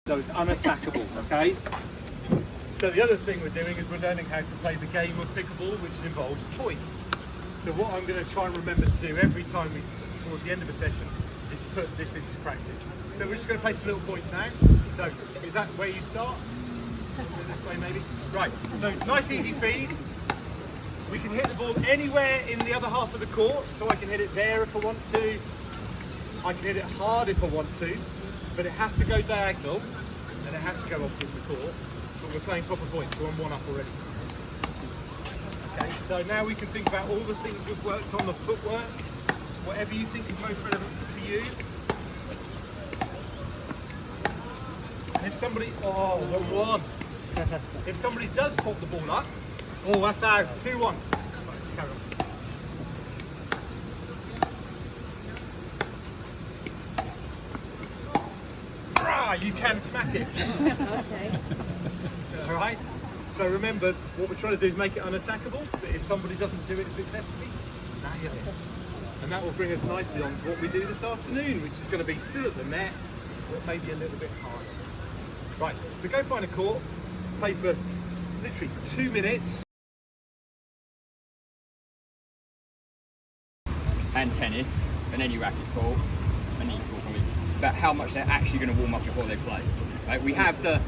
So it's unattackable, okay? So the other thing we're doing is we're learning how to play the game of pickleball, which involves points. So what I'm going to try and remember to do every time towards the end of a session is put this into practice. So we're just going to play some little points now. So is that where you start? This way maybe? Right, so nice easy feed. We can hit the ball anywhere in the other half of the court, so I can hit it there if I want to. I can hit it hard if I want to, but it has to go diagonal and it has to go opposite the court. But we're playing proper points, so I'm one up already. Okay, so now we can think about all the things we've worked on, the footwork, whatever you think is most relevant to you. And if somebody, oh, 1-1. If somebody does pop the ball up, oh, that's out, 2-1. Right, carry on. You can smack it. Okay. All right. So remember, what we're trying to do is make it unattackable. But if somebody doesn't do it successfully, now you're there. And that will bring us nicely on to what we do this afternoon, which is going to be still at the net, but maybe a little bit harder. Right. So go find a court, play for literally 2 minutes. And tennis, and any racket sport, and e-sport probably, about how much they're actually going to warm up before they play. Right? We have the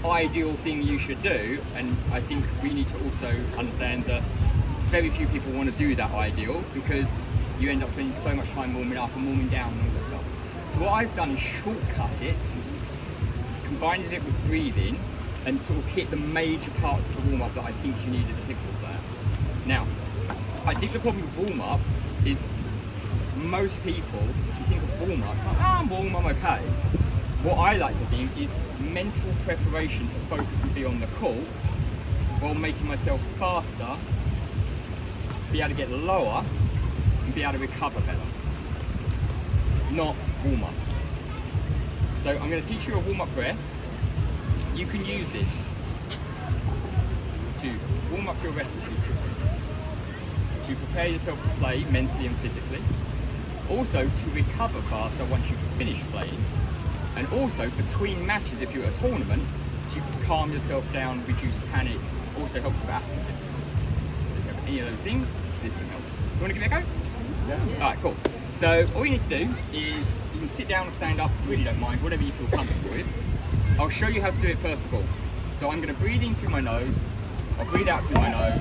ideal thing you should do, and I think we need to also understand that very few people want to do that ideal because you end up spending so much time warming up and warming down and all that stuff. So what I've done is shortcut it, combined it with breathing, and sort of hit the major parts of the warm-up that I think you need as a pickleball player. Now, I think the problem with warm-up is most people, if you think of warm-up, it's like, oh, I'm warm, I'm okay. What I like to think is mental preparation to focus and be on the court while making myself faster, be able to get lower, and be able to recover better. Not warm-up. So I'm going to teach you a warm-up breath. You can use this to warm up your respiratory system, to prepare yourself to play mentally and physically. Also to recover faster once you've finished playing, and also between matches if you're at a tournament to calm yourself down, reduce panic, also helps with asthma symptoms. If you have any of those things, this can help. You want to give it a go? Yeah. Alright, cool. So all you need to do is you can sit down or stand up, really don't mind, whatever you feel comfortable with. I'll show you how to do it first of all. So I'm going to breathe in through my nose, I'll breathe out through my nose.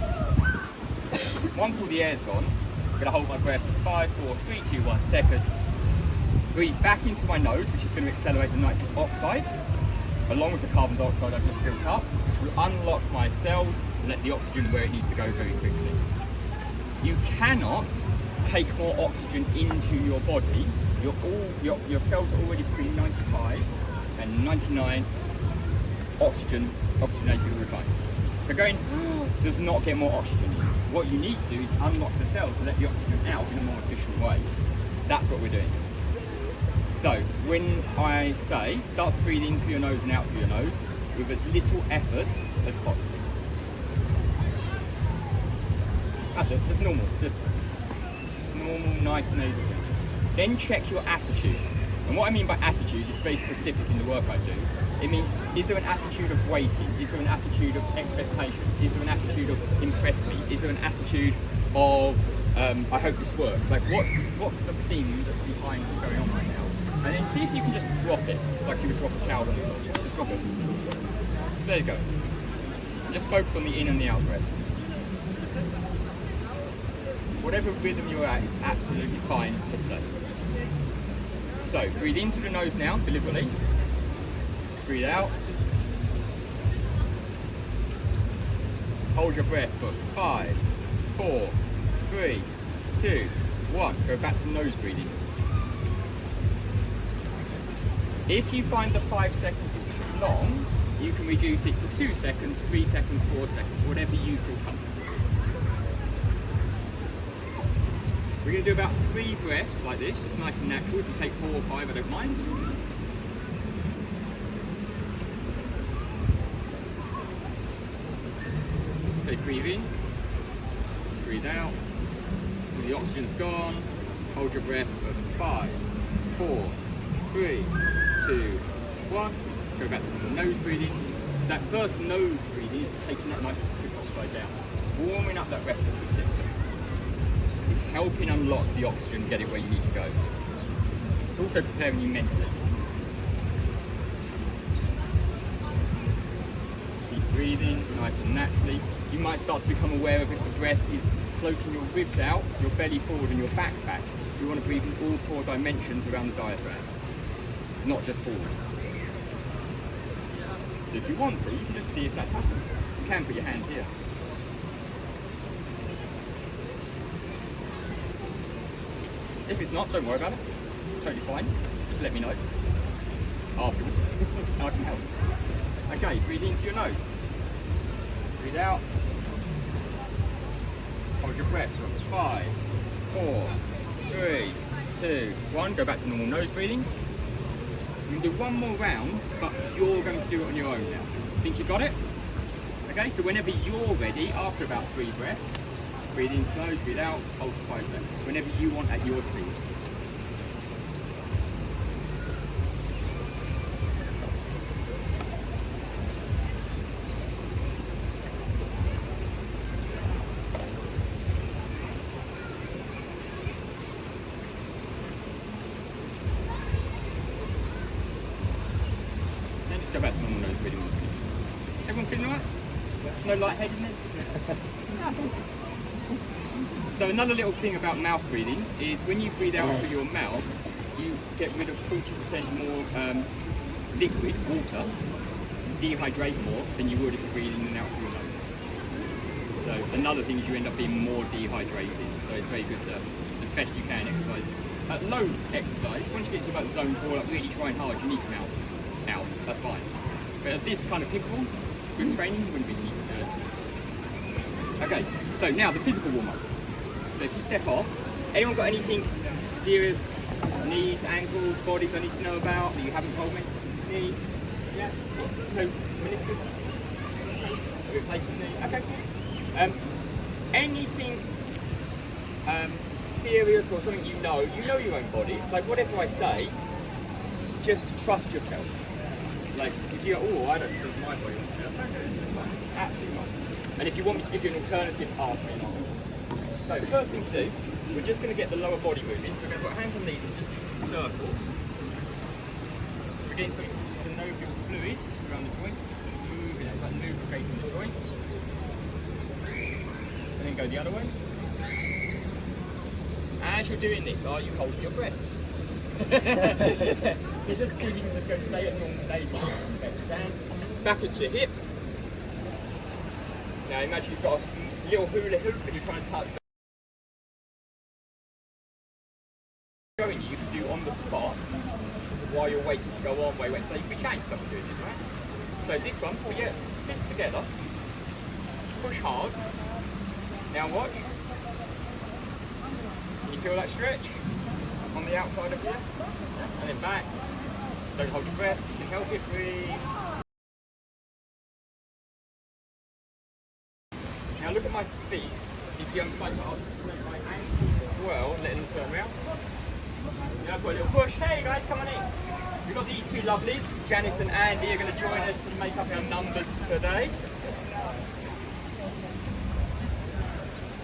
Once all the air's gone, I'm going to hold my breath for 5, 4, 3, 2, 1 seconds. Breathe back into my nose, which is going to accelerate the nitric oxide, along with the carbon dioxide I've just built up, which will unlock my cells and let the oxygen where it needs to go very quickly. You cannot take more oxygen into your body. Your cells are already between 95 and 99 oxygenated all the time. So going does not get more oxygen in. What you need to do is unlock the cells to let the oxygen out in a more efficient way. That's what we're doing. So when I say start to breathe in through your nose and out through your nose with as little effort as possible. That's it, just normal, nice nasal breath. Then check your attitude. And what I mean by attitude is very specific in the work I do. It means, is there an attitude of waiting? Is there an attitude of expectation? Is there an attitude of impress me? Is there an attitude of, I hope this works? Like, what's the theme that's behind what's going on right now? And then see if you can just drop it, like you would drop a towel on the floor. Just drop it. So there you go. Just focus on the in and the out breath. Whatever rhythm you're at is absolutely fine for today. So, breathe in through the nose now, deliberately. Breathe out. Hold your breath for 5, 4, 3, 2, 1. Go back to nose breathing. If you find the 5 seconds is too long, you can reduce it to 2 seconds, 3 seconds, 4 seconds, whatever you feel comfortable. We're going to do about 3 breaths like this, just nice and natural. If you take 4 or 5, I don't mind. Okay, breathe in, breathe out. When the oxygen's gone, hold your breath for 5, 4, 3, 2, 1. go back to the nose breathing. That first nose breathing is taking that nitrogen oxide down, warming up that respiratory system. It's helping unlock the oxygen, get it where you need to go. It's also preparing you mentally. Keep breathing nice and naturally. You might start to become aware of if the breath is floating your ribs out, your belly forward and your back back. You want to breathe in all 4 dimensions around the diaphragm, not just forward. So if you want to, you can just see if that's happening. You can put your hands here. If it's not, don't worry about it. Totally fine. Just let me know afterwards and I can help. Okay, breathe into your nose. Breathe out. Hold your breath for 5, 4, 3, 2, 1. Go back to normal nose breathing. You can do one more round, but you're going to do it on your own now. Think you got it? Okay, so whenever you're ready, after about 3 breaths, breathe into nose, breathe out, hold for 5 seconds. Whenever you want at your speed. Go back to normal nose breathing. Everyone feeling alright? No lightheadedness? So another little thing about mouth breathing is when you breathe out through your mouth, you get rid of 40% more liquid, water, dehydrate more than you would if you're breathing in and out through your nose. So another thing is you end up being more dehydrated. So it's very good to, as best you can, exercise. At low exercise, once you get to about zone 4, like really trying hard, you need to mouth out, that's fine. But at this kind of pickleball, with training, you wouldn't really need to do it. Okay, so now the physical warm-up. So if you step off, anyone got anything serious, knees, ankles, bodies I need to know about that you haven't told me? Knee? Yeah? So, meniscus? Replacement knee? Okay. Anything serious or something you know your own body. It's like whatever I say, just trust yourself. Like, if you go, oh, I don't trust my body. Absolutely not. And if you want me to give you an alternative, ask me. So, the first thing to do, we're just going to get the lower body moving. So we're going to put hands on knees and just do some circles. So we're getting some synovial fluid around the joint. Just moving, it's like lubricating the joint. And then go the other way. As you're doing this, are you holding your breath? So just see if you can just go stay at normal days. Back at your hips. Now imagine you've got a little hula hoop and you're trying to touch. You can do on the spot while you're waiting to go on, wait. So we can't stop doing this, right? So this one, we get fists together, push hard. Now watch. Can you feel that stretch on the outside of here? And then back. Don't hold your breath, you can help it, breathe. Now look at my feet. You see I'm starting to alternate my ankles as well, letting them turn around. Now I've got a little push. Hey guys, come on in. We've got these two lovelies, Janice and Andy, are going to join us to make up our numbers today.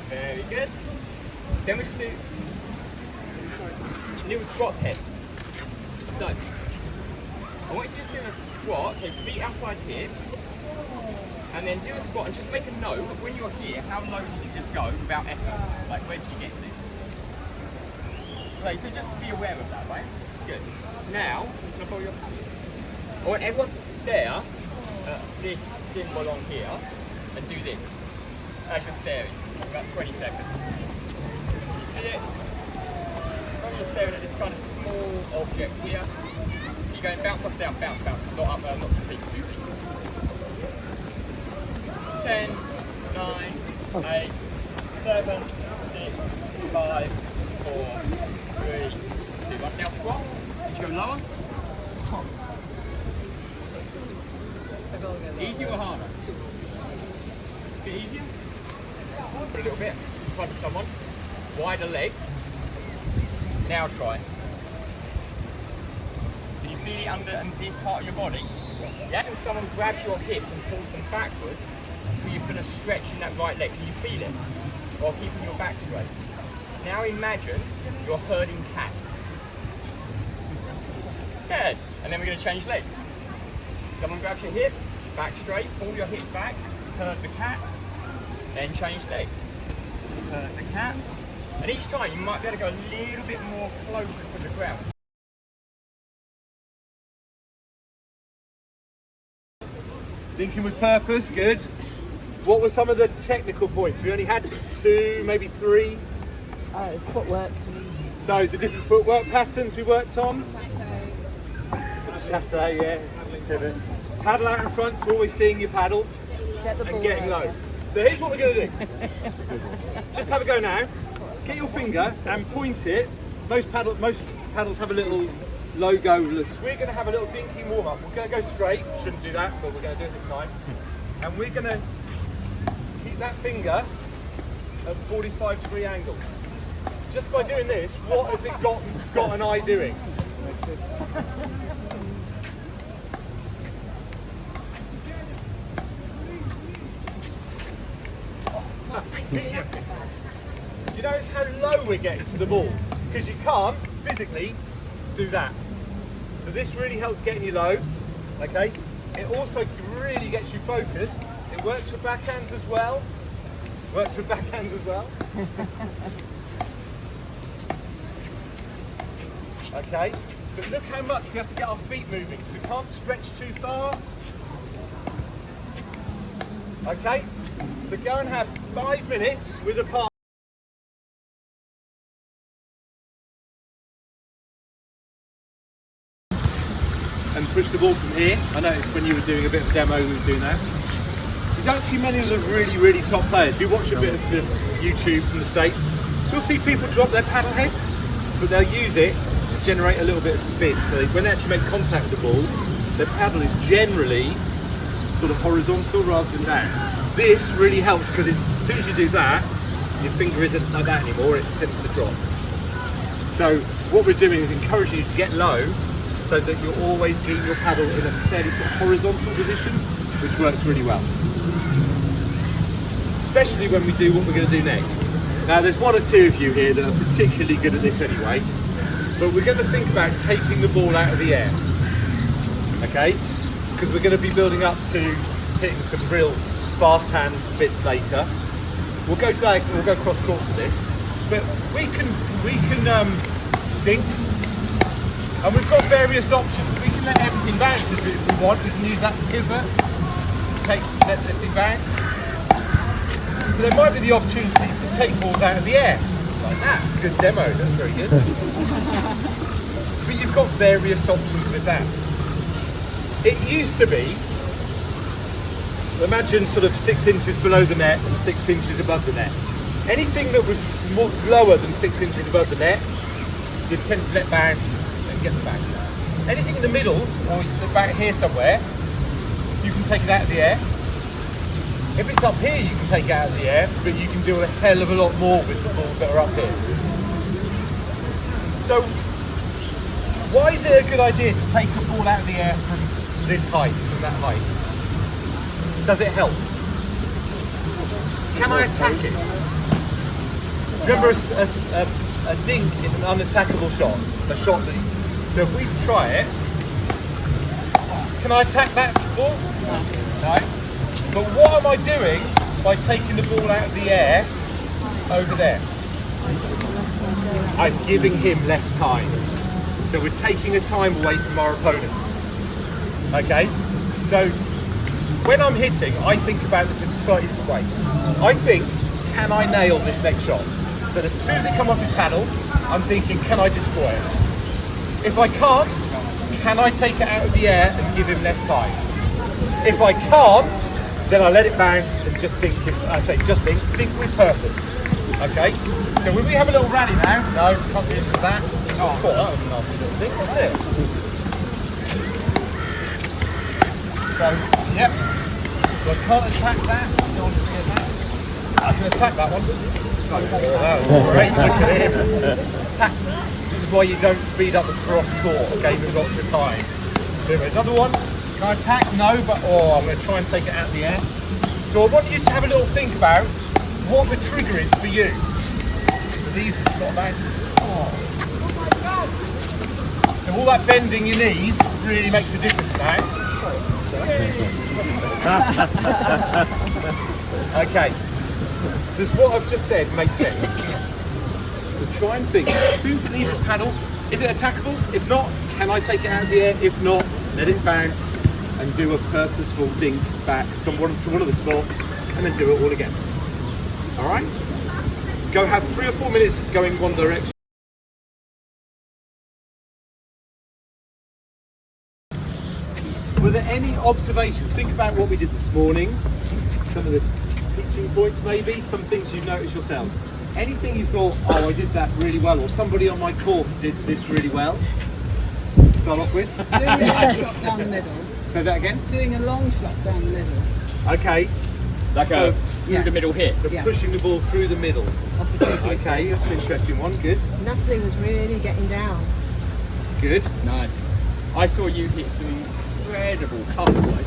Very good. Then we just do a little squat test. So, I want you to just do a squat, so feet outside hips, and then do a squat and just make a note of when you're here, how low did you just go without effort? Like, where did you get to? Okay, so just be aware of that, right? Good. Now, can I pull your... I want everyone to stare at this symbol on here and do this as you're staring, about 20 seconds. You see it? When you're staring at this kind of small object here, you're going bounce up, down, bounce, bounce, not up, not 2 feet, 2 feet. 10, 9, 8, 7, 6, 5, 4, 3, 2, 1. Now squat. Did you go lower? Easier or harder? A bit easier? A little bit. In front of someone. Wider legs. Now try. Can you feel it under this part of your body? Yeah, and someone grabs your hips and pulls them backwards, so you feel a stretch in that right leg. Can you feel it? While keeping your back straight. Now imagine you're herding cats. Good. And then we're going to change legs. Someone grabs your hips, back straight, pull your hips back, herd the cat, then change legs. Herd the cat. And each time you might be able to go a little bit more closer to the ground. Thinking with purpose, good. What were some of the technical points? We only had 2, maybe 3. Footwork. So the different footwork patterns we worked on. Chasse, yeah. Pivot. Paddle out in front, so always seeing your paddle and getting low. So here's what we're going to do. Just have a go now. Get your finger and point it. Most paddles have a little logo. We're going to have a little dinking warm up. We're going to go straight. Shouldn't do that, but we're going to do it this time. And we're going to keep that finger at 45-degree angle. Just by doing this, what has it got Scott and I doing? Do you notice how low we're getting to the ball? Because you can't physically do that. So this really helps getting you low, okay? It also really gets you focused. It works with backhands as well. Works with backhands as well. Okay, but look how much we have to get our feet moving. We can't stretch too far. Okay, so go and have 5 minutes with a partner. And push the ball from here. I noticed when you were doing a bit of a demo we were doing that. You don't see many of the really top players. If you watch a bit of the YouTube from the States, you'll see people drop their paddle heads, but they'll use it to generate a little bit of spin. So when they actually make contact with the ball, their paddle is generally sort of horizontal rather than down. This really helps because as soon as you do that, your finger isn't like that anymore, it tends to drop. So what we're doing is encouraging you to get low so that you're always getting your paddle in a fairly sort of horizontal position, which works really well. Especially when we do what we're going to do next. Now there's 1 or 2 of you here that are particularly good at this anyway, but we're going to think about taking the ball out of the air. Okay? Because we're going to be building up to hitting some real fast hand spits later. We'll go diagonal, we'll go cross court for this, but we can dink, and we've got various options. We can let everything bounce if we want. We can use that pivot to let everything bounce. But there might be the opportunity to take balls out of the air like that. Good demo, that's very good. But you've got various options with that. It used to be, imagine sort of 6 inches below the net and 6 inches above the net. Anything that was more lower than 6 inches above the net, you'd tend to let bounce and get the back. Anything in the middle, or the back here somewhere, you can take it out of the air. If it's up here, you can take it out of the air, but you can do a hell of a lot more with the balls that are up here. So, why is it a good idea to take a ball out of the air from this height, from that height? Does it help? Can I attack it? Remember, a dink is an unattackable shot, a shot that. So if we try it, can I attack that ball? No. But what am I doing by taking the ball out of the air over there? I'm giving him less time. So we're taking a time away from our opponents. Okay? So when I'm hitting, I think about this in a slightly different way. I think, can I nail this next shot? So as soon as it comes off his paddle, I'm thinking, can I destroy it? If I can't, can I take it out of the air and give him less time? If I can't, then I let it bounce and just dink him. I say just dink with purpose. Okay? So will we have a little rally now? No, can't do anything with that. Oh, that was a nasty little thing, wasn't it? So, yep. So I can't attack that. I don't want to get that. I can attack that one. Oh, that was great. Look at him. Attack. This is why you don't speed up the cross court, okay, with lots of time. Do another one. Can I attack? No, but I'm going to try and take it out of the air. So I want you to have a little think about what the trigger is for you. So these, not bad. Oh my God. So all that bending your knees really makes a difference now. Okay. Does what I've just said make sense? So try and think. As soon as it leaves its paddle, is it attackable? If not, can I take it out of the air? If not, let it bounce and do a purposeful dink back to one of the spots and then do it all again. Alright? Go have 3 or 4 minutes going one direction. Were there any observations? Think about what we did this morning, some of the teaching points maybe, some things you've noticed yourself. Anything you thought, oh, I did that really well, or somebody on my court did this really well? Start off with? Doing a long shot down the middle. Say that again? Doing a long shot down the middle. Okay. Like So- through the middle hit. So Yeah. pushing the ball through the middle. Of the two. Okay, that's an interesting one. Good. Natalie was really getting down. Good. Nice. I saw you hit some incredible cuts like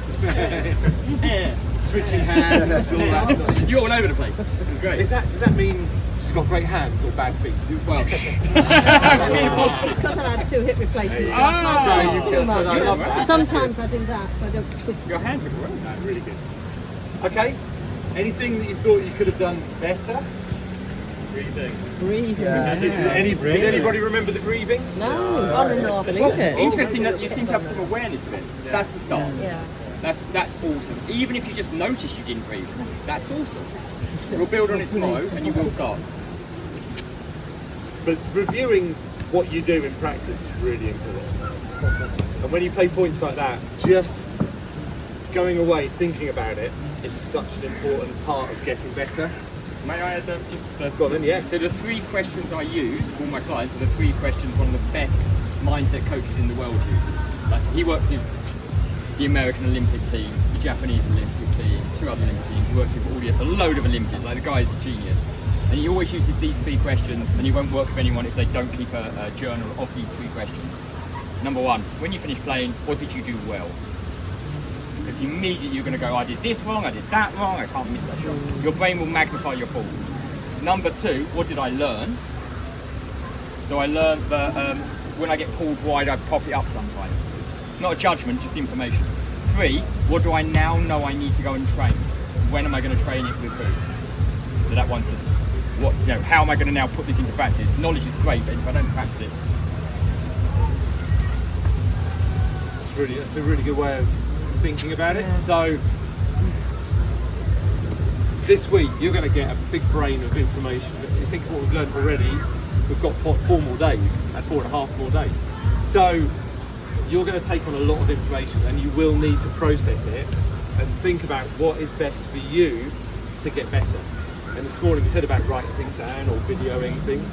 yeah. Switching hands, all that stuff. You're all over the place. It was great. Does that mean she's got great hands or bad feet? Well, being It's positive. because I had 2 hip replacements. Ah, so I so can't you twist too can- much. I love that. Sometimes I do that, so I don't twist. Your hands are great. No, really good. Okay. Anything that you thought you could have done better? Breathing. Breathing. Did anybody remember the grieving? No, on and off. Interesting that you seem to have some awareness of it. That's the start. Yeah. That's awesome. Even if you just notice you didn't breathe, that's awesome. We'll build on it tomorrow and you will start. But reviewing what you do in practice is really important. And when you play points like that, just going away thinking about it is such an important part of getting better. May I add just Go on then, yeah. So the 3 questions I use with all my clients are the 3 questions one of the best mindset coaches in the world uses. Like he works with the American Olympic team, the Japanese Olympic team, 2 other Olympic teams. He works with a load of Olympians. Like the guy's a genius. And he always uses these 3 questions, and he won't work with anyone if they don't keep a journal of these 3 questions. Number 1, when you finish playing, what did you do well? Because immediately you're going to go, I did this wrong, I did that wrong, I can't miss that shot. Your brain will magnify your faults. Number 2, what did I learn? So I learned that when I get pulled wide, I pop it up sometimes. Not a judgment, just information. 3, what do I now know I need to go and train? When am I going to train it with who? So that one's just, how am I going to now put this into practice? Knowledge is great, but if I don't practice it. That's a really good way of thinking about it. So this week you're going to get a big brain of information. If you think of what we've learned already, we've got 4 more days and 4.5 more days. So you're going to take on a lot of information and you will need to process it and think about what is best for you to get better. And this morning we said about writing things down or videoing things.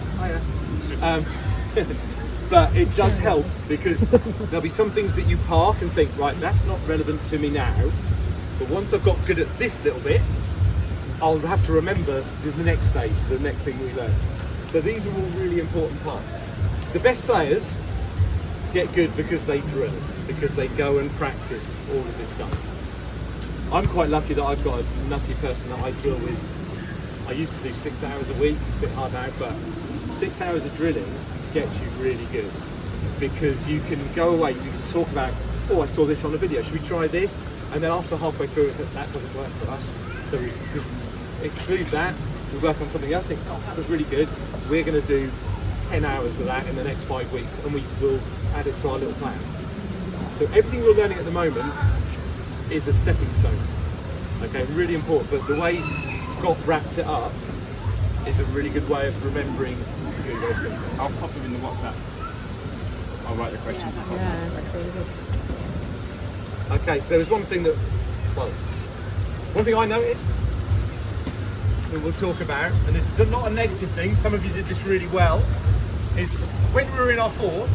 But it does help because there'll be some things that you park and think, right, that's not relevant to me now. But once I've got good at this little bit, I'll have to remember the next stage, the next thing we learn. So these are all really important parts. The best players get good because they drill, because they go and practice all of this stuff. I'm quite lucky that I've got a nutty person that I drill with. I used to do 6 hours a week, a bit hard now, but 6 hours of drilling gets you really good because you can go away, you can talk about, oh, I saw this on a video, should we try this? And then after halfway through it, that doesn't work for us. So we just exclude that, we work on something else, think, oh, that was really good. We're going to do 10 hours of that in the next 5 weeks and we will add it to our little plan. So everything we're learning at the moment is a stepping stone. Okay, really important, but the way Scott wrapped it up is a really good way of remembering to do those things. I'll pop them in the WhatsApp. I'll write the questions. Yeah, that's really good. Okay, so there was one thing I noticed that we'll talk about, and it's not a negative thing, some of you did this really well, is when we were in our fort,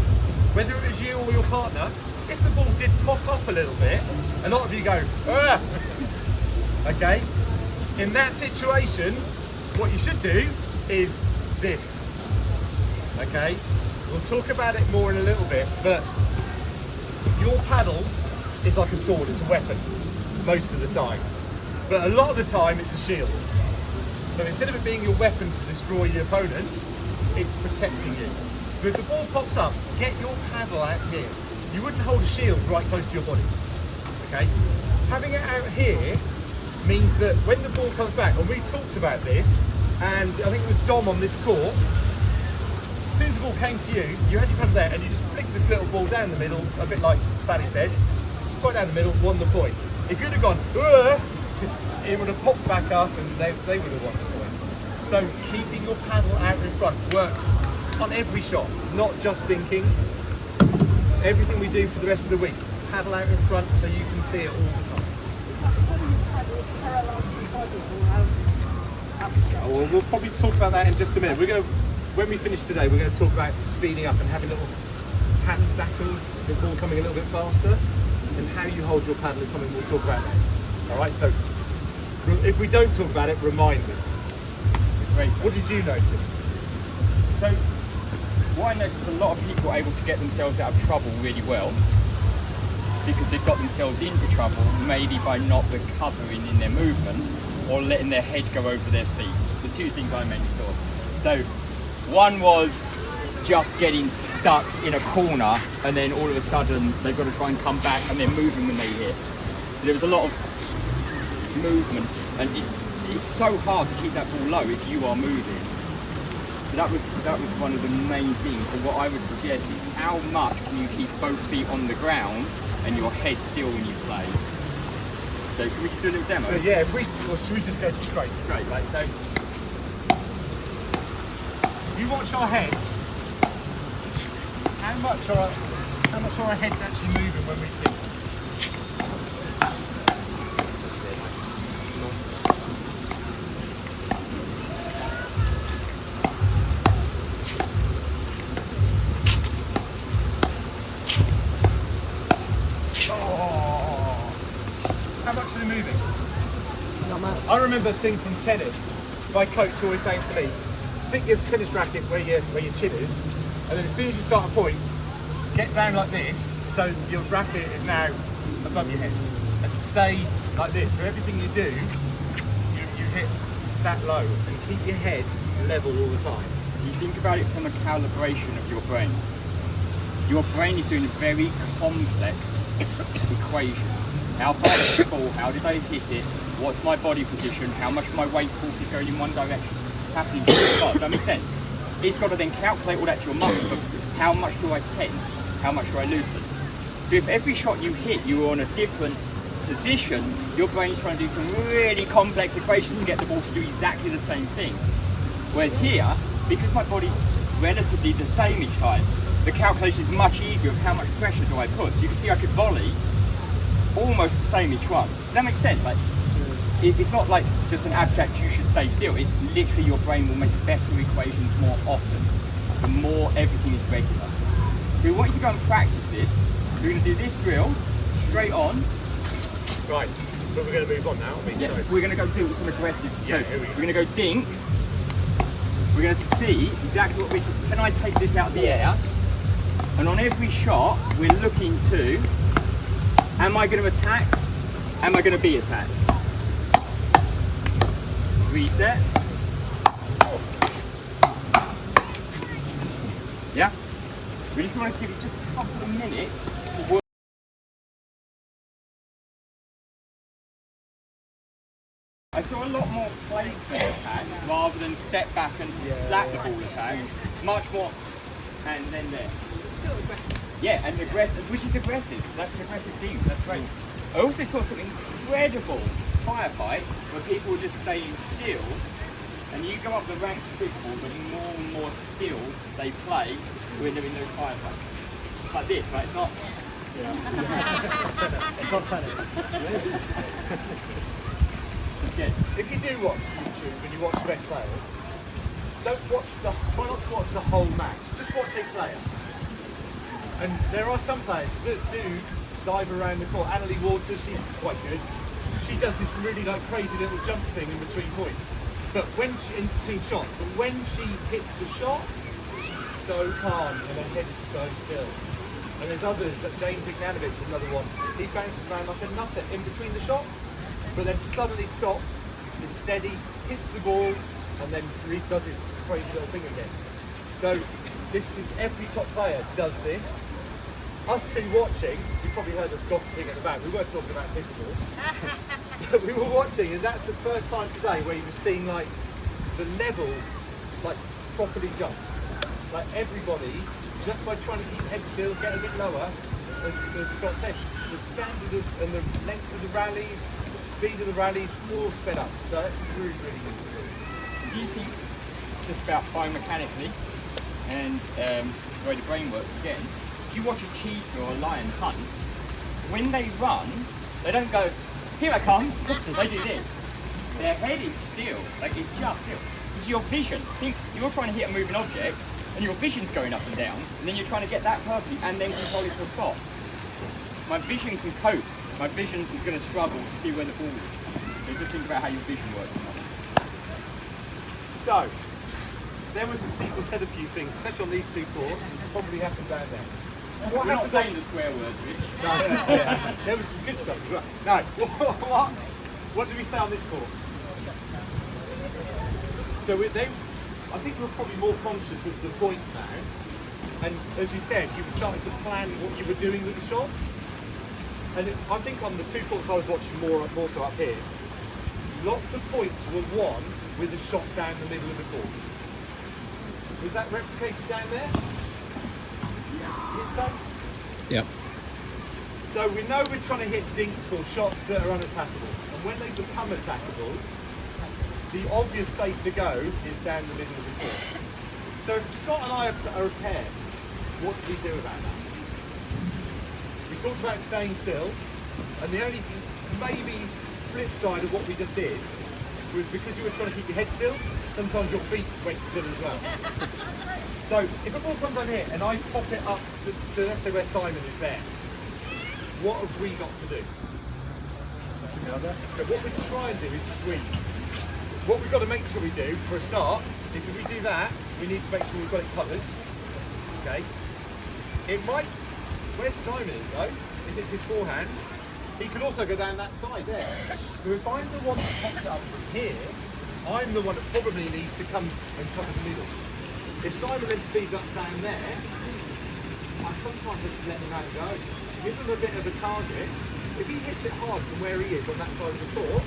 whether it was you or your partner, if the ball did pop up a little bit, a lot of you go, ah! Okay? In that situation, what you should do is this. Okay? We'll talk about it more in a little bit, but your paddle is like a sword, it's a weapon, most of the time. But a lot of the time it's a shield. So instead of it being your weapon to destroy your opponents, it's protecting you. So if the ball pops up, get your paddle out here. You wouldn't hold a shield right close to your body, okay? Having it out here means that when the ball comes back, and we talked about this, and I think it was Dom on this court, as soon as the ball came to you, you had your paddle there and you just flicked this little ball down the middle, a bit like Sally said, quite down the middle, won the point. If you'd have gone, it would have popped back up and they would have won the point. So keeping your paddle out in front works on every shot, not just dinking. Everything we do for the rest of the week, paddle out in front so you can see it all the time. Well, we'll probably talk about that in just a minute. When we finish today, we're going to talk about speeding up and having little hand battles, the ball coming a little bit faster, and how you hold your paddle is something we'll talk about then. All right, so if we don't talk about it, remind me. Great. What did you notice? So, what I noticed is a lot of people are able to get themselves out of trouble really well because they've got themselves into trouble maybe by not recovering in their movement or letting their head go over their feet. The two things I mainly saw. So, one was just getting stuck in a corner and then all of a sudden they've got to try and come back and they're moving when they hit. So there was a lot of movement and it's so hard to keep that ball low if you are moving. So that was one of the main things. So what I would suggest is how much can you keep both feet on the ground and your head still when you play. So can we just do a little demo? So yeah, should we just go straight? Great, right, so If you watch our heads, how much are our heads actually moving when we think? How much are they moving? Not much. I remember a thing from tennis. My coach always saying to me, stick your tennis racket where your chin is, and then as soon as you start a point, get down like this, so your racket is now above your head, and stay like this. So everything you do, you hit that low, and keep your head level all the time. you think about it from a calibration of your brain. Your brain is doing very complex equations. How far is the ball? How did I hit it? What's my body position? How much of my weight force is going in one direction? It's happening so fast. Does that make sense? It's got to then calculate all that to your muscles of how much do I tense? How much do I loosen? So if every shot you hit, you were on a different position, your brain's trying to do some really complex equations to get the ball to do exactly the same thing. Whereas here, because my body's relatively the same each time, the calculation is much easier of how much pressure do I put. So you can see I could volley almost the same each one. Does that make sense? Like, it's not like just an abstract, you should stay still. It's literally your brain will make better equations more often, the more everything is regular. So we want you to go and practice this. So we're going to do this drill, straight on. Right, but we're going to move on now, aren't we? Yeah, So, we're going to go do some aggressive. Yeah, So here we go. we're going to go dink. We're going to see exactly what we can. I take this out of the air? And on every shot, we're looking to, am I going to attack? Am I going to be attacked? Reset. Yeah? We just want to give it just a couple of minutes to work. I saw a lot more placement attacks rather than step back and slap the ball attacks. Much more, and then there. Yeah, and aggressive, which is aggressive. That's an aggressive thing. That's great. I also saw some incredible firefights where people were just staying still, and you go up the ranks of pickleball, the more and more still they play when they're in those firefights. It's like this, right? It's not. it's not funny. Yeah. If you do watch YouTube and you watch the best players, try not to watch the whole match. Just watch a player. And there are some players that do dive around the court. Annalie Waters, she's quite good. She does this really like crazy little jump thing in between points. But when she in between shots, but when she hits the shot, she's so calm and her head is so still. And there's others, that James Ignanovich, another one. He bounces around like a nutter in between the shots, but then suddenly stops, is steady, hits the ball, and then does his crazy little thing again. So this is, every top player does this. Us two watching, you probably heard us gossiping at the back, we weren't talking about pickleball. But we were watching, and that's the first time today where you were seeing like the level, like properly jump. Like everybody, just by trying to keep head still, get a bit lower, as Scott said, the standard and the length of the rallies, the speed of the rallies, all sped up. So that's really, really good to see. Do you think, just about biomechanically and the way the brain works again, if you watch a cheetah or a lion hunt, when they run, they don't go, here I come, they do this. Their head is still, like it's just still. Because your vision, think you're trying to hit a moving object, and your vision's going up and down, and then you're trying to get that perfectly and then control it to a spot. My vision can cope. My vision is going to struggle to see where the ball is. So just think about how your vision works. So, there were some people said a few things, especially on these two courts, probably happened down there. What We're not happened saying the swear words, Rich. No, yeah, there was some good stuff as well. No, what did we say on this court? So I think we're probably more conscious of the points now. And as you said, you were starting to plan what you were doing with the shots. And I think on the two courts I was watching more so up here, lots of points were won with a shot down the middle of the court. Was that replicated down there? So? Yep. So we know we're trying to hit dinks or shots that are unattackable. And when they become attackable, the obvious place to go is down the middle of the court. So if Scott and I are a pair, what do we do about that? We talked about staying still, and the only maybe flip side of what we just did was because you were trying to keep your head still, sometimes your feet went still as well. So if a ball comes on here and I pop it up to let's say where Simon is there, what have we got to do? So what we try and do is squeeze. What we've got to make sure we do for a start is if we do that, we need to make sure we've got it covered. Okay. It might, where Simon is though, if it's his forehand, he could also go down that side there. So if I'm the one that pops it up from here, I'm the one that probably needs to come and cover the middle. If Simon then speeds up down there, I sometimes just let him out and go. Give him a bit of a target. If he hits it hard from where he is on that side of the court,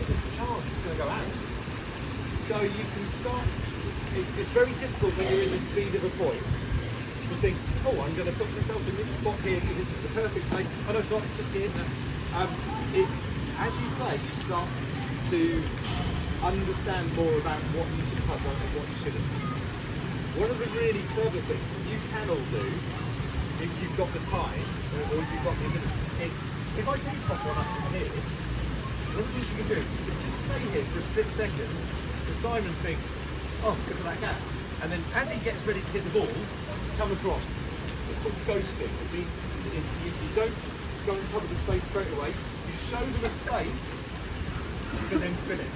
there's a chance it's going to go out. So you can start, it's very difficult when you're in the speed of a point to think, oh, I'm going to put myself in this spot here because this is the perfect place. Oh no, it's not, it's just here. No. As you play, you start to understand more about what you should cover and what you shouldn't. One of the really clever things that you can all do, if you've got the time, or if you've got the ability, is if I do pop one up from here, one of the things you can do is just stay here for a split second so Simon thinks, oh, look at that gap. And then as he gets ready to hit the ball, come across. It's called ghosting. It means you don't go and cover the space straight away, you show them a space, you can then fill it.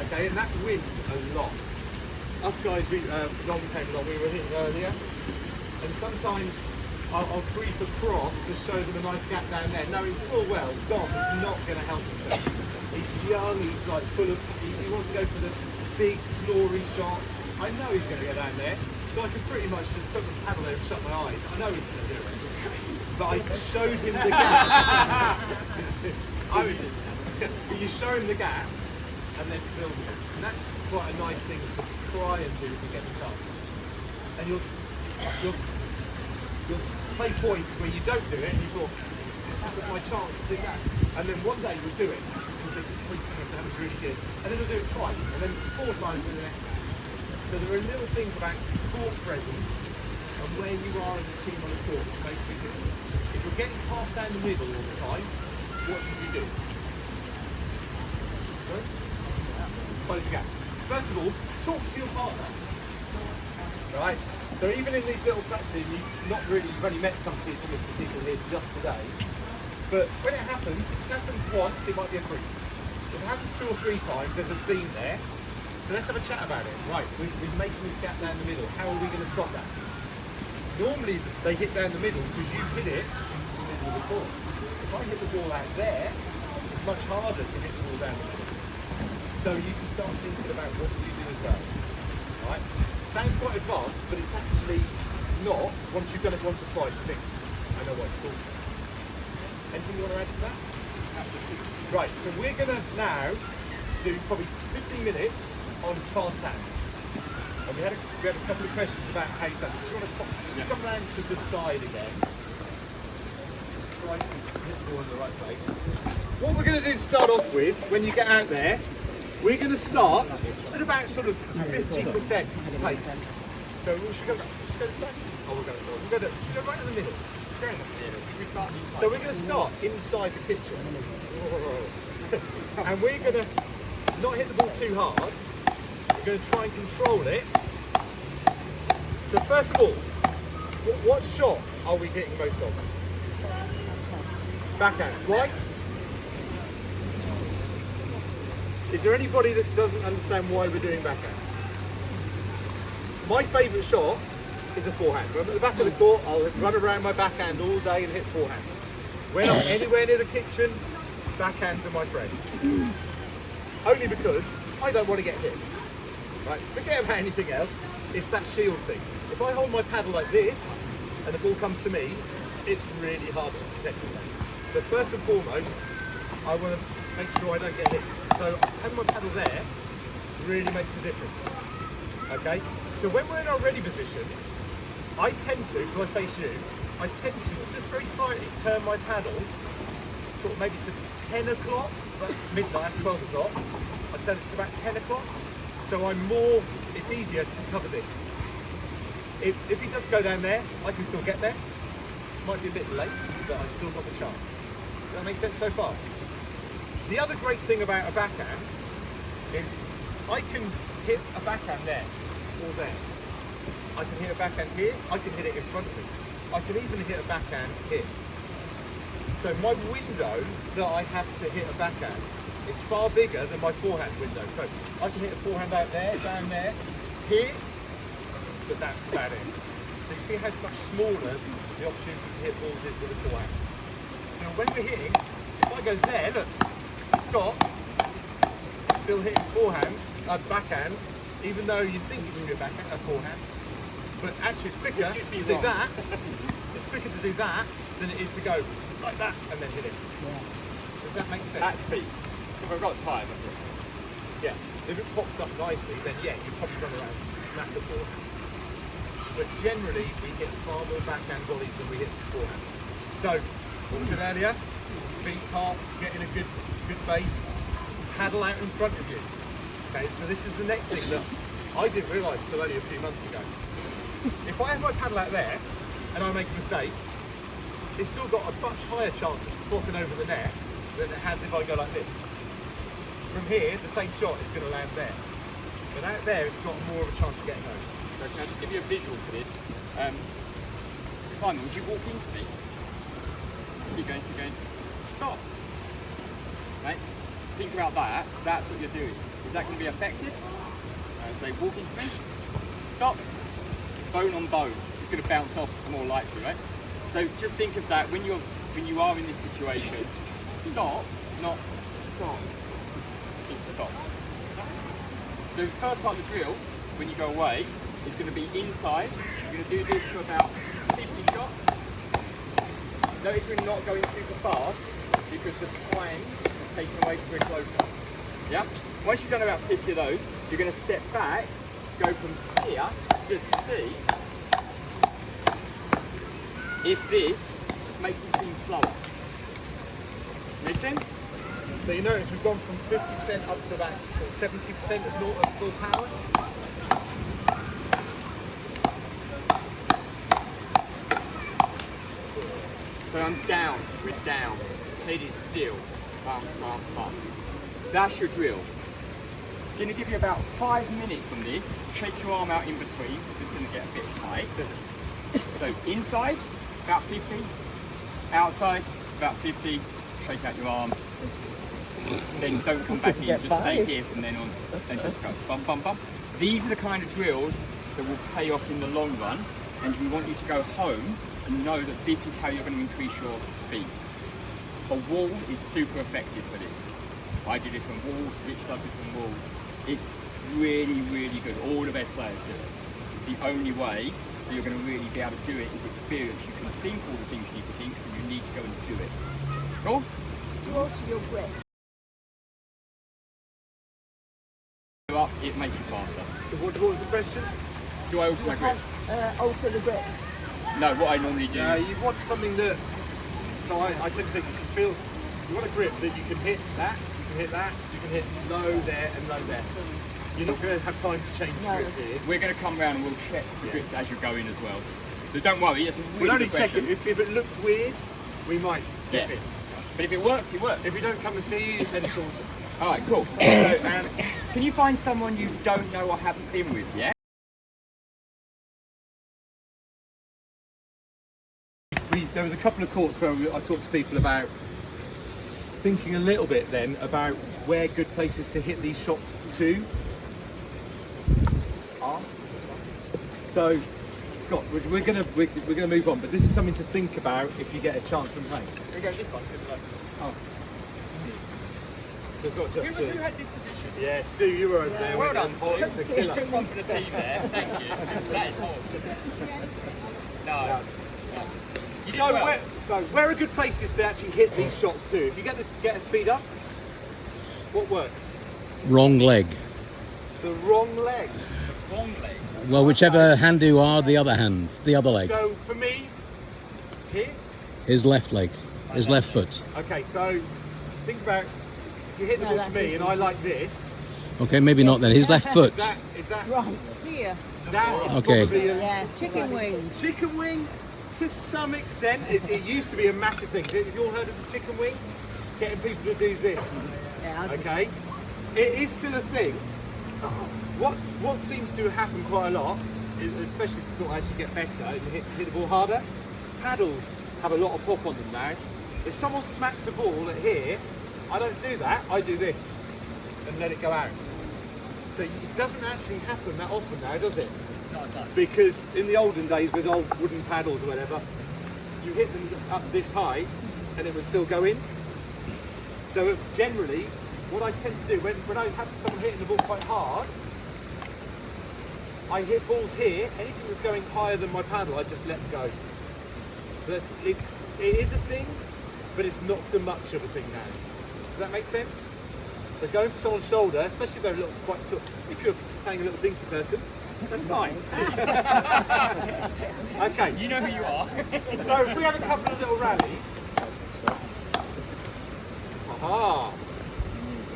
Okay, and that wins a lot. Us guys, Long came along, we were hitting earlier, and sometimes I'll creep across to show them a nice gap down there, knowing full well Dom is not going to help himself. He's young, he's like full of, he wants to go for the big glory shot. I know he's going to go down there, so I can pretty much just put the paddle there and shut my eyes. I know he's going to do it. But I showed him the gap. You show him the gap, and then film it. And that's quite a nice thing to try and do if you get the chance. And you'll play points where you don't do it and you thought, that was my chance to do that. And then one day you'll do it. And you'll think, that was really good. And then you'll do it twice, and then 4 times in the next one. So there are little things about court presence and where you are as a team on the court that makes a big difference. If you're getting passed down the middle all the time, what should you do? Sorry? Close the gap. First of all, talk to your partner. Right? So even in these little practices, you've only met some people here just today. But when it happens, if it's happened once, it might be a freak. If it happens 2 or 3 times, there's a theme there. So let's have a chat about it. Right, we're making this gap down the middle. How are we going to stop that? Normally they hit down the middle because you hit it into the middle of the ball. If I hit the ball out there, it's much harder to hit the ball down the middle. So you can start thinking about what you do as well. Right? Sounds quite advanced, but it's actually not. Once you've done it once or twice, you think, I know what it's called. Anything you want to add to that? Right, so we're going to now do probably 15 minutes on fast hands. And we had a couple of questions about how you stand. Just want to come round to the side again. Right, hit the ball in the right place. What we're going to do to start off with, when you get out there, we're going to start at about sort of 50% pace. So we should go to the side. Oh, we'll go right in the middle. Go in the middle. So we're going to start inside the kitchen. And we're going to not hit the ball too hard. We're going to try and control it. So first of all, what shot are we hitting most of? Backhands. Why? Is there anybody that doesn't understand why we're doing backhands? My favourite shot is a forehand. When I'm at the back of the court, I'll run around my backhand all day and hit forehands. When I'm anywhere near the kitchen, backhands are my friend. Only because I don't want to get hit. Right? Forget about anything else. It's that shield thing. If I hold my paddle like this and the ball comes to me, it's really hard to protect myself. So first and foremost, I want to make sure I don't get hit. So having my paddle there really makes a difference. Okay? So when we're in our ready positions, I tend to, so I face you, I tend to just very slightly turn my paddle sort of maybe to 10 o'clock, so that's midnight, that's 12 o'clock. I turn it to about 10 o'clock. So I'm more, it's easier to cover this. If he does go down there, I can still get there. Might be a bit late, but I've still got the chance. Does that make sense so far? The other great thing about a backhand is I can hit a backhand there or there. I can hit a backhand here, I can hit it in front of me. I can even hit a backhand here. So my window that I have to hit a backhand is far bigger than my forehand window. So I can hit a forehand out there, down there, here, but that's about it. So you see how much smaller the opportunity to hit balls is with a forehand. So when we're hitting, if I go there, look, Scott still hitting forehands, backhands, even though you think it should be a backhand, a forehand. But actually it's quicker to do that. It's quicker to do that than it is to go like that and then hit it. Yeah. Does that make sense? At speed. If I've got time. Yeah. So if it pops up nicely, then yeah, you probably run around and smack the forehand. But generally, we hit far more backhand volleys than we hit forehand. So, what we did earlier, feet apart, getting a good base, paddle out in front of you. Okay, so this is the next thing that I didn't realise till only a few months ago. If I have my paddle out there and I make a mistake, it's still got a much higher chance of walking over the net than it has if I go like this. From here, the same shot is going to land there. But out there, it's got more of a chance of getting home. So can I just give you a visual for this? Simon, would you walk into me? Keep going. Stop. Right? Think about that. That's what you're doing. Is that going to be effective? Say, walk into me. Stop. Bone on bone. It's going to bounce off more likely, right? So just think of that when you are in this situation. Stop, not stop. Think stop. So the first part of the drill, when you go away, is going to be inside. You're going to do this for about 50 shots. Notice we're not going super fast because the time is taken away because we're closer. Yeah? Once you've done about 50 of those, you're going to step back, go from here, just to see if this makes it seem slower. Make sense? So you notice we've gone from 50% up to about sort of 70% of full power. So I'm down, we're down. Head is still. Bum, bum, bum. That's your drill. Going to give you about 5 minutes on this. Shake your arm out in between because it's going to get a bit tight. So inside, about 50. Outside, about 50. Shake out your arm. Then don't come back in, just stay here from then on. Then just go bum, bum, bum. These are the kind of drills that will pay off in the long run and we want you to go home and know that this is how you're going to increase your speed. A wall is super effective for this. I do this on walls, Rich does this on walls. It's really, really good. All the best players do it. It's the only way that you're going to really be able to do it is experience. You can think all the things you need to think, and you need to go and do it. Cool? Alter your grip. Up, it makes you faster. So what was the question? Do I alter my grip? Alter the grip. No, what I normally do is... You want something that, so I tend to think you can feel, you want a grip that you can hit that, you can hit that, you can hit low there and low there. You're not going to have time to change the grip here. We're going to come round and we'll check the grips as you go in as well. So don't worry, it's a really We'll only good check question. it. If it looks weird, we might skip it. But if it works, it works. If we don't come and see you, then it's awesome. Alright, cool. So, can you find someone you don't know or haven't been with yet? There was a couple of courts where I talked to people about thinking a little bit then about where good places to hit these shots to are. So, Scott, we're gonna move on, but this is something to think about if you get a chance from playing. We go this one. Oh. So it's not just Who had this position? Yeah, Sue, you were over there. Well done, boys. It's a killer. One for the team there. Thank you. That is awesome. No. You did well. Where are good places to actually hit these shots to? If you get a speed up, what works? Wrong leg. The wrong leg. The wrong leg. Well, whichever hand you are, the other hand, the other leg. So for me, here. His left leg, his left foot. Okay, so think about if you hit the ball to me and I like this. Okay, maybe not then. His left foot. Is that Right, here. that is Okay. probably Yeah, chicken wings. chicken wing to some extent. It used to be a massive thing. Have you all heard of the chicken wing? Getting people to do this. Yeah, Okay, it is still a thing. What seems to happen quite a lot, especially sort of as you get better and hit the ball harder, paddles have a lot of pop on them now. If someone smacks a ball at here, I don't do that. I do this and let it go out. So it doesn't actually happen that often now, does it? No. Because in the olden days with old wooden paddles or whatever, you hit them up this high and it would still go in. So generally, what I tend to do when I have someone hitting the ball quite hard, I hit balls here. Anything that's going higher than my paddle, I just let go. So it is a thing, but it's not so much of a thing now. Does that make sense? So going for someone's shoulder, especially if they're a little quite tall, if you're playing a little dinky person, that's fine. Okay. You know who you are. So if we have a couple of little rallies. Aha!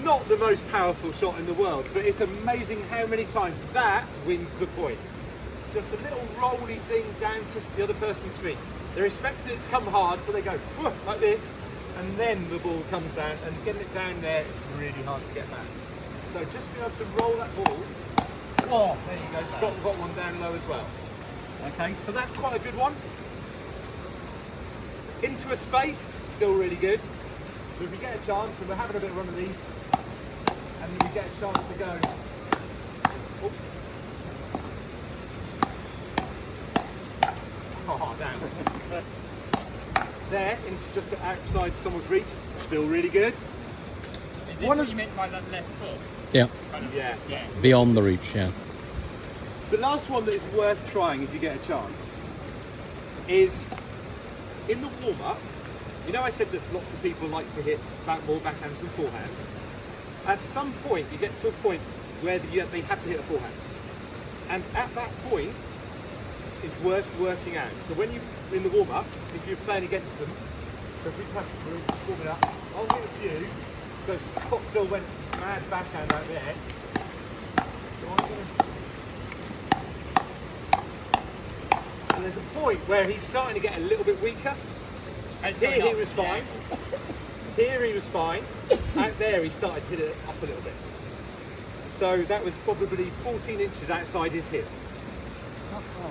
Not the most powerful shot in the world, but it's amazing how many times that wins the point. Just a little rolly thing down to the other person's feet. They're expecting it to come hard, so they go like this, and then the ball comes down, and getting it down there is really hard to get back. So just being able to roll that ball. Oh, there you go. Scott got one down low as well. Okay, so that's quite a good one. Into a space, still really good. So if you get a chance, and we're having a bit of run of these, and then you get a chance to go. Oops. Oh, damn. There, into just outside someone's reach, still really good. Is this what you meant by that left foot? Yeah, Kind of, Yeah. beyond the reach, yeah. The last one that is worth trying if you get a chance is in the warm-up. You know I said that lots of people like to hit more backhands than forehands. At some point you get to a point where they have to hit a forehand. And at that point it's worth working out. So when you in the warm-up, if you're playing against them, so if we just have to warm it up, I'll hit a few. So Scott still went mad backhand out there. So I'm gonna... And there's a point where he's starting to get a little bit weaker. And here he was fine. Here he was fine. Out there he started to hit it up a little bit. So that was probably 14 inches outside his hip.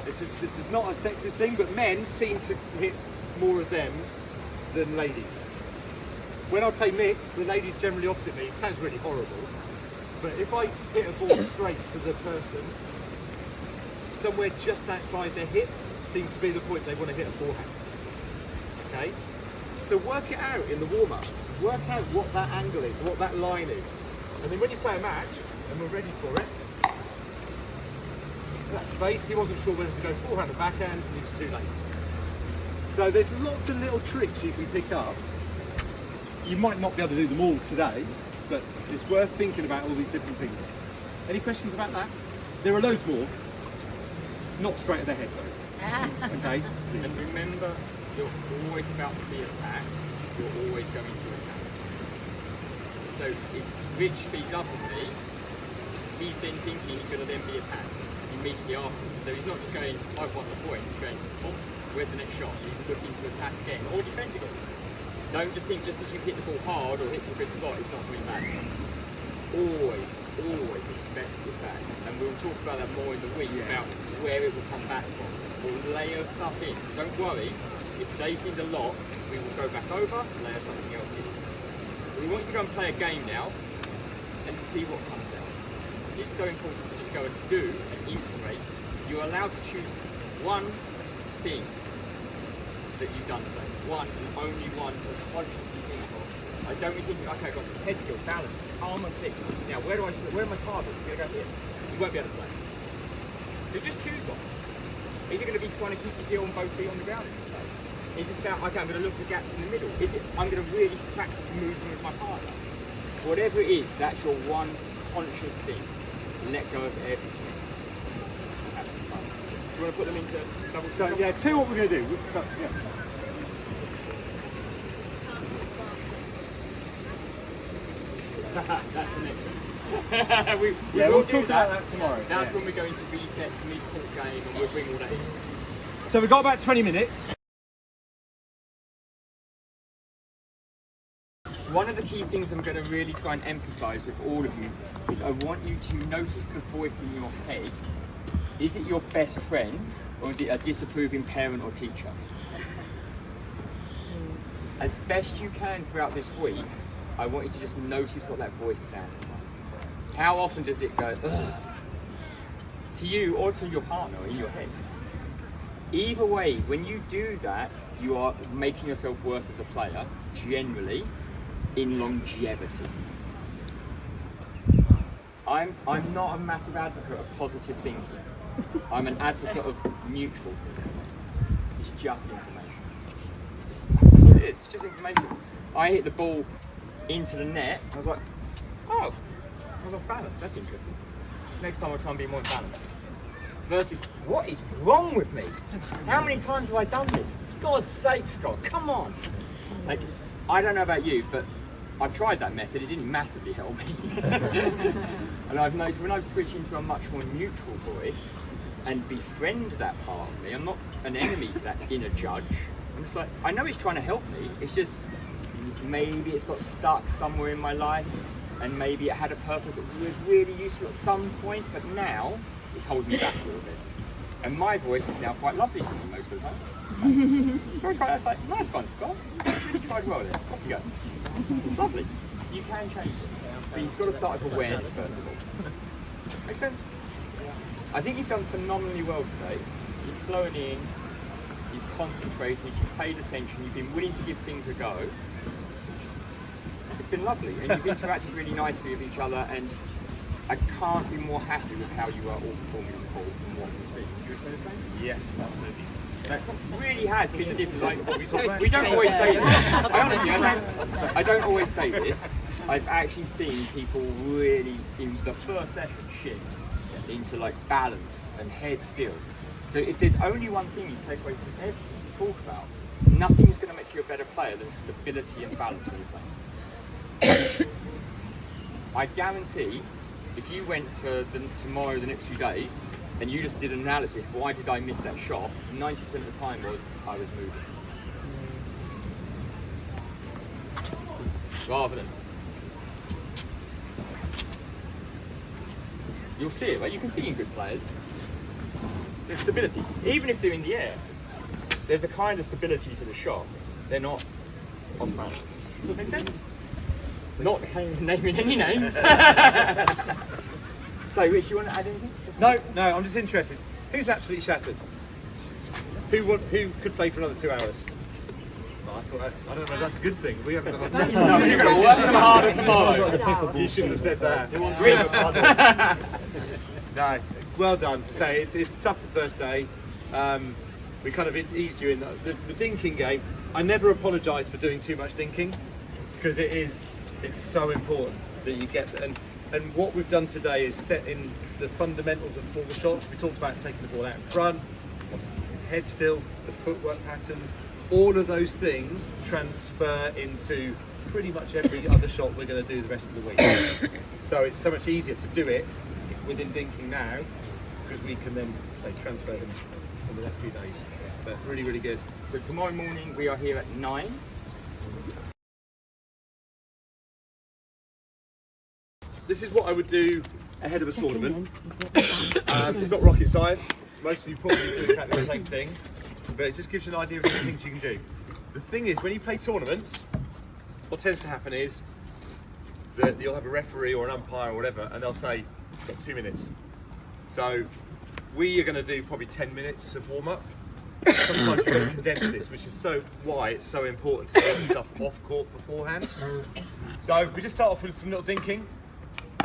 This is not a sexist thing, but men seem to hit more of them than ladies. When I play mixed, the ladies generally opposite me. It sounds really horrible, but if I hit a ball straight to the person, somewhere just outside their hip, seems to be the point they want to hit a forehand. Okay? So work it out in the warm-up. Work out what that angle is, what that line is. And then when you play a match, and we're ready for it, that space, he wasn't sure whether to go forehand or backhand, and it was too late. So there's lots of little tricks you can pick up. You might not be able to do them all today, but it's worth thinking about all these different things. Any questions about that? There are loads more. Not straight at the head though. Okay? And remember, you're always about to be attacked, you're always going to attack. So if Rich speeds up on me, he's then thinking he's going to then be attacked immediately afterwards. So he's not just going, I've won the point, he's going, oh, where's the next shot? He's looking to attack again, or defend again. Don't just think just because you hit the ball hard or hit to a good spot, it's not coming back. Always expect it back. And we'll talk about that more in the week, about where it will come back from. We'll layer stuff in. So don't worry, if today seems a lot, we will go back over and layer something else in. So we want you to go and play a game now and see what comes out. It's so important to just go and do and integrate. You're allowed to choose one thing that you've done today. One and only one to consciously think of. I don't really think, okay, I've got head skill, balance, arm and kick. Now, where are my targets? I'm going to go here. You won't be able to play. So just choose one. Is it going to be trying to keep still on both feet on the ground? Is it about, okay, I'm going to look for gaps in the middle? Is it, I'm going to really practice moving with my partner? Whatever it is, that's your one conscious thing. Let go of everything. Have some fun. Do you want to put them into double? So yeah, tell you what we're going to do. Yes. That's the next one. We'll talk about that tomorrow. That's when we go into resets, mid-court game, and we'll bring all that in. So we've got about 20 minutes. One of the key things I'm going to really try and emphasise with all of you is I want you to notice the voice in your head. Is it your best friend, or is it a disapproving parent or teacher? As best you can throughout this week, I want you to just notice what that voice sounds like. How often does it go, ugh, to you or to your partner in your head? Either way, when you do that, you are making yourself worse as a player, generally, in longevity. I'm not a massive advocate of positive thinking. I'm an advocate of neutral thinking. It's just information. That's what it is, it's just information. I hit the ball into the net, I was like, oh, I was off balance, that's interesting. Next time I'll try and be more in balance. Versus, what is wrong with me? How many times have I done this? For God's sake, Scott, come on. Like, I don't know about you, but I've tried that method, it didn't massively help me. And I've noticed when I've switched into a much more neutral voice and befriend that part of me, I'm not an enemy to that inner judge. I'm just like, I know it's trying to help me, it's just, maybe it's got stuck somewhere in my life, and maybe it had a purpose that was really useful at some point, but now it's holding me back a little bit. And my voice is now quite lovely to me most of the time. It's very quite, it's like, nice one, Scott. You really tried well there. Off you go. It's lovely. You can change it, but you've got to start with awareness first of all. Make sense? I think you've done phenomenally well today. You've flown in, you've concentrated, you've paid attention, you've been willing to give things a go. It's been lovely, and you've interacted really nicely with each other, and I can't be more happy with how you are all performing on the court from what we've seen. Do you say the same? Yes, absolutely. That really has been a difference. Like, we don't always say this. Honestly, I don't always say this. I've actually seen people really, in the first session, shift into like balance and head still. So if there's only one thing you take away from everything we talk about, nothing's going to make you a better player than stability and balance when you're playing. I guarantee, if you went for tomorrow, the next few days, and you just did an analysis, why did I miss that shot? 90% of the time was, I was moving. Rather than, you'll see it, right? You can see in good players, there's stability. Even if they're in the air, there's a kind of stability to the shot. They're not off balance. Does that make sense? Not naming any names. So, Rich, you want to add anything? No, I'm just interested. Who's absolutely shattered? Who could play for another 2 hours? Oh, I don't know. That's a good thing. We haven't done that. You're going to work them harder tomorrow. You shouldn't have said that. No, well done. So it's tough the first day. We kind of eased you in the dinking game. I never apologise for doing too much dinking because it's so important that you get and what we've done today is set in the fundamentals of formal shots. We talked about taking the ball out in front, head still, the footwork patterns. All of those things transfer into pretty much every other shot we're going to do the rest of the week. So it's so much easier to do it within dinking now because we can then say transfer them in the next few days. But really, really good. So tomorrow morning we are here at 9. This is what I would do ahead of a tournament. It's not rocket science. Most of you probably do exactly the same thing, but it just gives you an idea of the things you can do. The thing is, when you play tournaments, what tends to happen is that you'll have a referee or an umpire or whatever, and they'll say, "You've got 2 minutes." So we are going to do probably 10 minutes of warm-up. Sometimes you condense this, which is why it's so important to get stuff off court beforehand. So we just start off with some little dinking.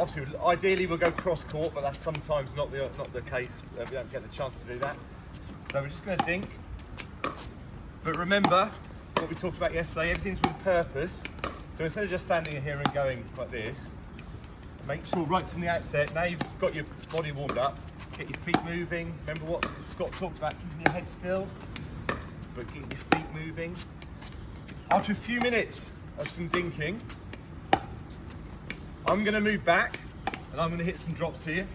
Obviously, ideally we'll go cross court, but that's sometimes not the case. We don't get the chance to do that. So we're just going to dink. But remember what we talked about yesterday. Everything's with purpose. So instead of just standing here and going like this, make sure right from the outset. Now you've got your body warmed up. Get your feet moving. Remember what Scott talked about, keeping your head still, but keep your feet moving. After a few minutes of some dinking, I'm going to move back and I'm going to hit some drops to you.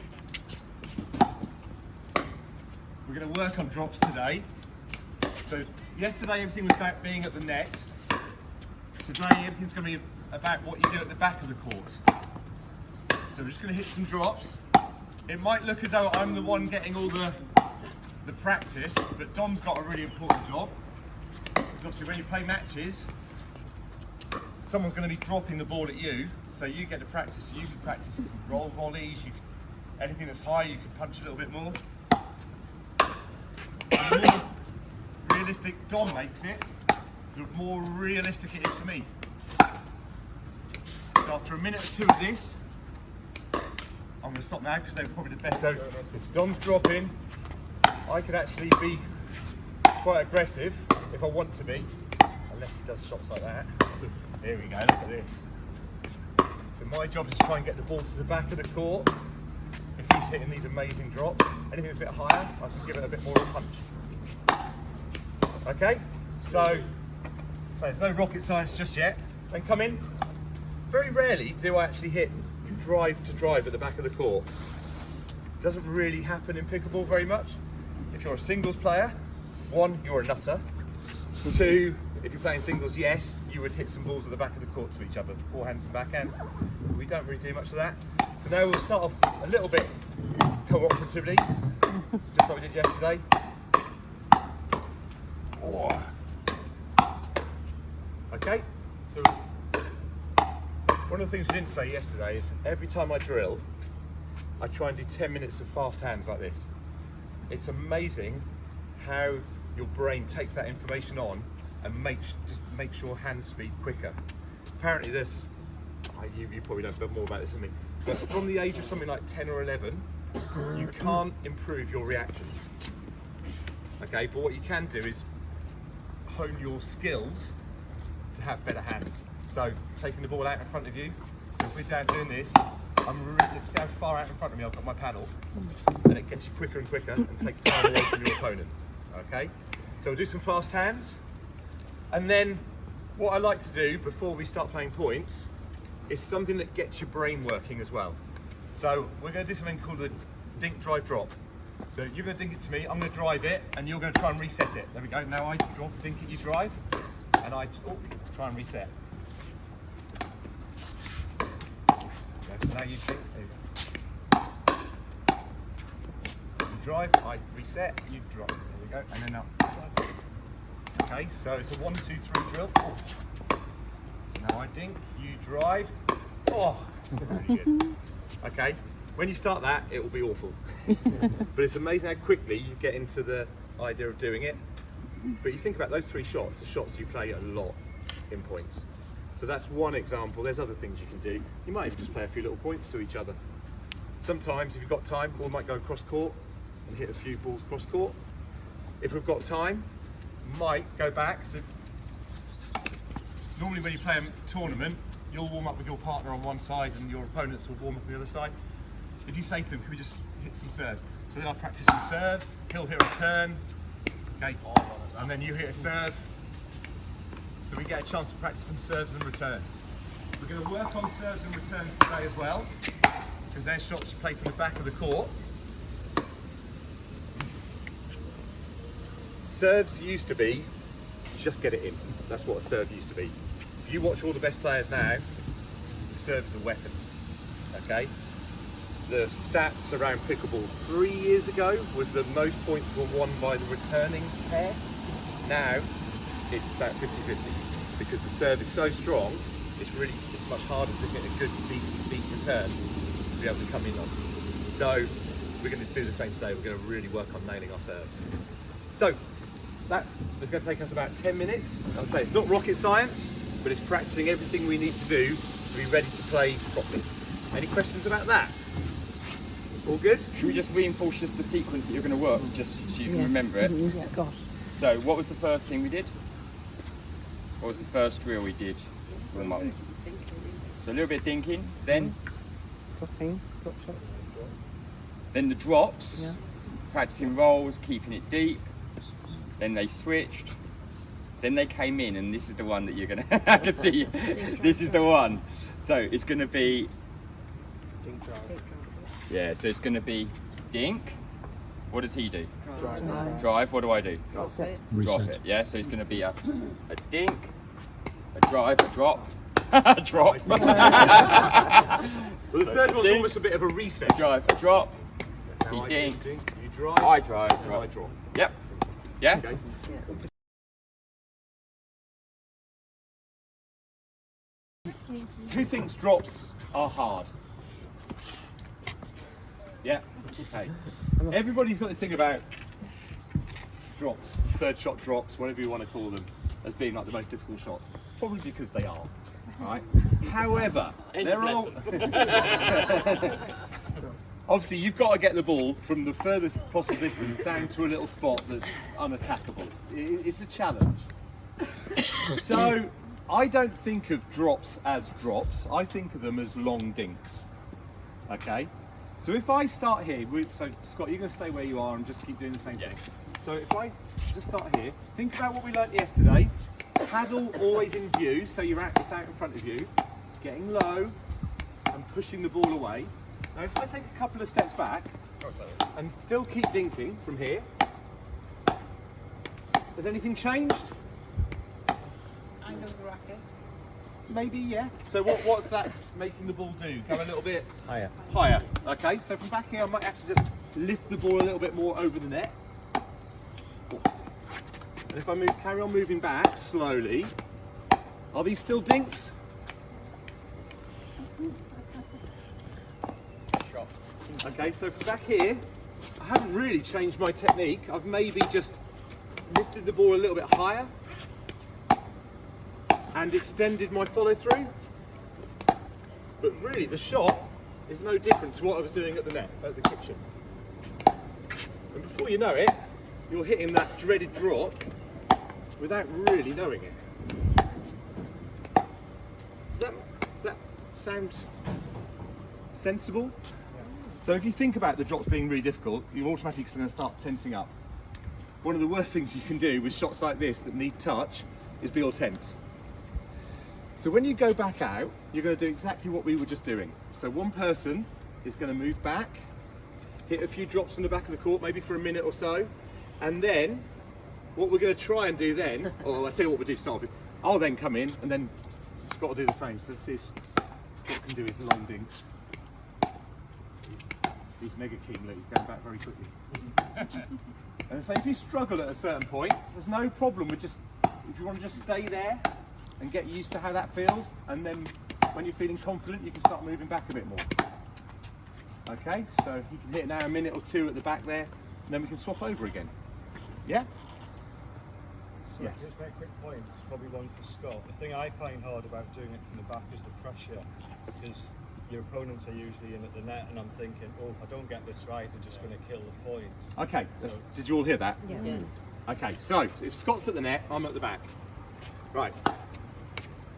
We're going to work on drops today. So yesterday everything was about being at the net. Today everything's going to be about what you do at the back of the court. So we're just going to hit some drops. It might look as though I'm the one getting all the practice, but Dom's got a really important job. Because obviously when you play matches, someone's going to be dropping the ball at you, so you get to practice. So you can practice roll volleys, anything that's high, you can punch a little bit more. The more realistic Dom makes it, the more realistic it is for me. So after a minute or two of this, I'm going to stop now because they're probably the best. So if Dom's dropping, I could actually be quite aggressive if I want to be, unless he does shots like that. There we go, look at this. So my job is to try and get the ball to the back of the court. If he's hitting these amazing drops, anything that's a bit higher, I can give it a bit more of a punch. Okay, so there's no rocket science just yet. Then come in. Very rarely do I actually hit drive to drive at the back of the court. Doesn't really happen in pickleball very much. If you're a singles player, 1, you're a nutter. 2, if you're playing singles, yes, you would hit some balls at the back of the court to each other, forehands and backhands. We don't really do much of that. So now we'll start off a little bit cooperatively, just like we did yesterday. Okay, so one of the things we didn't say yesterday is every time I drill, I try and do 10 minutes of fast hands like this. It's amazing how your brain takes that information on and just makes your hand speed quicker. Apparently this, you probably know a bit more about this than me, but from the age of something like 10 or 11, you can't improve your reactions. Okay, but what you can do is hone your skills to have better hands. So taking the ball out in front of you, so if we're down doing this, I'm really, see how far out in front of me I've got my paddle, and it gets you quicker and quicker and takes time away from your opponent. Okay, so we'll do some fast hands, and then what I like to do before we start playing points is something that gets your brain working as well. So we're going to do something called the dink, drive, drop. So you're going to dink it to me, I'm going to drive it, and you're going to try and reset it. There we go, now I drop, dink it, you drive, and I try and reset. So now you dink, there you go. You drive, I reset, you drop, there we go, and then now drive. Okay, so it's a 1, 2, 3 drill. Oh. So now I dink, you drive. Oh, very good. Okay, when you start that, it will be awful. But it's amazing how quickly you get into the idea of doing it. But you think about those 3 shots, the shots you play a lot in points. So that's one example. There's other things you can do. You might even just play a few little points to each other. Sometimes, if you've got time, we might go cross court and hit a few balls cross court. If we've got time, might go back. So normally when you play a tournament, you'll warm up with your partner on one side and your opponents will warm up on the other side. If you say to them, can we just hit some serves? So then I'll practice some serves, he'll hit a return, okay, and then you hit a serve. So we get a chance to practice some serves and returns. We're going to work on serves and returns today as well, because they're shots you play from the back of the court. Serves used to be, just get it in. That's what a serve used to be. If you watch all the best players now, the serve is a weapon, okay? The stats around pickleball 3 years ago was the most points were won by the returning pair. Now, it's about 50-50, because the serve is so strong, it's much harder to get a good, decent, deep return to be able to come in on. So, we're going to do the same today. We're going to really work on nailing our serves. So, that is going to take us about 10 minutes. I'd say it's not rocket science, but it's practicing everything we need to do to be ready to play properly. Any questions about that? All good? Should we just reinforce just the sequence that you're going to work, just so you can remember it? Yeah, gosh. So, what was the first thing we did? What was the first drill we did? Warm up. So a little bit of dinking, then Dropping, drop shots. then the drops, Yeah. practicing rolls, keeping it deep. Then they switched. Then they came in, and this is the one that you're gonna. I can see you. This is the one. So it's gonna be. Yeah. So it's gonna be Dink. What does he do? Drive. What do I do? Drop it. Drop Reset. it. Yeah. So it's gonna be a dink, a drive, a drop, a drop. Well, the third one's Dink. almost a bit of a reset. Drive, a drop. Now He I dinks. dink, you drive, I drive. and I Drop. draw. Yep. Yeah. Okay. Who thinks drops are hard? Yeah. Okay. Everybody's got this thing about drops, third shot drops, whatever you want to call them, as being like the most difficult shots. Probably because they are. Right. However, they're all. Obviously, you've got to get the ball from the furthest possible distance down to a little spot that's unattackable. It's a challenge. So, I don't think of drops as drops. I think of them as long dinks. Okay? So if I start here, so Scott, you're going to stay where you are and just keep doing the same thing. So if I just start here, think about what we learnt yesterday. Paddle always in view, so it's out in front of you. Getting low and pushing the ball away. Now if I take a couple of steps back and still keep dinking from here, has anything changed? Angle of the racket. Maybe, yeah. So what's that making the ball do? Go a little bit Higher. higher. Okay, so from back here I might have to just lift the ball a little bit more over the net. And if I carry on moving back slowly, are these still dinks? Okay, so from back here, I haven't really changed my technique. I've maybe just lifted the ball a little bit higher and extended my follow through. But really the shot is no different to what I was doing at the net, at the kitchen. And before you know it, you're hitting that dreaded drop without really knowing it. Does that sound sensible? So if you think about the drops being really difficult, you're automatically going to start tensing up. One of the worst things you can do with shots like this that need touch is be all tense. So when you go back out, you're going to do exactly what we were just doing. So one person is going to move back, hit a few drops on the back of the court, maybe for a minute or so, and then what we're going to try and do then, or I'll tell you what we'll do to start with, I'll then come in and then Scott will do the same. So let's see if Scott can do his long dinks. He's mega keen, look, he's going back very quickly. And so if you struggle at a certain point, there's no problem with just, if you want to just stay there and get used to how that feels, and then when you're feeling confident, you can start moving back a bit more. Okay, so you can hit now a minute or two at the back there, and then we can swap over again. Yeah? Yes. Just make a quick point. It's probably one for Scott. The thing I find hard about doing it from the back is the pressure, because your opponents are usually in at the net, and I'm thinking, oh, if I don't get this right, they're just going to kill the point. Okay, did you all hear that? Yeah. Okay, so if Scott's at the net, I'm at the back. Right.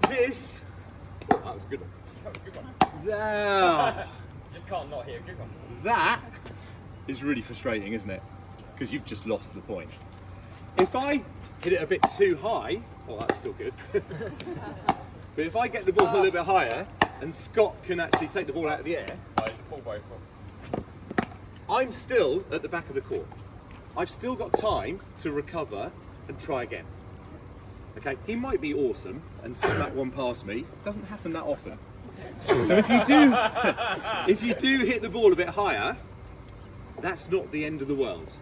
This. Oh, that was a good one. That was a good one. There. Just can't not hear a good one. That is really frustrating, isn't it? Because you've just lost the point. If I hit it a bit too high, well, that's still good. But if I get the ball a little bit higher, and Scott can actually take the ball out of the air, Pull both up. I'm still at the back of the court. I've still got time to recover and try again. Okay, he might be awesome and smack one past me. Doesn't happen that often. So if you do hit the ball a bit higher, that's not the end of the world.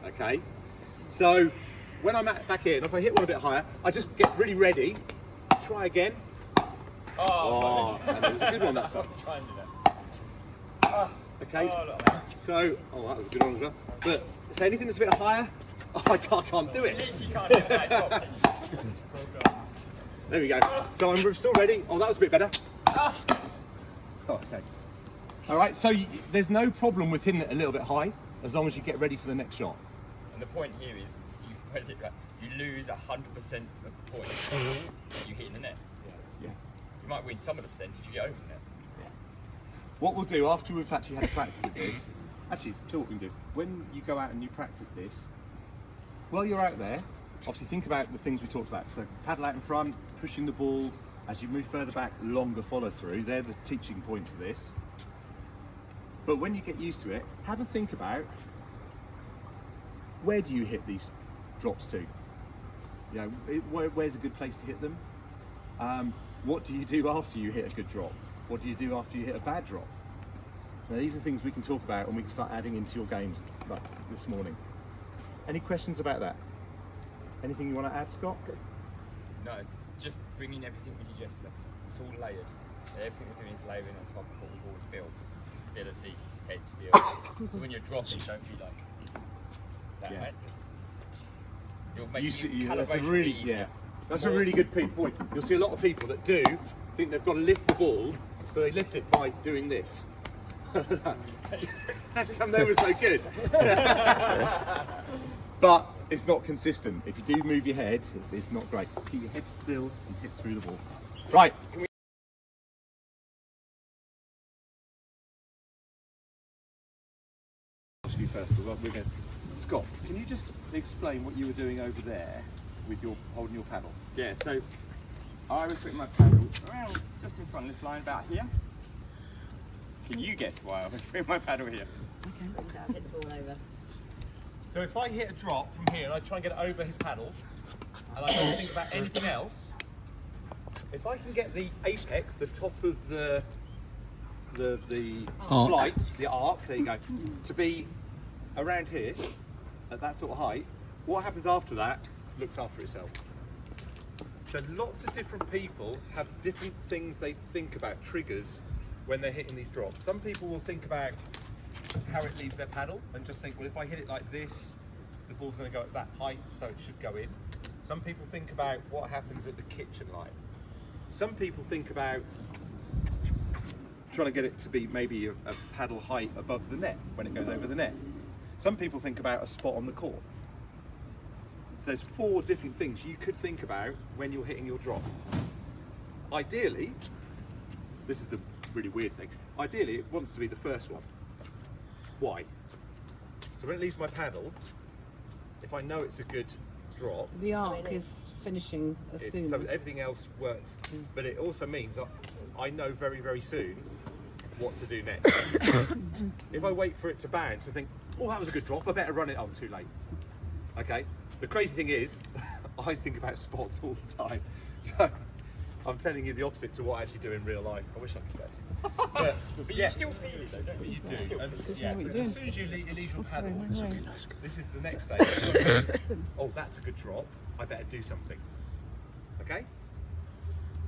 Okay, so when I'm back here, and if I hit one a bit higher, I just get really ready, try again. Oh, and it was a good one that time. Try and do that. Okay, so, that was a good one as well. But, so anything that's a bit higher, I can't do it. You can't do that. There we go. So I'm still ready. Oh, that was a bit better. Okay. All right, so there's no problem with hitting it a little bit high, as long as you get ready for the next shot. And the point here is, you lose 100% of the points that you hit in the net. Yeah. You might win some of the percentage you get over the net. What we'll do after we've actually had practice of this, actually, tell you what we can do. When you go out and you practice this, while you're out there, obviously think about the things we talked about. So paddle out in front, pushing the ball, as you move further back, longer follow through. They're the teaching points of this. But when you get used to it, have a think about, where do you hit these drops to? You know, where's a good place to hit them? What do you do after you hit a good drop? What do you do after you hit a bad drop? Now, these are things we can talk about and we can start adding into your games like this morning. Any questions about that? Anything you want to add, Scott? No, just bringing everything we did yesterday. It's all layered. Everything we're doing is layering on top of what we've already built. Stability, head steer. So when you're dropping, don't be like that, right? Just, you'll make that's a really, that's a really good point. You'll see a lot of people that do think they've got to lift the ball, so they lift it by doing this. And they were so good. But it's not consistent. If you do move your head, it's not great. Keep your head still and hit through the ball. Right. Ask you first, we're going. Scott, can you just explain what you were doing over there with your holding your paddle? Yeah, so I was putting my paddle around just in front of this line about here. Can you guess why I was putting my paddle here? Okay. Hit the ball over. So if I hit a drop from here and I try and get it over his paddle, and I don't think about anything else, if I can get the apex, the top of the Arc. flight, the arc, there you go, to be around here, at that sort of height, what happens after that looks after itself. So lots of different people have different things they think about, triggers, when they're hitting these drops. Some people will think about how it leaves their paddle and just think, well, if I hit it like this, the ball's going to go at that height, so it should go in. Some people think about what happens at the kitchen line. Some people think about trying to get it to be maybe a paddle height above the net when it goes over the net. Some people think about a spot on the court. So there's 4 different things you could think about when you're hitting your drop. Ideally, this is the really weird thing, ideally it wants to be the first one. Why? So when it leaves my paddle, if I know it's a good drop, The arc is finishing as soon. so everything else works. But it also means I know very, very soon what to do next. If I wait for it to bounce and think, oh, that was a good drop, I better run it. Oh, I'm too late. Okay. The crazy thing is, I think about spots all the time. So I'm telling you the opposite to what I actually do in real life. I wish I could actually. But You still feel it though, don't But you? you do. And, know what you're as doing. soon as you leave your Oh, sorry, paddle, no way. this is the next stage. Oh, that's a good drop. I better do something. Okay?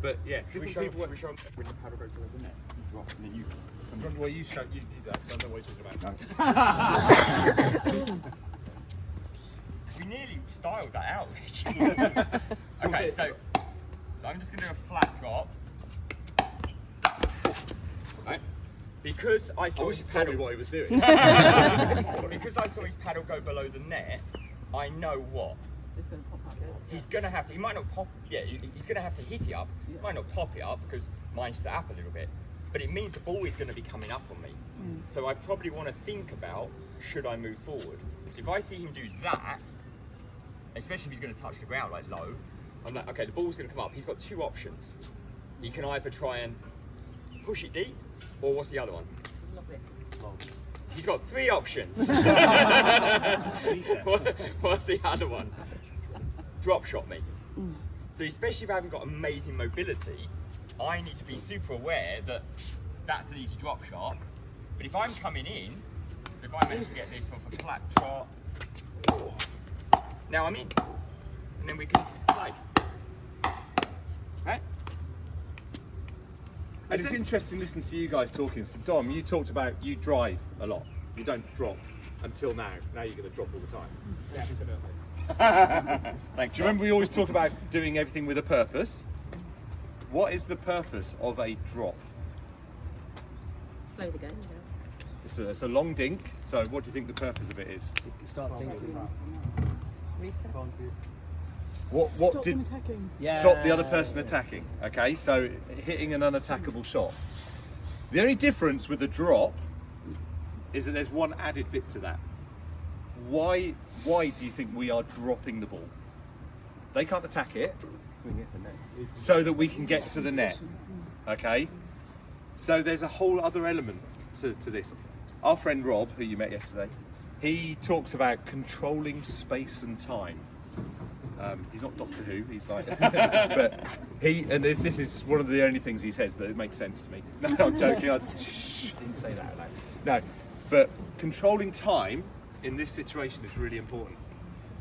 But yeah, different people. Should we show them when the paddle goes over the net? You drop and then you. Well, you show you do that. 'Cause I know what you're talking about. We nearly styled that out, Rich. Okay, so I'm just going to do a flat drop. Right? Because I saw his Tell me paddle, what he was doing. because I saw his paddle go below the net, I know what. It's going to pop up. He's going to have to, he might not pop, he's going to have to hit it up. He might not pop it up because mine's set up a little bit. But it means the ball is going to be coming up on me. So I probably want to think about, should I move forward? So if I see him do that, especially if he's going to touch the ground like low, I'm like, okay, the ball's going to come up. He's got two options. He can either try and push it deep, or what's the other one? Love it. He's got three options. What's the other one? Drop shot me. So especially if I haven't got amazing mobility, I need to be super aware that that's an easy drop shot. But if I'm coming in, so if I manage to get this off a flat trot, now I'm in, and then we can play. Right? And it's interesting listening to you guys talking. So Dom, you talked about you drive a lot. You don't drop until now. Now you're going to drop all the time. Thanks. Do you remember we always talk about doing everything with a purpose? What is the purpose of a drop? Slow the game down. It's a long dink. So what do you think the purpose of it is? Start thinking. Reset. What Stop did them attacking. stop the other person attacking? Okay, so hitting an unattackable shot. The only difference with a drop is that there's one added bit to that. Why do you think we are dropping the ball? They can't attack it, so that we can get to the net. Okay, so there's a whole other element to this. Our friend Rob, who you met yesterday, he talks about controlling space and time. He's not Doctor Who, he's like, but and this is one of the only things he says that makes sense to me. No, I'm joking, I didn't say that. No, but controlling time in this situation is really important.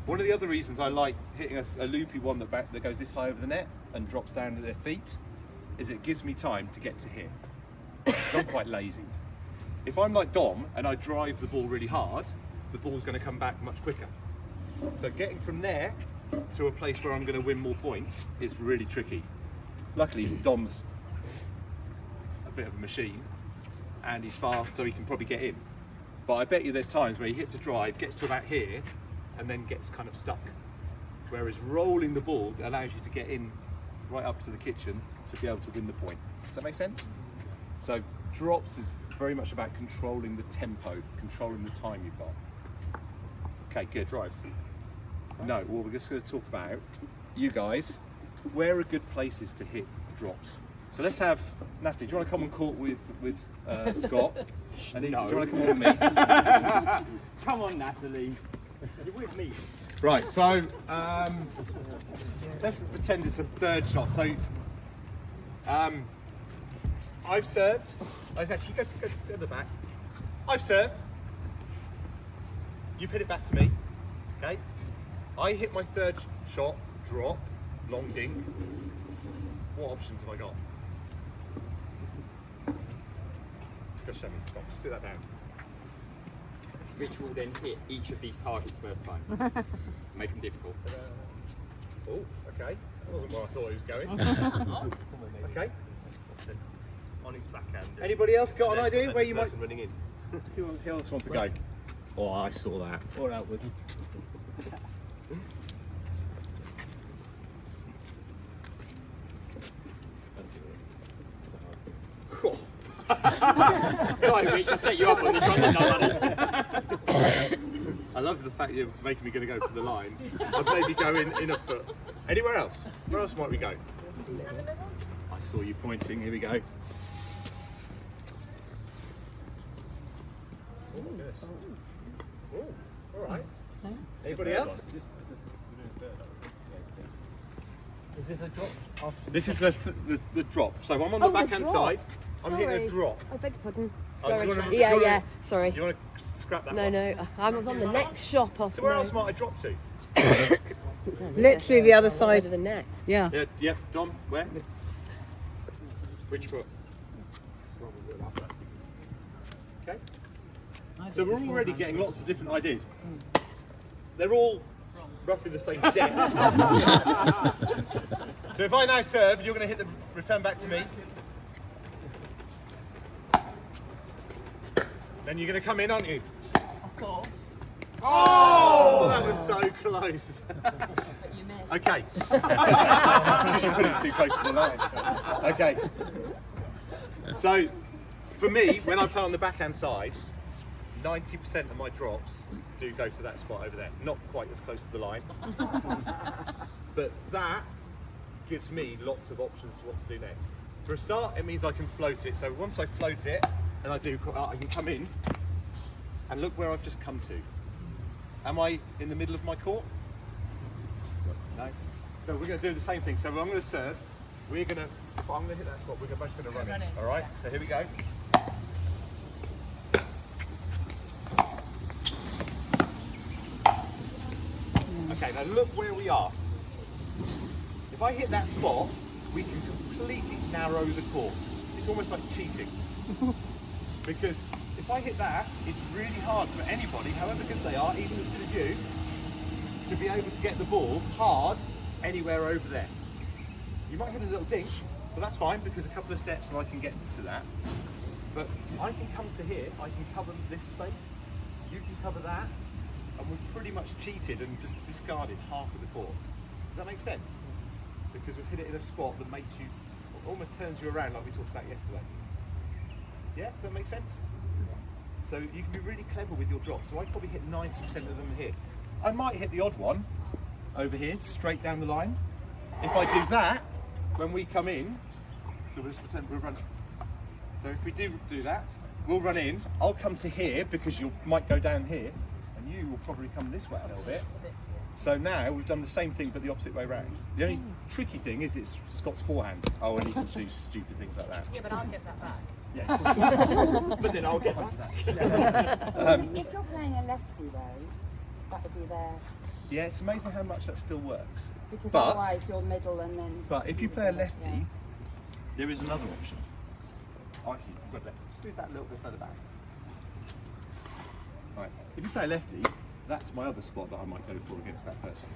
One of the other reasons I like hitting a loopy one that goes this high over the net and drops down to their feet is it gives me time to get to here. I'm quite lazy. If I'm like Dom and I drive the ball really hard, the ball's going to come back much quicker. So getting from there to a place where I'm going to win more points is really tricky. Luckily, Dom's a bit of a machine and he's fast, so he can probably get in. But I bet you there's times where he hits a drive, gets to about here, and then gets kind of stuck. Whereas rolling the ball allows you to get in right up to the kitchen to be able to win the point. Does that make sense? So drops is very much about controlling the tempo, controlling the time you've got. Okay, good. Drives. No, well, we're just going to talk about, you guys, where are good places to hit drops? So let's have, Natalie, do you want to come on court with Scott? And No. do you want to come on with me? Come on, Natalie. You're with me. Right, so let's pretend it's a third shot. So I've served. Actually, go to the back. I've served. You've hit it back to me. Okay. I hit my third shot, drop, long dink. What options have I got? Just show me. Stop. Sit that down. Rich will then hit each of these targets first time. Make them difficult. Oh, okay. That wasn't where I thought he was going. Okay. On his backhand. Anybody else got an idea where you might? Running in. Who else wants to go? Oh, I saw that. Or outward. Sorry, Rich, I set you up on this one. No, I love the fact you're making me going to go to the lines. I'd maybe go in a foot. Anywhere else? Where else might we go? I saw you pointing. Here we go. Oh, goodness. Oh, all right. Anybody else? Is this a drop? This is the drop. So I'm on the backhand side. I'm hitting a drop. I beg your pardon. Oh, so Sorry. you wanna- Yeah, you wanna- yeah. Sorry. You want to scrap that No, one? no. I was on the next shop off. So where else might I drop to? Literally the other side. of the net. Yeah. Yeah, Dom, where? Which foot? Okay. So we're already getting lots of different ideas. They're all roughly the same depth. So if I now serve, you're going to hit the return back to me. Then you're going to come in, aren't you? Of course. Oh, that was so close. But you missed. Okay. Because you put it too close to the line. Okay. So, for me, when I play on the backhand side, 90% of my drops do go to that spot over there. Not quite as close to the line. But that gives me lots of options to what to do next. For a start, it means I can float it. So once I float it, and I can come in, and look where I've just come to. Am I in the middle of my court? No. So we're going to do the same thing. So I'm going to serve. We're going to, if I'm going to hit that spot, we're both going to run in. All right. So here we go. Okay. Now look where we are. If I hit that spot, we can completely narrow the court. It's almost like cheating. Because if I hit that, it's really hard for anybody, however good they are, even as good as you, to be able to get the ball hard anywhere over there. You might hit a little dink, but that's fine because a couple of steps and I can get to that. But I can come to here, I can cover this space, you can cover that, and we've pretty much cheated and just discarded half of the court. Does that make sense? Because we've hit it in a spot that makes you, almost turns you around like we talked about yesterday. Yeah, does that make sense? So you can be really clever with your drops. So I probably hit 90% of them here. I might hit the odd one over here, straight down the line. If I do that, when we come in, so we'll just pretend we're running. So if we do that, we'll run in. I'll come to here because you might go down here, and you will probably come this way a little bit. So now we've done the same thing but the opposite way around. The only tricky thing is it's Scott's forehand. Oh, and he can do stupid things like that. Yeah, but I'll get that back. Yeah. But then I'll get that back. If you're playing a lefty though, that would be there. Yeah, it's amazing how much that still works. Because But- otherwise you're middle and then... But if you play a lefty, there is another option. Oh, actually, you've got left. Just do that a little bit further back. Right. If you play a lefty, that's my other spot that I might go for against that person.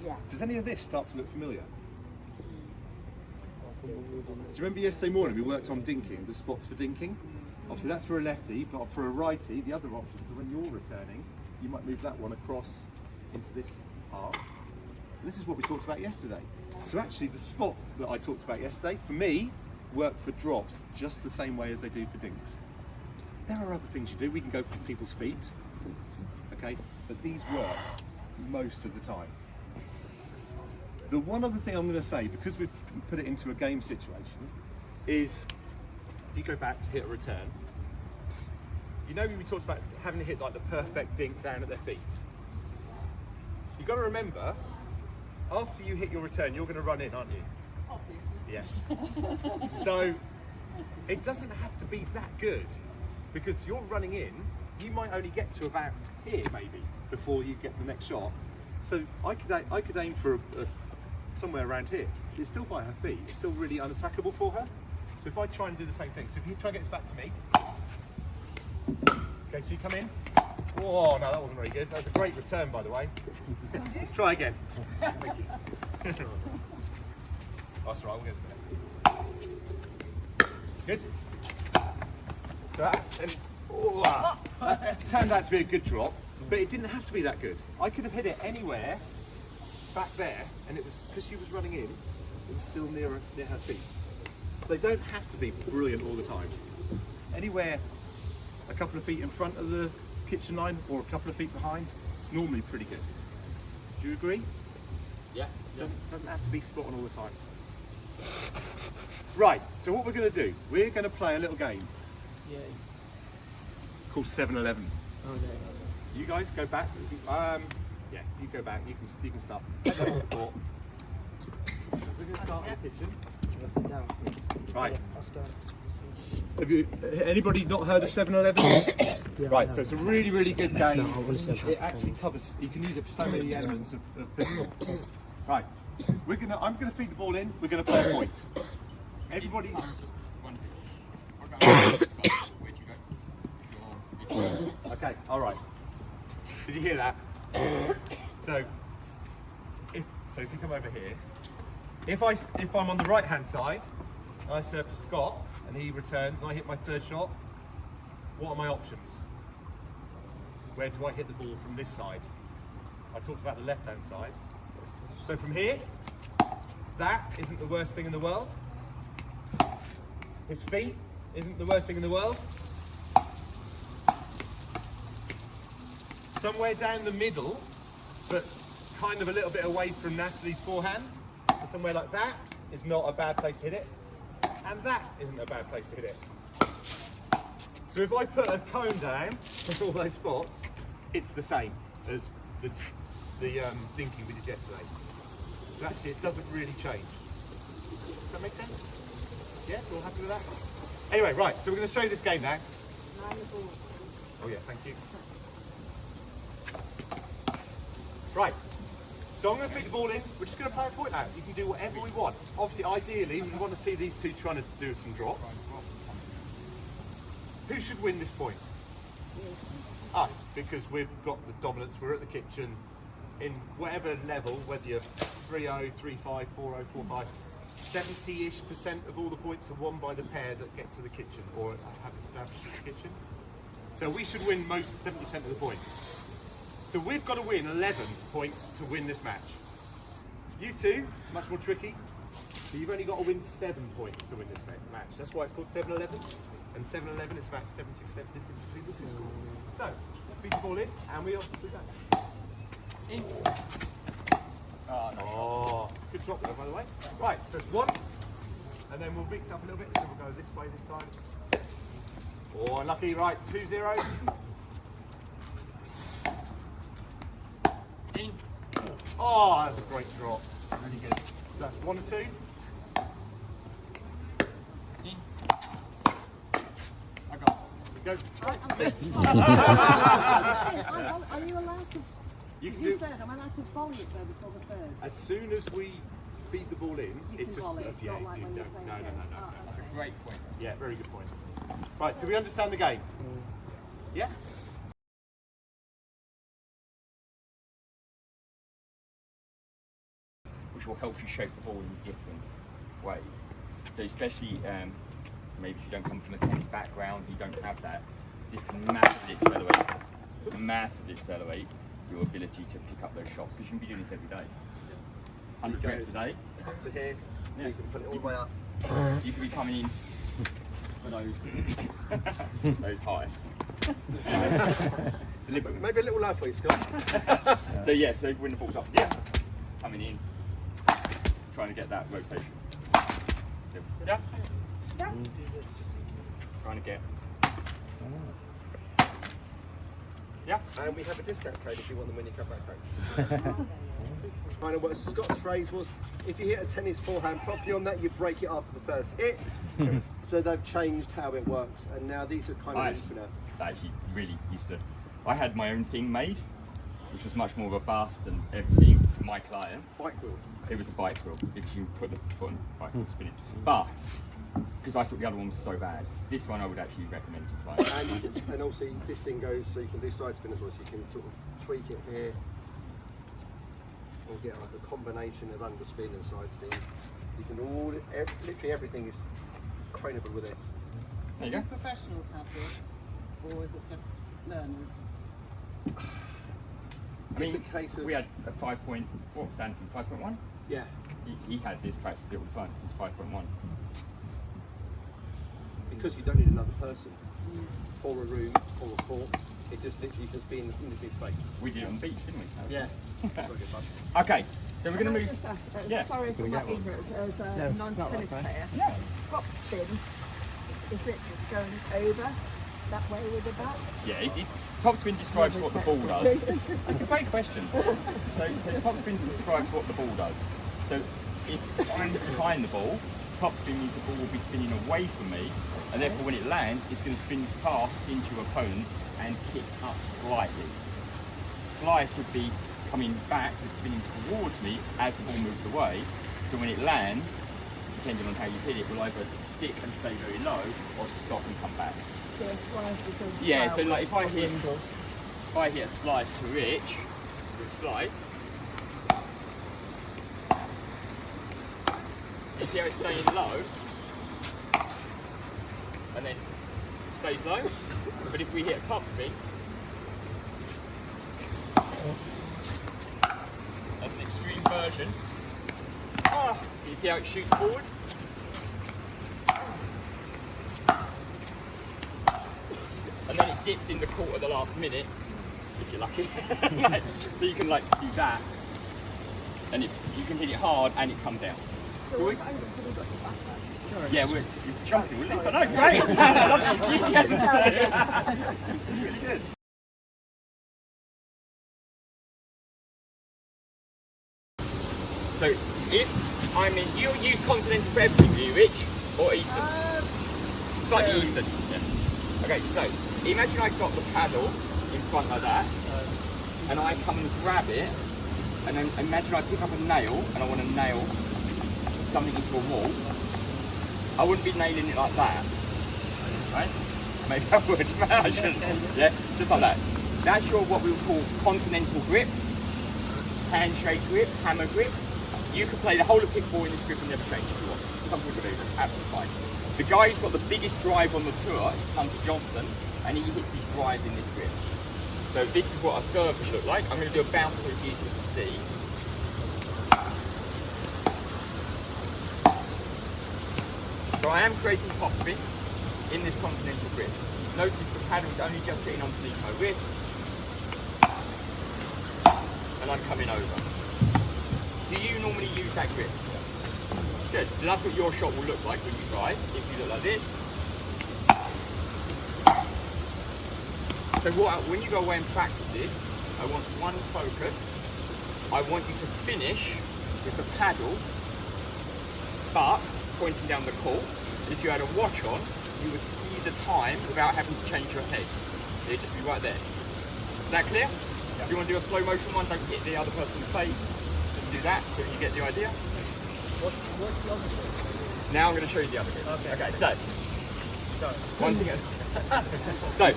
Yeah. Does any of this start to look familiar? Do you remember yesterday morning we worked on dinking, the spots for dinking? Obviously that's for a lefty, but for a righty, the other option is when you're returning, you might move that one across into this part. And this is what we talked about yesterday. So actually the spots that I talked about yesterday, for me, work for drops just the same way as they do for dinks. There are other things you do. We can go for people's feet, okay? But these work most of the time. The one other thing I'm going to say, because we've put it into a game situation, is if you go back to hit a return, you know we talked about having to hit like the perfect dink down at their feet. You've got to remember, after you hit your return, you're going to run in, aren't you? Obviously. Yes. So it doesn't have to be that good, because you're running in, you might only get to about here maybe before you get the next shot. So I could aim for somewhere around here. It's still by her feet. It's still really unattackable for her. So if I try and do the same thing, so if you try and get this back to me. Okay, so you come in. Oh no, that wasn't very good. That was a great return, by the way. Let's try again. Thank you. That's all right, we'll get it. Good. So that turned out to be a good drop, but it didn't have to be that good. I could have hit it anywhere back there, and it was because she was running in, it was still near her feet. So they don't have to be brilliant all the time. Anywhere a couple of feet in front of the kitchen line or a couple of feet behind, it's normally pretty good. Do you agree? Yeah. Doesn't have to be spot on all the time. Right, so what we're going to do, we're going to play a little game called 7-Eleven. You guys go back. Yeah, you go back. You can start. We're going to start in the kitchen. Right. Have you? Anybody not heard of 7-Eleven? Right. So it's a really, really good game. It actually covers. You can use it for so many elements of pickleball. Right. I'm gonna feed the ball in. We're gonna play a point. Everybody. Okay. All right. Did you hear that? So So if you come over here, if I'm on the right hand side, I serve to Scott and he returns and I hit my third shot, what are my options? Where do I hit the ball from this side? I talked about the left hand side. So from here, that isn't the worst thing in the world. His feet isn't the worst thing in the world. Somewhere down the middle, but kind of a little bit away from Natalie's forehand. So somewhere like that is not a bad place to hit it. And that isn't a bad place to hit it. So if I put a cone down for all those spots, it's the same as the dinking we did yesterday. So actually it doesn't really change. Does that make sense? Yeah, you all happy with that? Anyway, right, so we're going to show you this game now. Oh yeah, thank you. Right, so I'm going to feed the ball in, we're just going to play a point now. You can do whatever we want. Obviously, ideally, we want to see these two trying to do some drops. Who should win this point? Us, because we've got the dominance, we're at the kitchen, in whatever level, whether you're 3-0, 3-5, 4-0, 4-5, 70-ish% of all the points are won by the pair that get to the kitchen, or have established the kitchen. So we should win most 70% of the points. So we've got to win 11 points to win this match. You two, much more tricky. So you've only got to win 7 points to win this match. That's why it's called 7-11. And 7-11 is about 70% difference between the two scores. So, let's beat the ball in, and we off we go. In. Oh, no. Oh, good drop there, by the way. Right, so it's 1. And then we'll mix up a little bit. So we'll go this way this time. Oh, unlucky, right, 2-0. In. Oh, that's a great drop. Really good. So that's 1-2. In. I got it. Go. Are you allowed to? You can You do. said, am I allowed to volley it though before the third? As soon as we feed the ball in, You it's can just volley, it's yeah, not like dude, when no, you're playing no, no, games. no, no, no. That's a great point. Yeah, very good point. Right, so we understand the game. Yeah. Which will help you shape the ball in different ways. So especially maybe if you don't come from a tennis background, you don't have that, this can massively accelerate your ability to pick up those shots, because you can be doing this every day. 100 reps a day. Up to here, so you can put it all the way up. You could be coming in for those high. Deliberately. Maybe a little low for you, Scott. So yeah, so when the ball's up, yeah, coming in, trying to get that rotation. Yeah. Trying to get. Yeah. And we have a discount code if you want them when you come back home. Kind of what Scott's phrase was, if you hit a tennis forehand properly on that, you break it after the first hit. So they've changed how it works, and now these are kind of infinite. I actually really used to. I had my own thing made, which was much more robust and everything for my clients. Bike wheel. It was a bike wheel, because you put the foot on the bike wheel spinning. But because I thought the other one was so bad, this one I would actually recommend to clients. And also this thing goes so you can do side spin as well, so you can sort of tweak it here or get like a combination of underspin and side spin. You can literally everything is trainable with this. There you Do go. professionals have this, or is it just learners? I mean, It's a case of we had a 5.1. 5.1? yeah. He has this, practice it all the time. It's 5.1. Because you don't need another person or a room or a court. It just literally just be in this space. We did it on the beach, didn't we? Yeah. Okay, so we're going to Can I move. just ask, Yeah. sorry for my ignorance as a non-tennis player. Yeah. Top spin, is it going over that way with the bat? Yeah, it's topspin describes what the ball does. That's a great question. So topspin describes what the ball does. So if I'm behind the ball, topspin means the ball will be spinning away from me, and therefore when it lands, it's going to spin past into your opponent and kick up slightly. Slice would be coming back and spinning towards me as the ball moves away. So when it lands, depending on how you hit it, will either stick and stay very low or stop and come back. So a slice because Yeah, so like if I hit a slice to reach with slice, see how it's staying low, and then stays low. But if we hit a topspin, that's an extreme version. You see how it shoots forward? And then it dips in the court at the last minute, if you're lucky. So you can like do that, and you can hit it hard and it comes down. So yeah, you're jumping with this. I know, it's great. I love it. It's really good. So if you use continental for everything, do you, Rich? Or Eastern? Slightly Eastern. Yeah. Okay, so imagine I got the paddle in front like that, and I come and grab it, and then imagine I pick up a nail, and I want to nail something into a wall. I wouldn't be nailing it like that, right? Maybe I would, but I shouldn't. Yeah, just like that. That's your what we would call continental grip, handshake grip, hammer grip. You can play the whole of pickleball in this grip and never change if you want. Some people do, that's absolutely fine. The guy who's got the biggest drive on the tour is Hunter Johnson, and he hits his drive in this grip. So this is what a serve would look like. I'm going to do a bounce so it's easier to see. So I am creating topspin in this continental grip. Notice the paddle is only just getting underneath my wrist, and I'm coming over. Do you normally use that grip? Good, so that's what your shot will look like when you drive, if you look like this. So when you go away and practice this, I want one focus. I want you to finish with the paddle, but pointing down the court. If you had a watch on, you would see the time without having to change your head. It'd just be right there. Is that clear? If you want to do a slow motion one, don't hit the other person in the face. Just do that so you get the idea. What's the other one? Now I'm going to show you the other grip. Okay, so one thing. So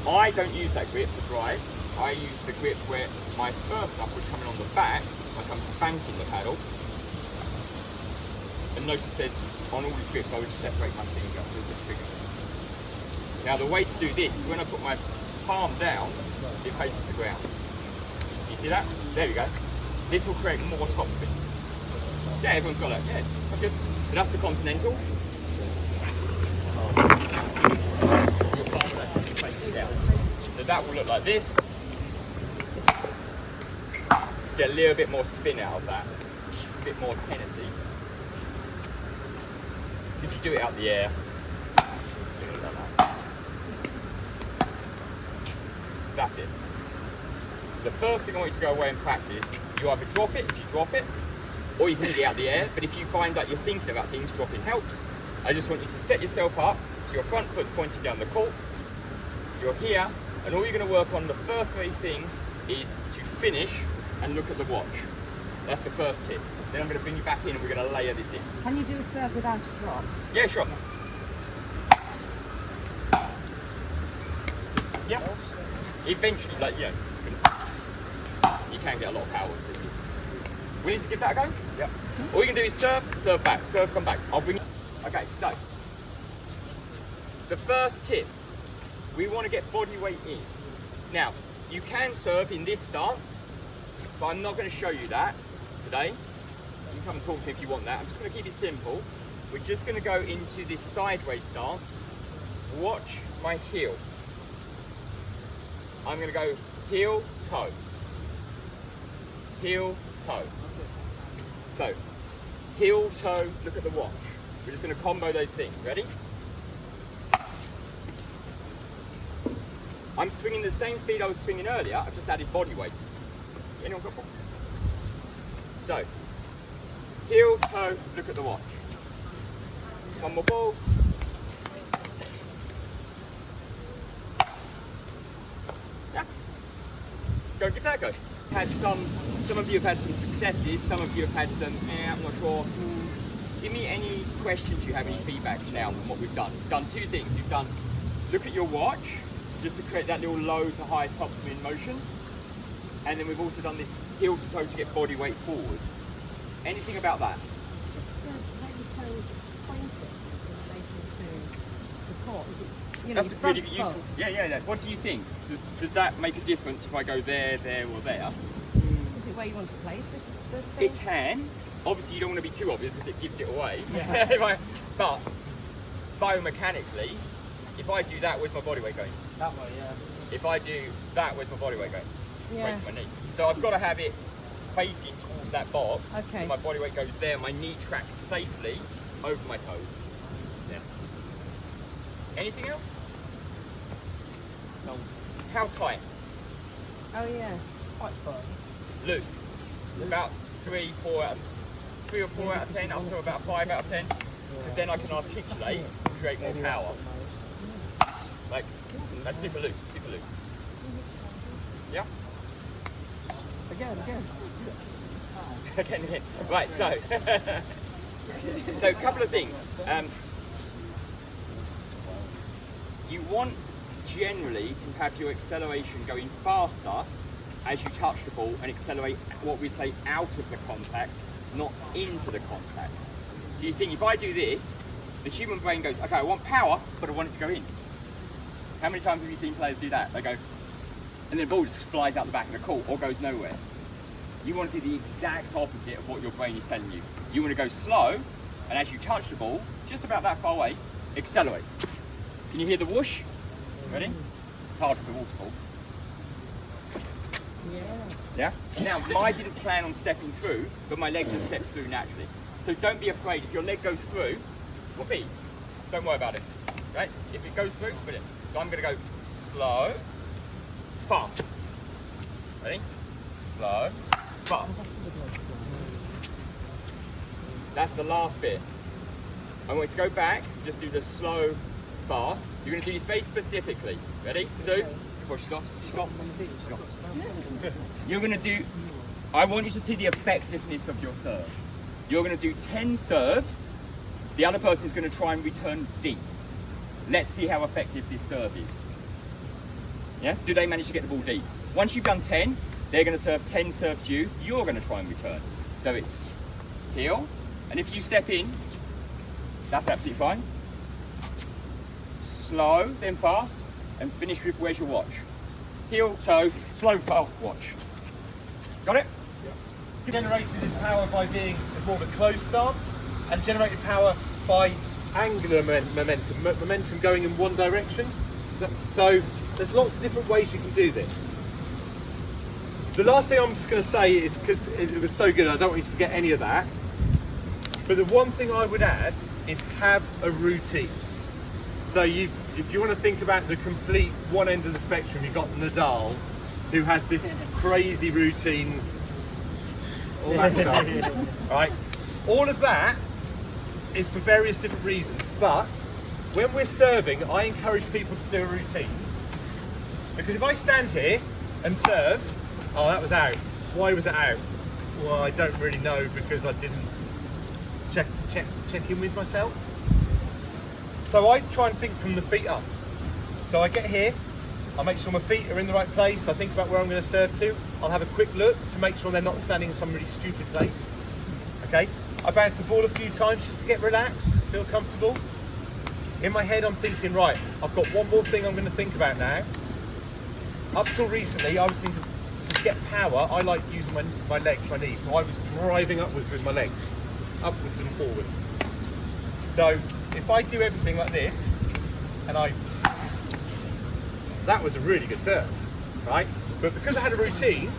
I don't use that grip for drive. I use the grip where my first up was coming on the back, like I'm spanking the paddle. And notice there's, on all these grips, I would just separate my finger so it's a trigger. Now the way to do this is when I put my palm down, it faces the ground. You see that? There we go. This will create more top spin. Yeah, everyone's got it. Yeah, that's good. So that's the continental. So that will look like this. Get a little bit more spin out of that. A bit more tenacity. If you do it out the air, it's going to look like that. That's it. So the first thing I want you to go away and practice, you either drop it if you drop it, or you can hit it out the air. But if you find that you're thinking about things, dropping helps. I just want you to set yourself up so your front foot's pointing down the court. So you're here, and all you're going to work on, the first very thing is to finish and look at the watch. That's the first tip. Then I'm going to bring you back in and we're going to layer this in. Can you do a serve without a drop? Yeah, sure. Yeah. Eventually, like, yeah, you can get a lot of power with this. Willing to give that a go? Yeah. All you can do is serve, serve back, serve, come back. I'll bring you. Okay, so the first tip, we want to get body weight in. Now, you can serve in this stance, but I'm not going to show you that today. You can come and talk to me if you want that. I'm just going to keep it simple. We're just going to go into this sideways stance. Watch my heel. I'm going to go heel, toe. Heel, toe. So, heel, toe, look at the watch. We're just going to combo those things. Ready? I'm swinging the same speed I was swinging earlier. I've just added body weight. Anyone got one? So, heel, toe, look at the watch. One more ball. Yeah. Go give that a go. Had some of you have had some successes, some of you have had some, I'm not sure. Give me any questions you have, any feedback now from what we've done. We've done two things. We've done look at your watch, just to create that little low to high top spin motion. And then we've also done this heel to toe to get body weight forward. Anything about that? Yeah, like you point it in relation to the court? Is it, you know, That's your really front useful. foot? Yeah. What do you think? Does that make a difference if I go there, there, or there? Is it where you want to place the thing? It can. Obviously, you don't want to be too obvious because it gives it away. Yeah. But biomechanically, if I do that, where's my body weight going? That way, yeah. If I do that, where's my body weight going? Yeah. Weight to my knee. So I've got to have it facing towards that box, Okay. so my body weight goes there, my knee tracks safely over my toes. Yeah. Anything else? No. How tight? Oh yeah. Quite fun. Loose. About 3 or 4 out of 10, up to about 5 out of 10. Because then I can articulate and create more power. Like, that's super loose, super loose. Yeah? Again. Again. Right, so a couple of things. You want generally to have your acceleration going faster as you touch the ball and accelerate what we say out of the contact, not into the contact. So you think if I do this, the human brain goes, okay, I want power, but I want it to go in. How many times have you seen players do that? They go, and then the ball just flies out the back of the court or goes nowhere. You want to do the exact opposite of what your brain is telling you. You want to go slow, and as you touch the ball, just about that far away, accelerate. Can you hear the whoosh? Ready? It's hard for the waterfall. Yeah? Now, I didn't plan on stepping through, but my leg just steps through naturally. So don't be afraid. If your leg goes through, whoopee, don't worry about it. Right? If it goes through, brilliant. So I'm going to go slow, fast. Ready? Slow, fast. That's the last bit. I want you to go back, just do the slow, fast. You're going to do this very specifically. Ready? So, before she's off. You're going to do, I want you to see the effectiveness of your serve. You're going to do 10 serves. The other person is going to try and return deep. Let's see how effective this serve is. Yeah? Do they manage to get the ball deep? Once you've done 10, they're going to serve 10 serves to you. You're going to try and return. So it's heel, and if you step in, that's absolutely fine. Slow, then fast, and finish with where's your watch. Heel, toe, slow, fast, watch. Got it? Generated this power by being more of a closed stance, and generated power by angular momentum going in one direction. So there's lots of different ways you can do this. The last thing I'm just going to say is, because it was so good, I don't want you to forget any of that, but the one thing I would add is have a routine. So if you want to think about the complete one end of the spectrum, you've got Nadal, who has this crazy routine, all that stuff, right? All of that is for various different reasons, but when we're serving, I encourage people to do a routine. Because if I stand here and serve, oh, that was out. Why was it out? Well, I don't really know, because I didn't check in with myself. So I try and think from the feet up. So I get here, I make sure my feet are in the right place, I think about where I'm going to serve to, I'll have a quick look to make sure they're not standing in some really stupid place. Okay, I bounce the ball a few times just to get relaxed, feel comfortable. In my head I'm thinking, right, I've got one more thing I'm going to think about now. Up till recently I was thinking, to get power, I like using my legs, my knees, so I was driving upwards with my legs, upwards and forwards. So if I do everything like this, and that was a really good serve, right? But because I had a routine,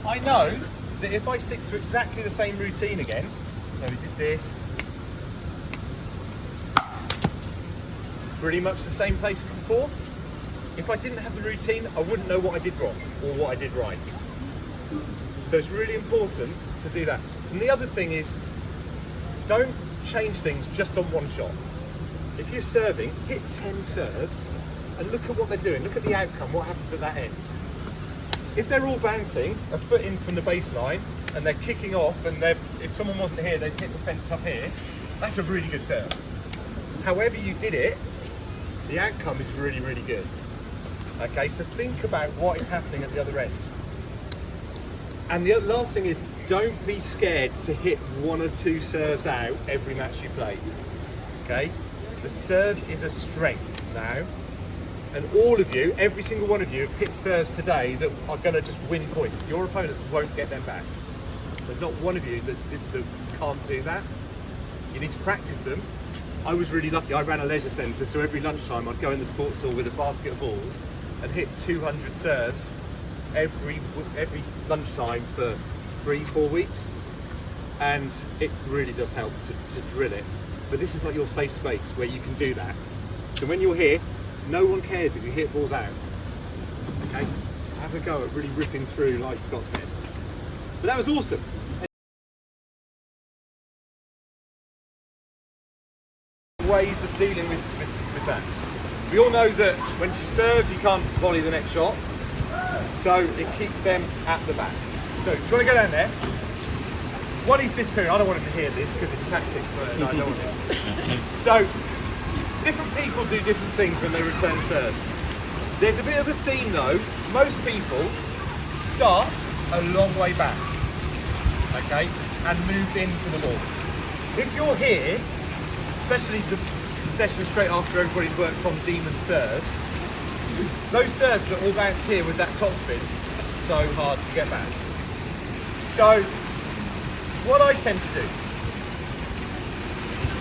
I know that if I stick to exactly the same routine again, so we did this, pretty much the same place as before. If I didn't have the routine, I wouldn't know what I did wrong or what I did right. So it's really important to do that. And the other thing is, don't change things just on one shot. If you're serving, hit 10 serves and look at what they're doing. Look at the outcome, what happens at that end. If they're all bouncing a foot in from the baseline and they're kicking off, and if someone wasn't here, they'd hit the fence up here, that's a really good serve. However you did it, the outcome is really, really good. Okay, so think about what is happening at the other end. And the last thing is, don't be scared to hit 1 or 2 serves out every match you play. Okay? The serve is a strength now. And all of you, every single one of you, have hit serves today that are going to just win points. Your opponent won't get them back. There's not one of you that can't do that. You need to practice them. I was really lucky. I ran a leisure centre, so every lunchtime I'd go in the sports hall with a basket of balls and hit 200 serves every lunchtime for 3-4 weeks. And it really does help to drill it. But this is like your safe space where you can do that. So when you're here, no one cares if you hit balls out. Okay? Have a go at really ripping through, like Scott said. But that was awesome. Ways of dealing with that. We all know that when you serve, you can't volley the next shot. So it keeps them at the back. So do you want to go down there? While he's disappearing, I don't want him to hear this because it's tactics, so no, I don't want him. So, different people do different things when they return serves. There's a bit of a theme though. Most people start a long way back, okay, and move into the ball. If you're here, especially the session straight after everybody's worked on demon serves, those serves that all bounce here with that top spin are so hard to get back. So, what I tend to do,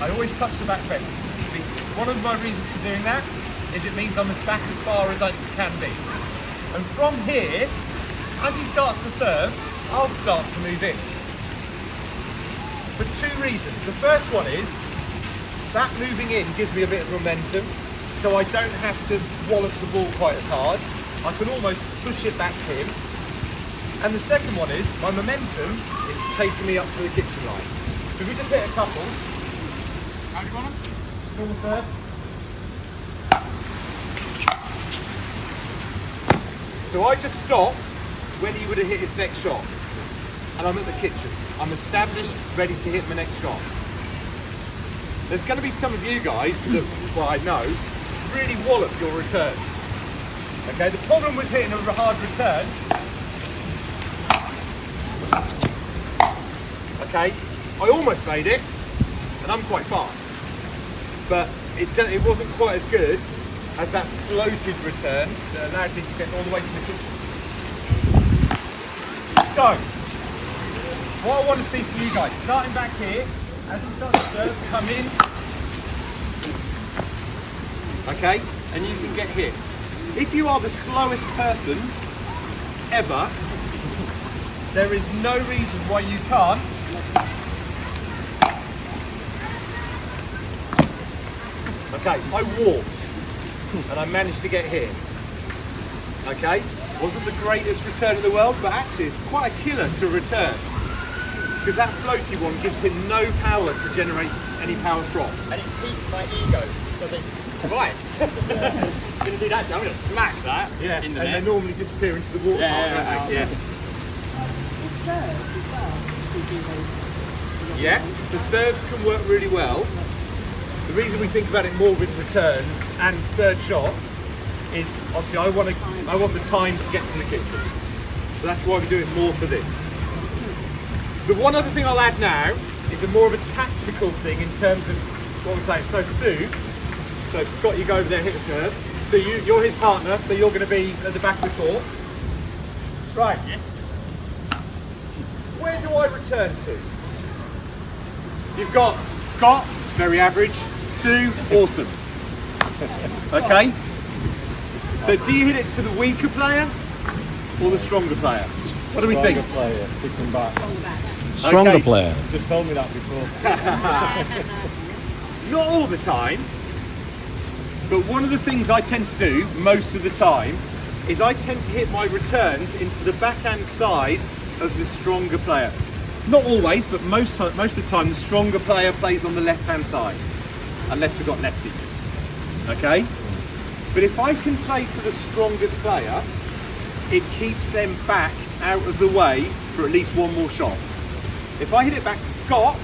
I always touch the back fence. One of my reasons for doing that is it means I'm as back as far as I can be. And from here, as he starts to serve, I'll start to move in. For 2 reasons. The first one is, that moving in gives me a bit of momentum, so I don't have to wallop the ball quite as hard. I can almost push it back to him. And the second one is, my momentum is taking me up to the kitchen line. So if we just hit a couple. How do you want them? Normal serves. So I just stopped when he would have hit his next shot. And I'm at the kitchen. I'm established, ready to hit my next shot. There's going to be some of you guys that, well, I know, really wallop your returns. Okay, the problem with hitting a hard return, okay, I almost made it, and I'm quite fast, but it wasn't quite as good as that floated return that allowed me to get all the way to the kitchen. So, what I want to see from you guys, starting back here, as you start to serve, come in, okay, and you can get hit. If you are the slowest person ever, there is no reason why you can't. Okay, I walked and I managed to get here. Okay, wasn't the greatest return in the world, but actually it's quite a killer to return. Because that floaty one gives him no power to generate any power from. And it piques my ego. So I think, right, I'm going to do that, I'm going to smack that in the net. And they normally disappear into the water. Yeah, so serves can work really well. The reason we think about it more with returns and third shots is obviously I want the time to get to the kitchen. So that's why we're doing more for this. The one other thing I'll add now is a more of a tactical thing in terms of what we're playing. So Sue, so Scott, you go over there, hit a serve. So you're his partner, so you're going to be at the back of the court. That's right. Yes. Where do I return to? You've got Scott, very average. Sue, awesome. Okay. So do you hit it to the weaker player or the stronger player? What do we think? Player, kicking back. Stronger Okay. player. Just told me that before. Not all the time, but one of the things I tend to do most of the time is I tend to hit my returns into the backhand side of the stronger player. Not always, but most of the time the stronger player plays on the left-hand side, unless we've got lefties. Okay? But if I can play to the strongest player, it keeps them back out of the way for at least one more shot. If I hit it back to Scott,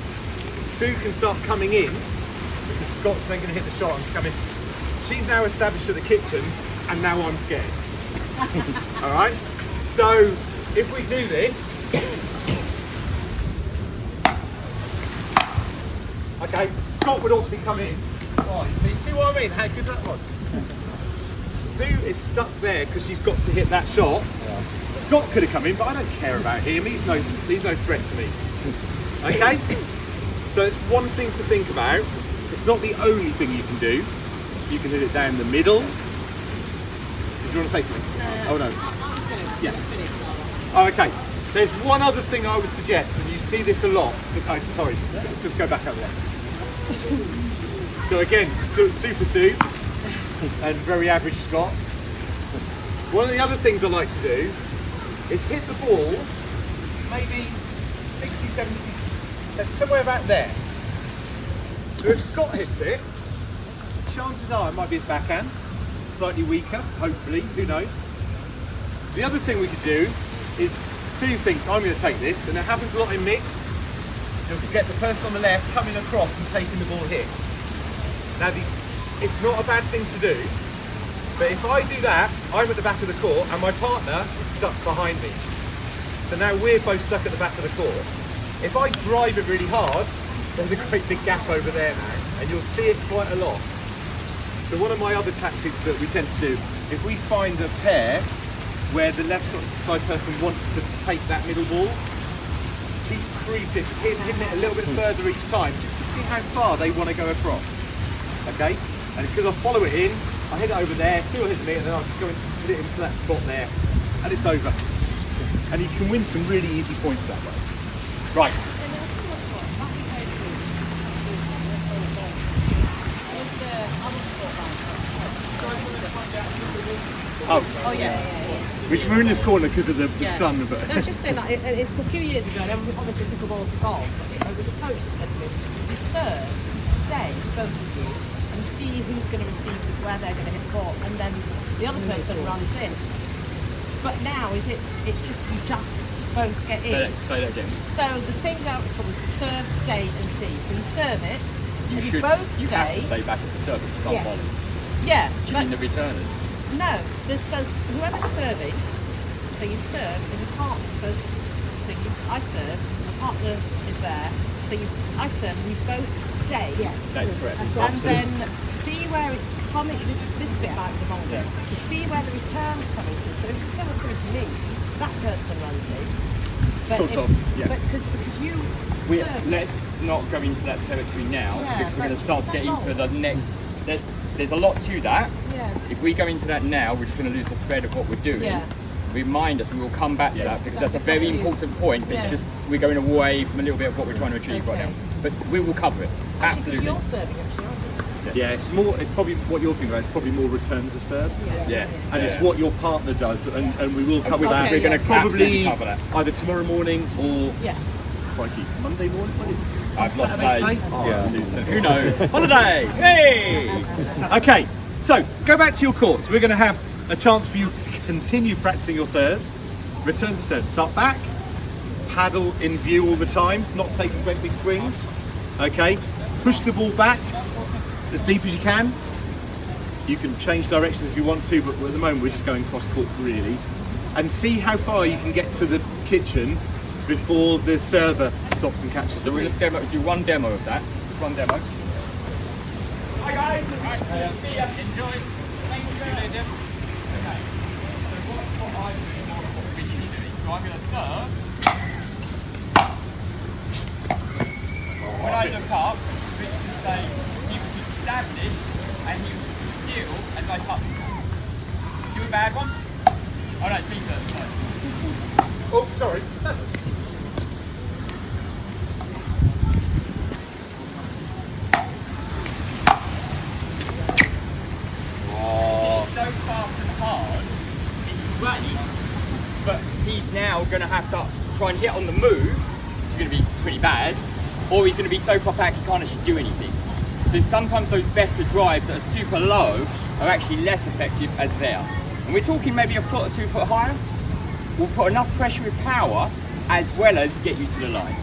Sue can start coming in, because Scott's then going to hit the shot and come in. She's now established at the kitchen, and now I'm scared. All right? So if we do this, Okay, Scott would obviously come in. Oh, you see what I mean? How good that was? Sue is stuck there because she's got to hit that shot. Scott could have come in, but I don't care about him. He's no threat to me. Okay? So it's one thing to think about. It's not the only thing you can do. You can hit it down the middle. Did you want to say something? Oh no. Yes. Oh, okay. There's one other thing I would suggest, and you see this a lot. Oh, sorry, let's just go back over there. So again, Super Sue and very average Scott. One of the other things I like to do is hit the ball maybe 60, 70, somewhere about there. So if Scott hits it, chances are it might be his backhand, slightly weaker, hopefully, who knows. The other thing we could do is Sue thinks I'm going to take this, and it happens a lot in mixed. You'll get the person on the left coming across and taking the ball here. Now, it's not a bad thing to do, but if I do that, I'm at the back of the court and my partner is stuck behind me. So now we're both stuck at the back of the court. If I drive it really hard, there's a great big gap over there now, and you'll see it quite a lot. So one of my other tactics that we tend to do, if we find a pair where the left side person wants to take that middle ball, keep creeping, hitting it a little bit further each time, just to see how far they want to go across. Okay? And because I follow it in, I hit it over there, Sue will hit me, and then I'll just go and put it into that spot there, and it's over. And you can win some really easy points that way. Right. Oh yeah. Which we're in this corner because of the sun, but No, just saying that it's a few years ago, and obviously pickleball has evolved, but it was a coach that said to me, you serve, stay, both of you, and you see who's going to receive where they're going to hit the ball, and then the other person runs in. But now it's just you just both get in. Say that again. So the thing that was serve, stay, and see. So you serve it, and you should, both you have to stay back at the service, you can't volley. Yeah, Do you mean the returners? no. So whoever's serving, so you serve, and your partner first. So I serve, my partner is there. So I serve, and you both stay. Yeah. That's correct. And then see where it's coming. This bit about the ball. Yeah. To see where the return's coming to. So if the return's coming to me, that person runs in. But Sort of, yeah. But because you. Let's not go into that territory now, Yeah, because we're going to but start to get into the next. There's a lot to that. Yeah. If we go into that now, we're just going to lose the thread of what we're doing. Yeah. Remind us, we will come back to that, because that's a very important point, but it's just we're going away from a little bit of what we're trying to achieve right now. But we will cover it. Absolutely. You're serving, actually, aren't you? yeah, it's probably what you're thinking about is probably more returns of serve. Yeah. And it's what your partner does, and we will cover that. Okay, We're going to yeah. probably Absolutely cover that. either tomorrow morning or Yeah. crikey, Monday morning. Was it? I've lost Saturday? day. Oh, Yeah. Tuesday. Who knows? Holiday! Hey! Okay, so go back to your courts. We're going to have a chance for you to continue practicing your serves. Return to serve. Start back. Paddle in view all the time. Not taking great big swings. Okay. Push the ball back as deep as you can. You can change directions if you want to, but at the moment we're just going cross court really. And see how far you can get to the kitchen before the server stops and catches So the we're ball. just do one demo of that. Just one demo. Hi guys! See ya, enjoy. Thank you. Okay. So what I'm doing more of what Rich is doing. So I'm going to serve. When I look up, Rich can say he was established and he was still as I touch him. You a bad one? Oh no, it's me, sir. Oh, sorry. So fast and hard, it's great, but he's now going to have to try and hit on the move, which is going to be pretty bad, or he's going to be so far back he can't actually do anything. So sometimes those better drives that are super low are actually less effective as they are. And we're talking maybe a foot or 2 foot higher. We'll put enough pressure with power as well as get you to the line.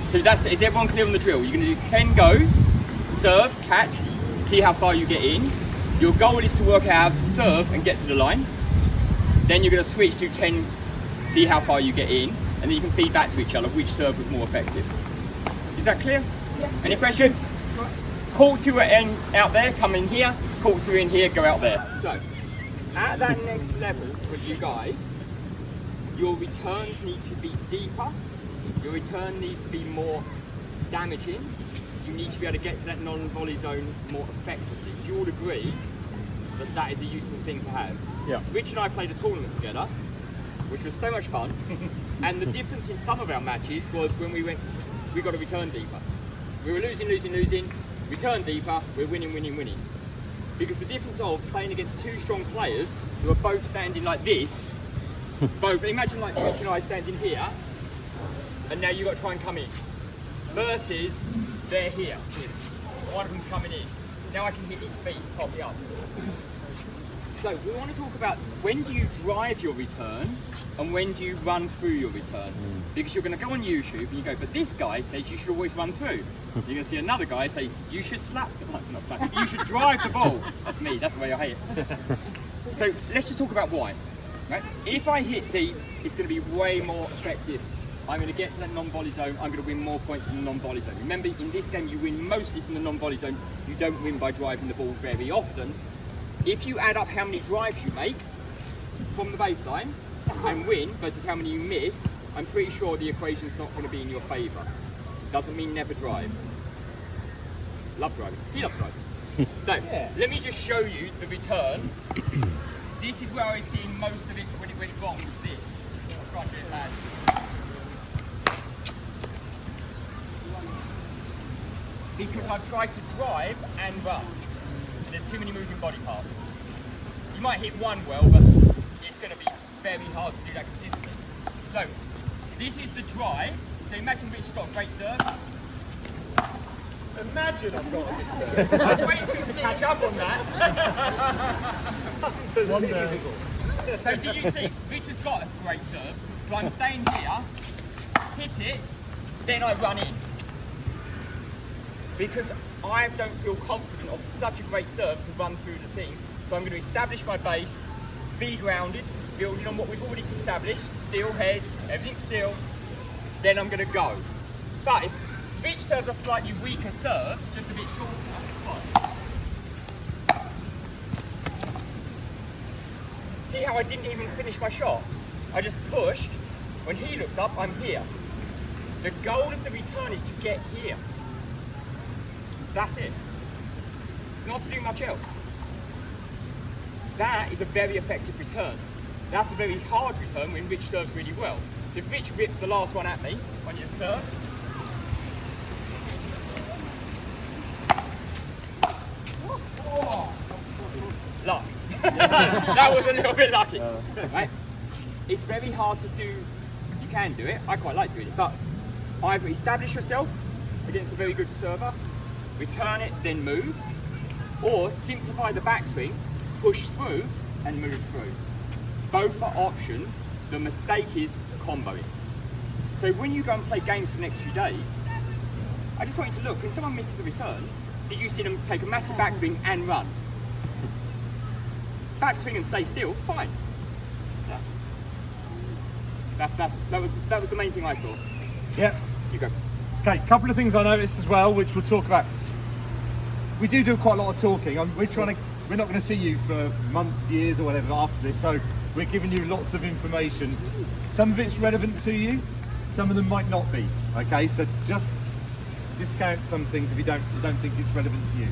So is everyone clear on the drill? You're going to do 10 goes, serve, catch, see how far you get in. Your goal is to work out how to serve and get to the line. Then you're going to switch to 10, see how far you get in, and then you can feed back to each other which serve was more effective. Is that clear? Any questions? Courts who are out there, come in here. Courts who are in here, go out there. So, at that next level for you guys, your returns need to be deeper. Your return needs to be more damaging. You need to be able to get to that non-volley zone more effectively. Do you all agree that that is a useful thing to have? Yeah. Rich and I played a tournament together, which was so much fun. And the difference in some of our matches was when we got to return deeper. We were losing, return deeper, we're winning. Because the difference of playing against two strong players who are both standing like this, imagine like Rich and I standing here, and now you've got to try and come in. Versus, they're here. One of them's coming in. Now I can hit his feet, pop it up. So we want to talk about when do you drive your return and when do you run through your return? Because you're going to go on YouTube and you go, but this guy says you should always run through. You're going to see another guy say, you should you should drive the ball. That's me, that's the way I hit it. So let's just talk about why. Right? If I hit deep, it's going to be way more effective. I'm going to get to that non-volley zone, I'm going to win more points from the non-volley zone. Remember, in this game you win mostly from the non-volley zone, you don't win by driving the ball very often. If you add up how many drives you make from the baseline and win versus how many you miss, I'm pretty sure the equation's not going to be in your favour. Doesn't mean never drive. Love driving. He loves driving. So, let me just show you the return. This is where I was seeing most of it when it went wrong, was this. I'll try and do it bad. Because I've tried to drive and run. And there's too many moving body parts. You might hit one well, but it's going to be very hard to do that consistently. So, this is the drive. So imagine Rich's got a great serve. Imagine I've got a good serve. I was waiting for him to catch up on that. So did you see, Rich has got a great serve. So I'm staying here, hit it, then I run in. Because I don't feel confident of such a great serve to run through the team. So I'm going to establish my base, be grounded, building on what we've already established, still head, everything's still, then I'm going to go. But if Rich serves a slightly weaker serves, just a bit shorter. See how I didn't even finish my shot? I just pushed. When he looks up, I'm here. The goal of the return is to get here. That's it. It's not to do much else. That is a very effective return. That's a very hard return when Rich serves really well. So if Rich rips the last one at me on your serve, luck. That was a little bit lucky. Right? It's very hard to do. You can do it. I quite like doing it, but either establish yourself against a very good server, return it, then move, or simplify the backswing, push through, and move through. Both are options. The mistake is comboing. So when you go and play games for the next few days, I just want you to look, when someone misses the return, did you see them take a massive backswing and run? Backswing and stay still, fine. Yeah. That was the main thing I saw. Yeah. You go. Okay, a couple of things I noticed as well, which we'll talk about. We do quite a lot of talking. We're not going to see you for months, years, or whatever after this. So we're giving you lots of information. Some of it's relevant to you, some of them might not be. Okay, so just discount some things if you don't think it's relevant to you.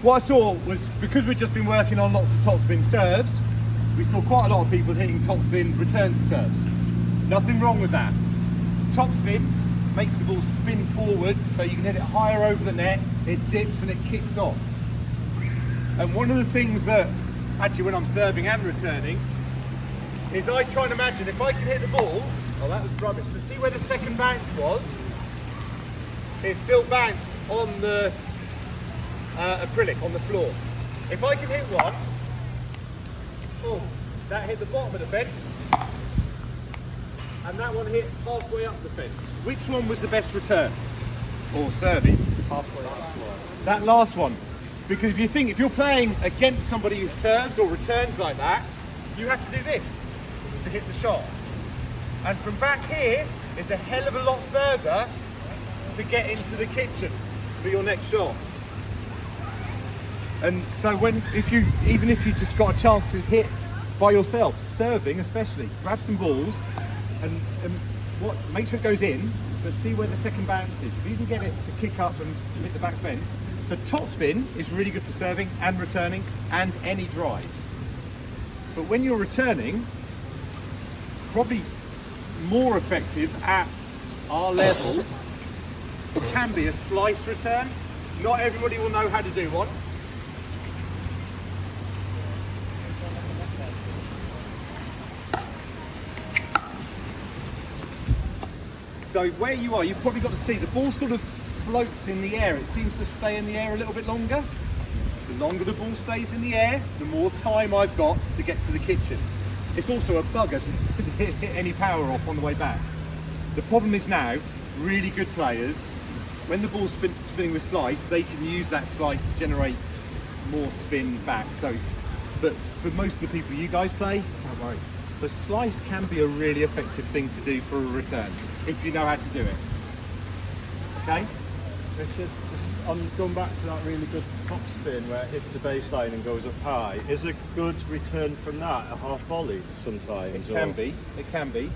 What I saw was, because we've just been working on lots of topspin serves, we saw quite a lot of people hitting topspin return to serves. Nothing wrong with that. Topspin makes the ball spin forwards, so you can hit it higher over the net, it dips and it kicks off. And one of the things that, actually when I'm serving and returning, is I try and imagine if I can hit the ball, oh that was rubbish, so see where the second bounce was? It still bounced on the acrylic, on the floor. If I can hit one, oh, that hit the bottom of the fence, and that one hit halfway up the fence. Which one was the best return? Or serving? Halfway up. That last one. Because if you're playing against somebody who serves or returns like that, you have to do this to hit the shot. And from back here, it's a hell of a lot further to get into the kitchen for your next shot. And so even if you just got a chance to hit by yourself, serving especially, grab some balls and make sure it goes in, but see where the second bounce is. If you can get it to kick up and hit the back fence. So top spin is really good for serving and returning and any drives. But when you're returning, probably more effective at our level can be a slice return. Not everybody will know how to do one. So where you are, you've probably got to see the ball sort of floats in the air. It seems to stay in the air a little bit longer. The longer the ball stays in the air, the more time I've got to get to the kitchen. It's also a bugger to hit any power off on the way back. The problem is now, really good players, when the ball's spinning with slice, they can use that slice to generate more spin back. But for most of the people you guys play, don't worry. So slice can be a really effective thing to do for a return, if you know how to do it. Okay? Richard, going back to that really good top spin where it hits the baseline and goes up high, is a good return from that a half volley sometimes? It can be.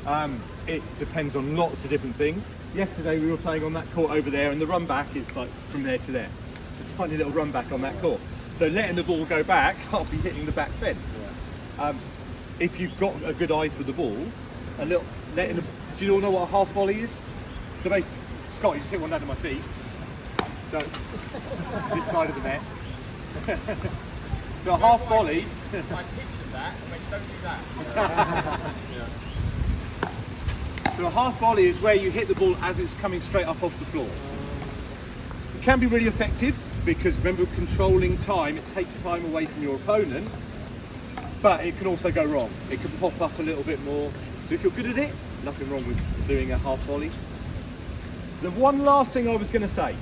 Yeah. It depends on lots of different things. Yesterday we were playing on that court over there, and the run back is like from there to there. It's a tiny little run back on that court. So letting the ball go back, I'll be hitting the back fence. Yeah. If you've got a good eye for the ball, do you all know what a half volley is? So basically, Scott, you just hit one under my feet. So this side of the net. So a half volley. I pictured that, but don't do that. So a half volley is where you hit the ball as it's coming straight up off the floor. It can be really effective because remember, controlling time, it takes time away from your opponent, but it can also go wrong. It can pop up a little bit more. So if you're good at it, nothing wrong with doing a half volley. The one last thing I was going to say,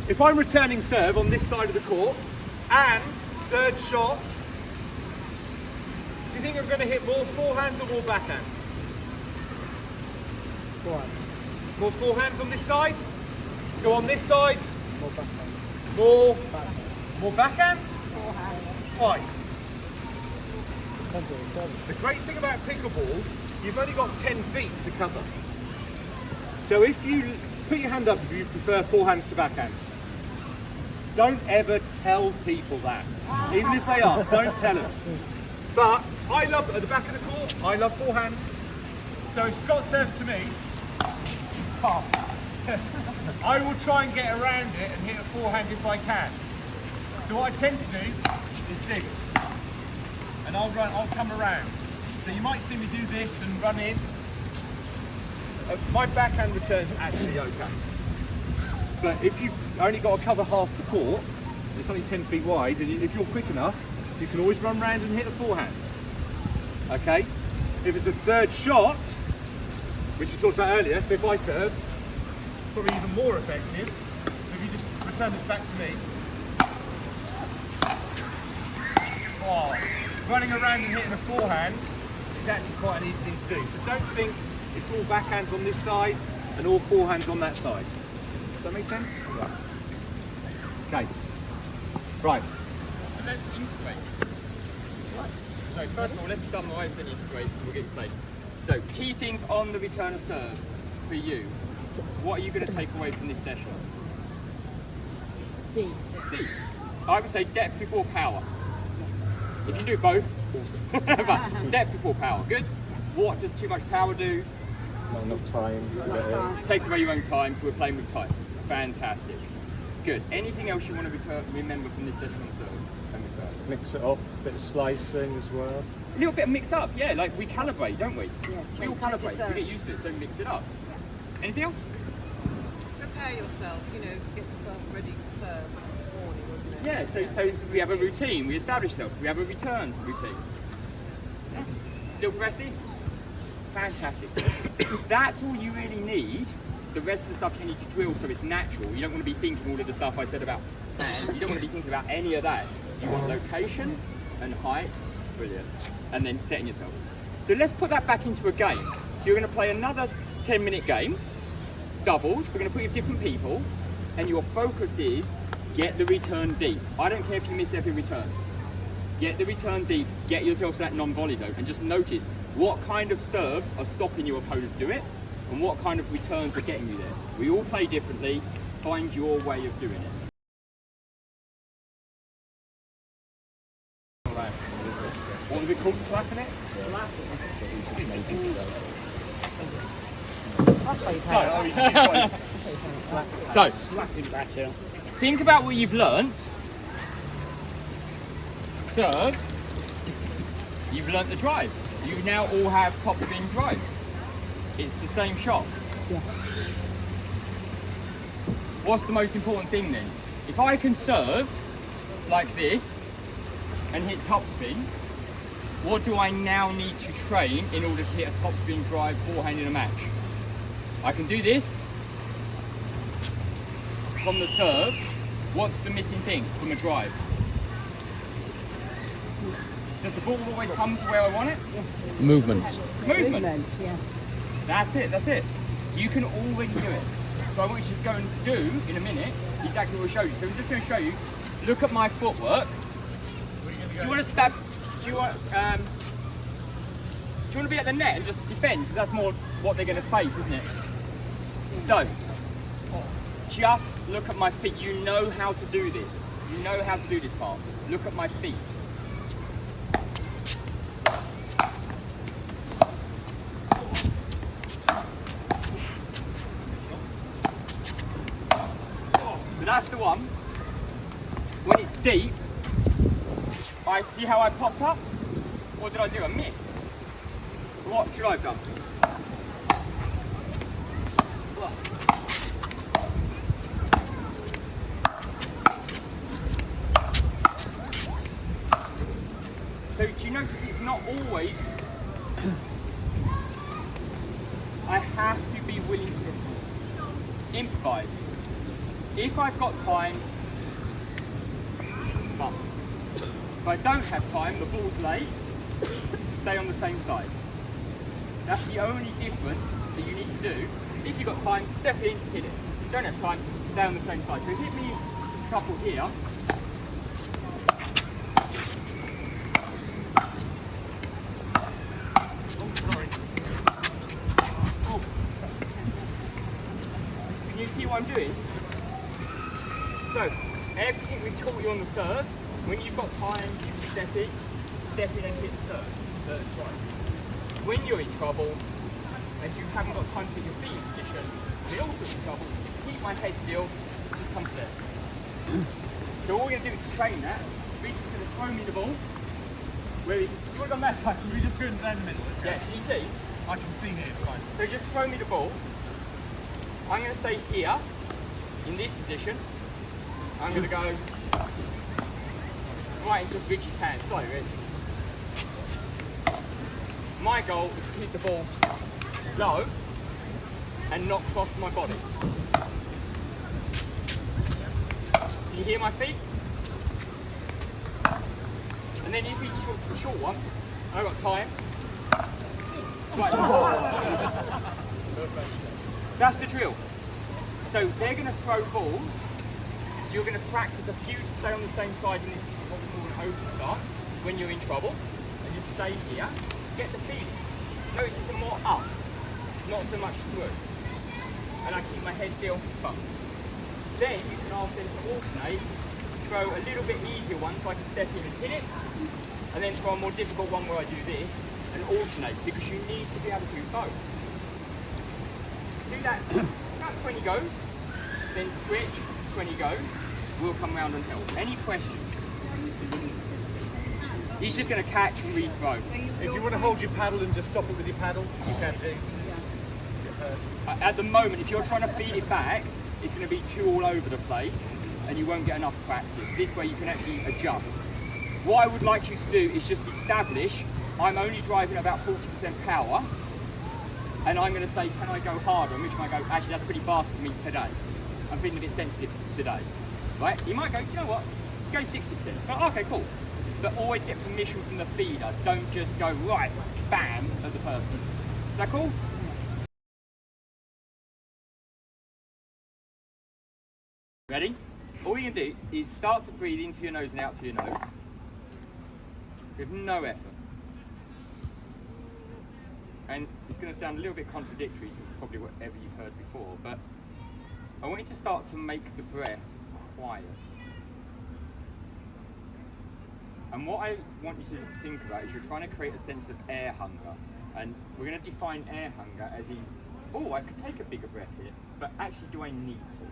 if I'm returning serve on this side of the court and third shots, do you think I'm going to hit more forehands or more backhands? Forehand. More forehands on this side? So on this side, More backhand. more backhands? Forehand. Why? Depends on the service. The great thing about pickleball, you've only got 10 feet to cover. So if you put your hand up if you prefer forehands to backhands. Don't ever tell people that. Even if they are, don't tell them. But I love, at the back of the court, I love forehands. So if Scott serves to me, I will try and get around it and hit a forehand if I can. So what I tend to do is this, and I'll come around. So you might see me do this and run in. My backhand return's actually okay. But if you've only got to cover half the court, it's only 10 feet wide, and if you're quick enough, you can always run round and hit a forehand. Okay? If it's a third shot, which we talked about earlier, so if I serve, probably even more effective. So if you just return this back to me. Oh, running around and hitting a forehand is actually quite an easy thing to do. So don't think it's all backhands on this side and all forehands on that side. Does that make sense? Yeah. Okay. Right. So let's integrate. So first of all, let's summarise, then integrate, we'll get you played. So key things on the return of serve for you. What are you going to take away from this session? D. D. I would say depth before power. If you do both, awesome. But depth before power, good. What does too much power do? Not enough time. Takes away your own time, so we're playing with time. Fantastic. Good. Anything else you want to remember from this session on serve and return? Mix it up, a bit of slicing as well. A little bit of mix up, yeah, like we calibrate, don't we? Yeah, We all calibrate, we get used to it, so mix it up. Anything else? Prepare yourself, get yourself ready to serve. That's this morning, wasn't it? Yeah, so we have a routine, we establish ourselves, we have a return routine. Yeah. Little breathy? Fantastic. That's all you really need. The rest of the stuff you need to drill so it's natural. You don't want to be thinking all of the stuff I said about hand. You don't want to be thinking about any of that. You want location and height, brilliant, and then setting yourself. So let's put that back into a game. So you're going to play another 10-minute game. doubles, we're going to put you with different people, and your focus is get the return deep. I don't care if you miss every return. Get the return deep, get yourself to that non-volley zone, and just notice what kind of serves are stopping your opponent do it, and what kind of returns are getting you there. We all play differently, find your way of doing it. What was it called? Slapping it? So, think about what you've learnt. Serve. You've learnt the drive. You now all have top spin drive. It's the same shot. Yeah. What's the most important thing then? If I can serve like this and hit top spin, what do I now need to train in order to hit a top spin drive forehand in a match? I can do this from the serve. What's the missing thing from a drive? Does the ball always come to where I want it? Movement. Movement. Yeah. That's it, that's it. You can already do it. So I want you to just go and do, in a minute, exactly what we showed you. So I'm just going to show you, look at my footwork. Do you want to stab, do you want to be at the net and just defend? Because that's more what they're going to face, isn't it? So, just look at my feet. You know how to do this. You know how to do this part. Look at my feet. So that's the one. When it's deep, I see how I popped up. What did I do? I missed. So what should I have done? So do you notice it's not always, I have to be willing to improvise. If I've got time, but if I don't have time, the ball's late, stay on the same side. That's the only difference that you need to do. If you've got time, step in, hit it. If you don't have time, stay on the same side. So hit me a couple here. Can you see what I'm doing? So, everything we've taught you on the serve, when you've got time, you can step in and hit the serve. Third try. When you're in trouble, and you haven't got time to get your feet in position, we're also in trouble, keep my head still, just come to there. So all we're going to do is train that. We're just going to throw me the ball. Where we can, you want to go that side? Can we just go down the middle? Yes, can you see? I can see here, it's fine. So just throw me the ball. I'm going to stay here, in this position. I'm going to go right into Richie's hand. Sorry, Rich. My goal is to keep the ball low and not cross my body. Can you hear my feet? And then if it's a short one, I've got time. Right. That's the drill. So they're going to throw balls. You're going to practice a few to stay on the same side in this what we call an open stance when you're in trouble. And just stay here. Get the feeling. Notice it's more up, not so much through. And I keep my head still, but then you can ask them to alternate, throw a little bit easier one so I can step in and hit it, and then throw a more difficult one where I do this, and alternate, because you need to be able to do both. Do that about 20 goes, then switch, 20 goes, we'll come round and help. Any questions? He's just going to catch and rethrow. If you want to hold your paddle and just stop it with your paddle, you can do. At the moment, if you're trying to feed it back, it's going to be too all over the place and you won't get enough practice. This way you can actually adjust. What I would like you to do is just establish, I'm only driving about 40% power, and I'm going to say, can I go harder? And Rich might go, actually that's pretty fast for me today. I'm feeling a bit sensitive today. Right? You might go, you know what? Go 60%. But, okay, cool. But always get permission from the feeder. Don't just go right, bam, at the person. Is that cool? Ready? All you're going to do is start to breathe into your nose and out through your nose with no effort. And it's going to sound a little bit contradictory to probably whatever you've heard before, but I want you to start to make the breath quiet. And what I want you to think about is you're trying to create a sense of air hunger. And we're going to define air hunger as in, oh, I could take a bigger breath here, but actually do I need to?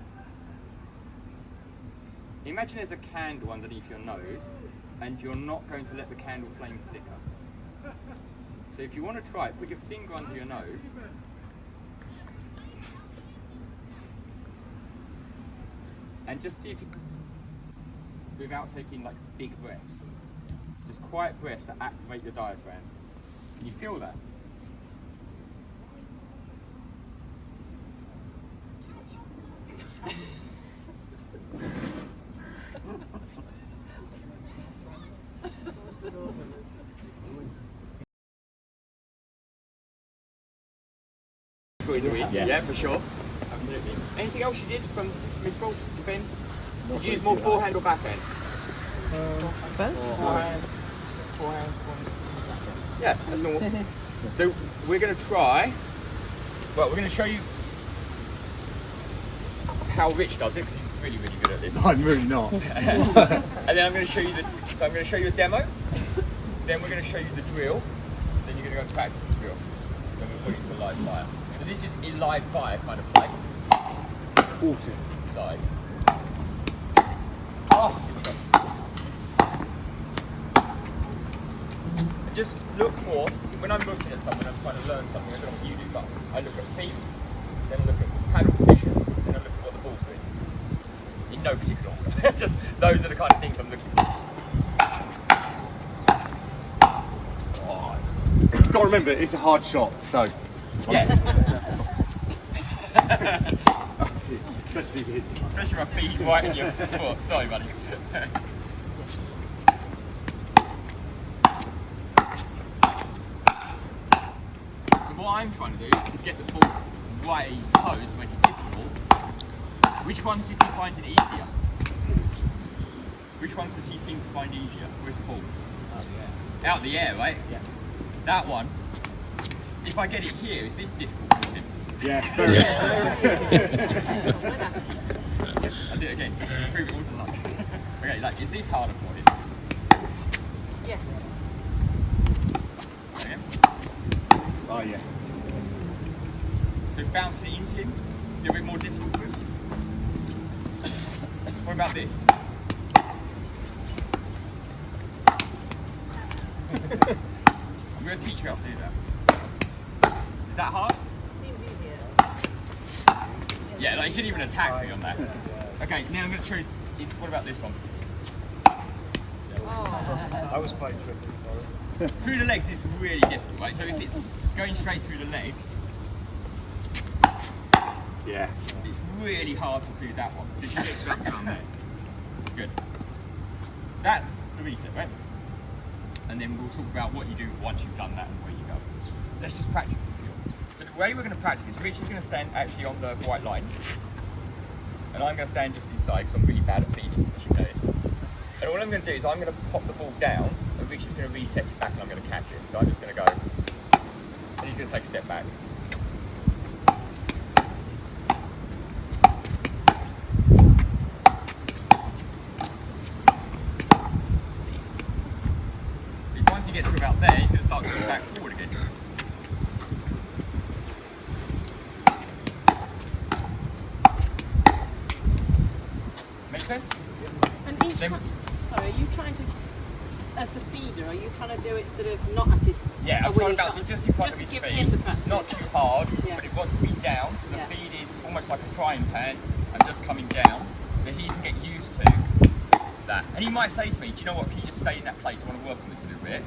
Imagine there's a candle underneath your nose and you're not going to let the candle flame flicker. So if you want to try it, put your finger under your nose and just see if you, without taking like big breaths, just quiet breaths that activate your diaphragm. Can you feel that? Yeah, for sure. Absolutely. Anything else you did from pickleball, defend? Did you use more forehand or backhand? Forehand. Yeah, that's normal. So we're going to try, well, we're going to show you how Rich does it, because he's really, really good at this. I'm really not. And then I'm going to show you I'm going to show you a demo, then we're going to show you the drill, then you're going to go and practice the drill. Then we'll put it into a live fire. So this is a live fire kind of play. Water. Side. Oh, and just look for, when I'm looking at someone, I'm trying to learn something, I don't know what you do, but I look at feet, then I look at paddle position, then I look at what the ball's doing. In no particular order. Just those are the kind of things I'm looking for. Oh. Got to remember, it's a hard shot, so. Yeah. Especially if it hits. Especially my feet right in your foot. Sorry, buddy. So what I'm trying to do is get the ball right at his toes to make it difficult. Which ones does he find it easier? Which ones does he seem to find easier? Where's the ball? Out the air. Out the air, right? Yeah. That one. If I get it here, is this difficult for him? Yeah, very. I'll do it again, just to prove it wasn't luck. Okay, like, is this harder for him? Yes. Okay. Oh, yeah. So bouncing it into him, a little bit more difficult for him. What about this? I'm going to teach you how to do that. Is that hard? Seems easier. Yeah, like, he didn't even attack me on that. Okay, now I'm going to show you, what about this one? I was playing tricky for it. Through the legs is really difficult, right? So if it's going straight through the legs, Yeah. it's really hard to do that one. So you should get back down there. Good. That's the reset, right? And then we'll talk about what you do once you've done that and where you go. Let's just practice the skill. So the way we're going to practice is Rich is going to stand actually on the white line. And I'm going to stand just inside because I'm really bad at feeding, as you noticed. And all I'm going to do is I'm going to pop the ball down and Rich is going to reset it back and I'm going to catch it. So I'm just going to go, and he's going to take a step back. Once he gets to about there, he's going to start going back forward again. Make sense? And each Then- time, sorry, are you trying to, as the feeder, are you trying to do it sort of not at his... Yeah, I'm trying to bounce it just in front of his give feet. him the practice. Not too hard, Yeah. but it wants to be down. So the Yeah. feed is almost like a frying pan and just coming down. So he can get used to that. And he might say to me, do you know what, can you just stay in that place? I want to work on this a little bit.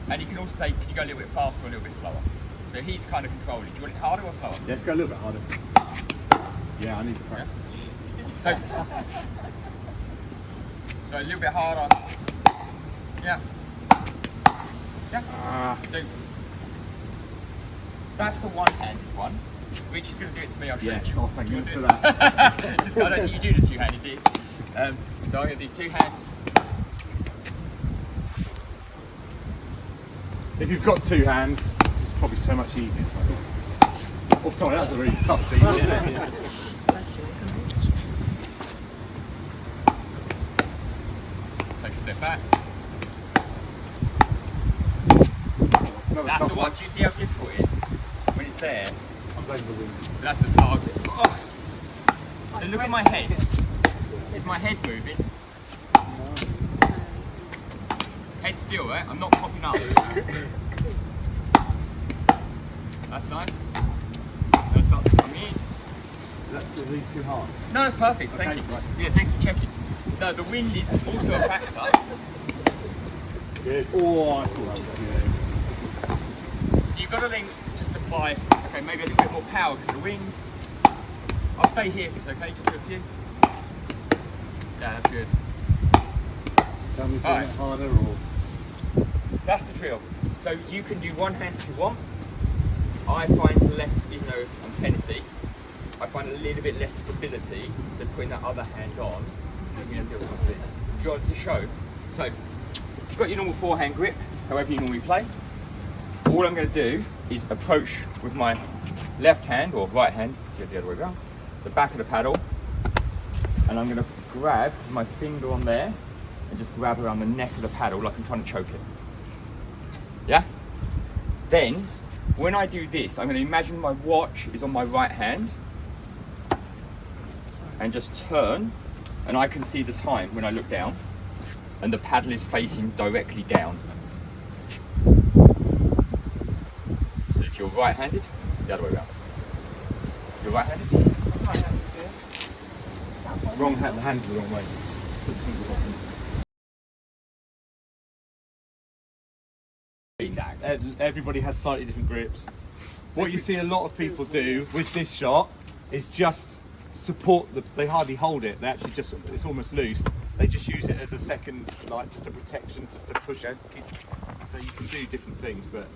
And he can also say, could you go a little bit faster or a little bit slower? So he's kind of controlling. Do you want it harder or slower? Yeah, let's go a little bit harder. Yeah, I need to practice. So a little bit harder. Yeah. Yeah. So that's the one-handed one. Rich is going to do it to me, I'll show Yeah. you. Oh, thank you for that. Just, I don't think you do the two-handed, do you? So I'm going to do two hands. If you've got two hands, this is probably so much easier. Oh, sorry, that was a really tough beat. Take a step back. Another That's tough the one. Do you see how difficult it is? When it's there, I'm going to the wind. so that's the target. Oh. So look at my head. Is my head moving? Head still, right? I'm not popping up. That's nice. So it's not coming in. That's at least too hard. No, that's perfect. Thank Okay, you. right. Yeah, thanks for checking. No, the wind is also a factor. Good. Oh, I thought that was good. So you've got to then just apply, okay, maybe a little bit more power because of the wind. I'll stay here if it's okay, just do a few. Yeah, that's good. Tell me if Alright. it's harder or... That's the drill. So you can do one hand if you want. I find less, even though I'm tennisy, I find a little bit less stability. So putting that other hand on gives me a little bit more stability. Do you want to show? So you've got your normal forehand grip, however you normally play. All I'm going to do is approach with my left hand or right hand, get the other way around, the back of the paddle, and I'm going to grab my finger on there and just grab around the neck of the paddle like I'm trying to choke it. Yeah? Then, when I do this, I'm going to imagine my watch is on my right hand and just turn, and I can see the time when I look down, and the paddle is facing directly down. So if you're right-handed, the other way around. You're right-handed? Wrong hand, the hand's the wrong way. Put the finger bottom. Everybody has slightly different grips. What you see a lot of people do with this shot is just support they hardly hold it. They actually just, it's almost loose. They just use it as a second, like just a protection, just to push it. So you can do different things, but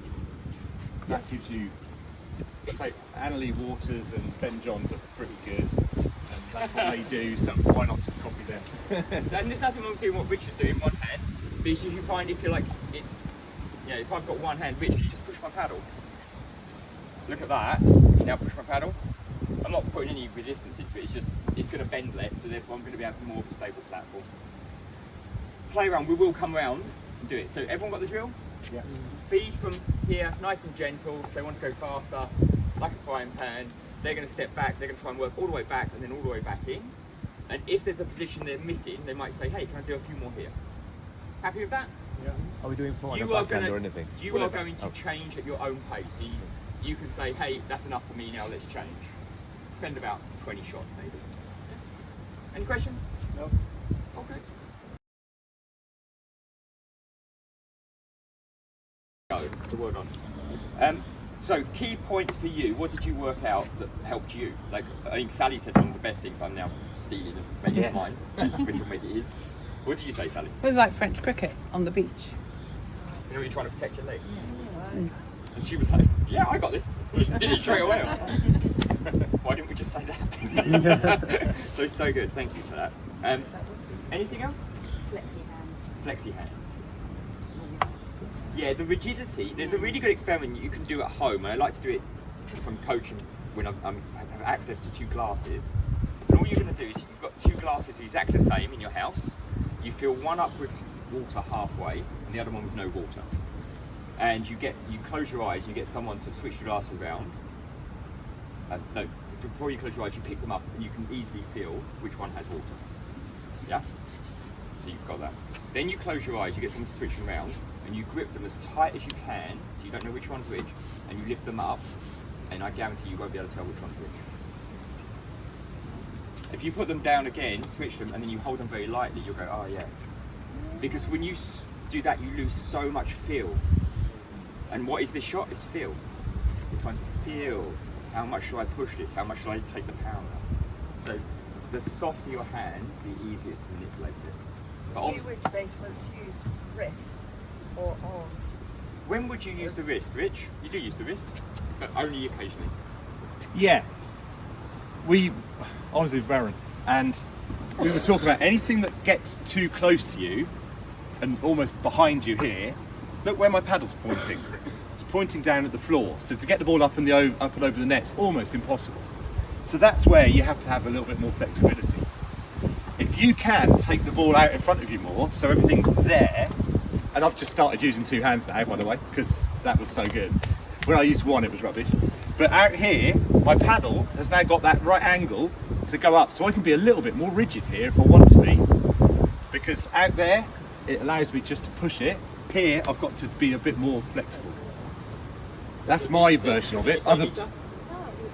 that gives you. Say Annalie Waters and Ben Johns are pretty good, and that's what they do. So why not just copy them? And there's nothing wrong with doing what Rich is doing in one hand, but you see, you find if you're like, it's, you know, if I've got one hand, Rich, can you just push my paddle? Look at that. Now push my paddle. I'm not putting any resistance into it, it's just, it's going to bend less, so therefore I'm going to be having more of a stable platform. Play around, we will come around and do it. So everyone got the drill? Yeah. Feed from here, nice and gentle. If they want to go faster, like a frying pan, they're going to step back, they're going to try and work all the way back and then all the way back in. And if there's a position they're missing, they might say, hey, can I do a few more here? Happy with that? Yeah. Are we doing forehand You or are backhand gonna- or anything? You Whatever. are going to change at your own pace. So you can say, hey, that's enough for me now, let's change. Spend about 20 shots maybe. Yeah. Any questions? No. Okay. Go, the word on. So key points for you, what did you work out that helped you? Like, I think Sally said one of the best things I'm now stealing and making it mine, which will make it his. What did you say, Sally? It was like French cricket on the beach. You know, you're trying to protect your legs. And she was like, yeah, I got this. She did it straight away. Why didn't we just say that? So good, thank you for that. Anything else? Flexi hands. Flexi hands. Yeah, the rigidity, there's a really good experiment you can do at home, and I like to do it from coaching when I have access to two glasses. So all you're going to do is you've got two glasses exactly the same in your house. You fill one up with water halfway and the other one with no water. And you close your eyes, you get someone to switch the glasses around. No, before you close your eyes, you pick them up and you can easily feel which one has water. Yeah? So you've got that. Then you close your eyes, you get someone to switch them around, and you grip them as tight as you can, so you don't know which one's which, and you lift them up, and I guarantee you won't be able to tell which one's which. If you put them down again, switch them, and then you hold them very lightly, you'll go, oh yeah. Because when you do that, you lose so much feel. And what is this shot? It's feel. You're trying to feel, how much should I push this? How much should I take the power out? So the softer your hands, the easier to manipulate it. But You would basically use wrists or arms. when would you use the wrist, Rich? You do use the wrist, but only occasionally. Yeah. I was with Baron, and we were talking about anything that gets too close to you and almost behind you here. Look where my paddle's pointing. It's pointing down at the floor. So to get the ball up and over the net is almost impossible. So that's where you have to have a little bit more flexibility. If you can take the ball out in front of you more, so everything's there, and I've just started using 2 hands now, by the way, because that was so good. When I used one, it was rubbish. But out here, my paddle has now got that right angle to go up, so I can be a little bit more rigid here if I want to be. Because out there, it allows me just to push it. Here, I've got to be a bit more flexible. That's my version of it. Other. Oh,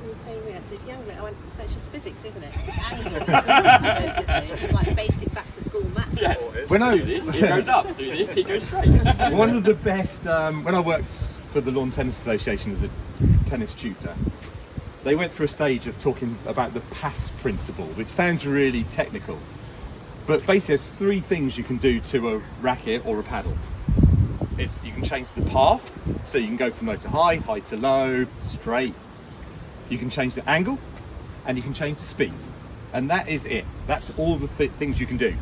you were saying yes. If you angle it, I went, so it's just physics, isn't it? It's the angle, basically. It's like basic back to school maths. Yeah. When I Do this, it goes up. Do this, it goes straight. One of the best, when I worked for the Lawn Tennis Association as a tennis tutor, they went through a stage of talking about the pass principle, which sounds really technical. But basically there's 3 things you can do to a racket or a paddle. You can change the path, so you can go from low to high, high to low, straight. You can change the angle, and you can change the speed. And that is it. That's all the things you can do.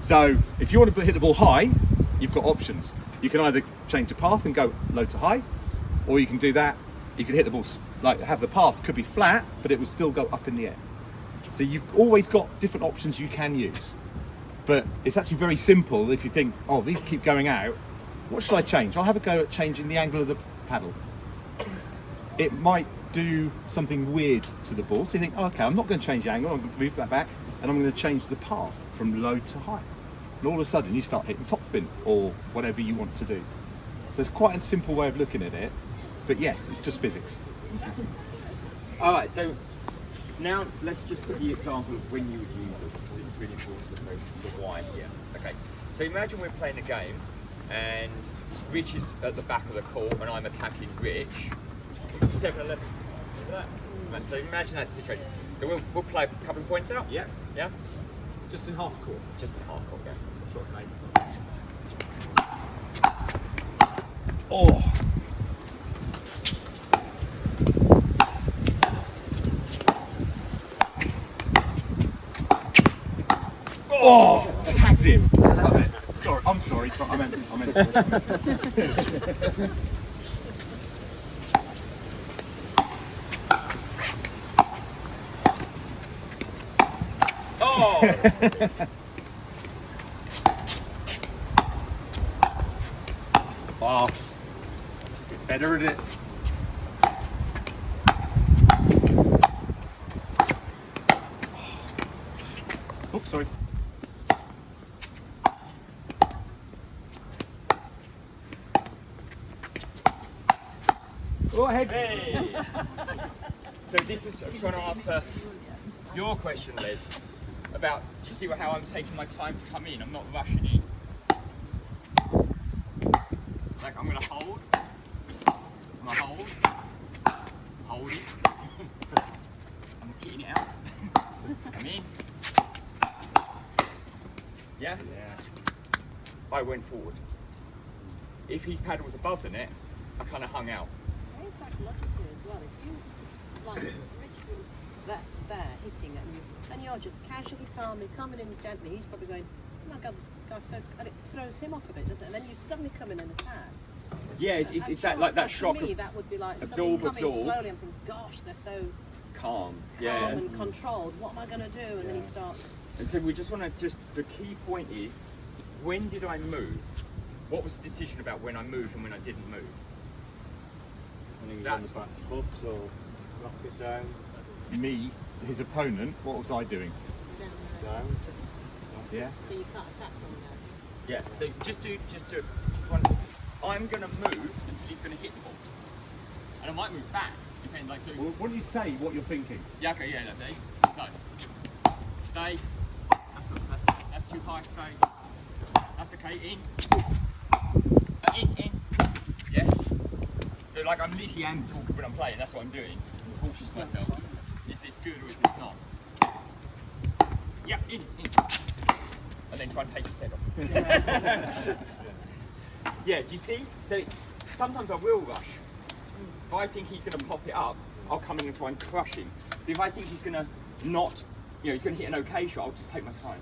So if you want to hit the ball high, you've got options. You can either change the path and go low to high, or you can do that. You can hit the ball, like have the path could be flat, but it will still go up in the air. So you've always got different options you can use. But it's actually very simple if you think, oh, these keep going out. What should I change? I'll have a go at changing the angle of the paddle. It might do something weird to the ball. So you think, oh, okay, I'm not going to change the angle. I'm going to move that back, and I'm going to change the path from low to high. And all of a sudden, you start hitting topspin or whatever you want to do. So it's quite a simple way of looking at it. But yes, it's just physics. All right, so now let's just put the example of when you would use it. It's really important to know the why here. Okay, so imagine we're playing a game and Rich is at the back of the court and I'm attacking Rich. 7-11. Look at that. So imagine that situation. So we'll play a couple of points out? Yeah. Yeah? Just in half court. Just in half court, yeah. Short mate. Oh. Oh, tagged him. Sorry, I'm sorry. I meant. Oh! Wow. It's a bit better, isn't it? Oops, sorry. Go ahead. Hey! So this was trying to answer your question, Liz, about, do you see how I'm taking my time to come in? I'm not rushing in. Like, I'm going to hold. I'm going to hold. Hold it. I'm getting it out. I'm in. Yeah? Yeah. I went forward. If his paddle was above the net, I kind of hung out. Very psychologically as well. If you, like, Richard's there hitting at you, and you're just casually, calmly coming in gently, he's probably going, oh my God, this guy's so, and it throws him off a bit, doesn't it? And then you suddenly come in and attack. Yeah, it's that, like that shock for me, of that would be like absorb. Slowly, I'm thinking, gosh, they're so calm. calm and controlled. What am I going to do? And then you start. And so we just want to the key point is, when did I move? What was the decision about when I moved and when I didn't move? When he was on the back foot, so knock it down. Me, his opponent, what was I doing? Down. Yeah. So you can't attack from there. Yeah, so just do one. I'm going to move until he's going to hit the ball. And I might move back, depending, like, so. Well, why don't you say what you're thinking? Yeah, okay, yeah, no. Stay. That's too high, stay. That's okay, in. In. Yeah? So, like, I'm literally am talking when I'm playing, that's what I'm doing. I'm cautious of myself. Is this good or is this not? Yeah, in. And then try and take his head off. Yeah, do you see? So it's sometimes I will rush. If I think he's going to pop it up, I'll come in and try and crush him. But if I think he's going to not, he's going to hit an okay shot, I'll just take my time.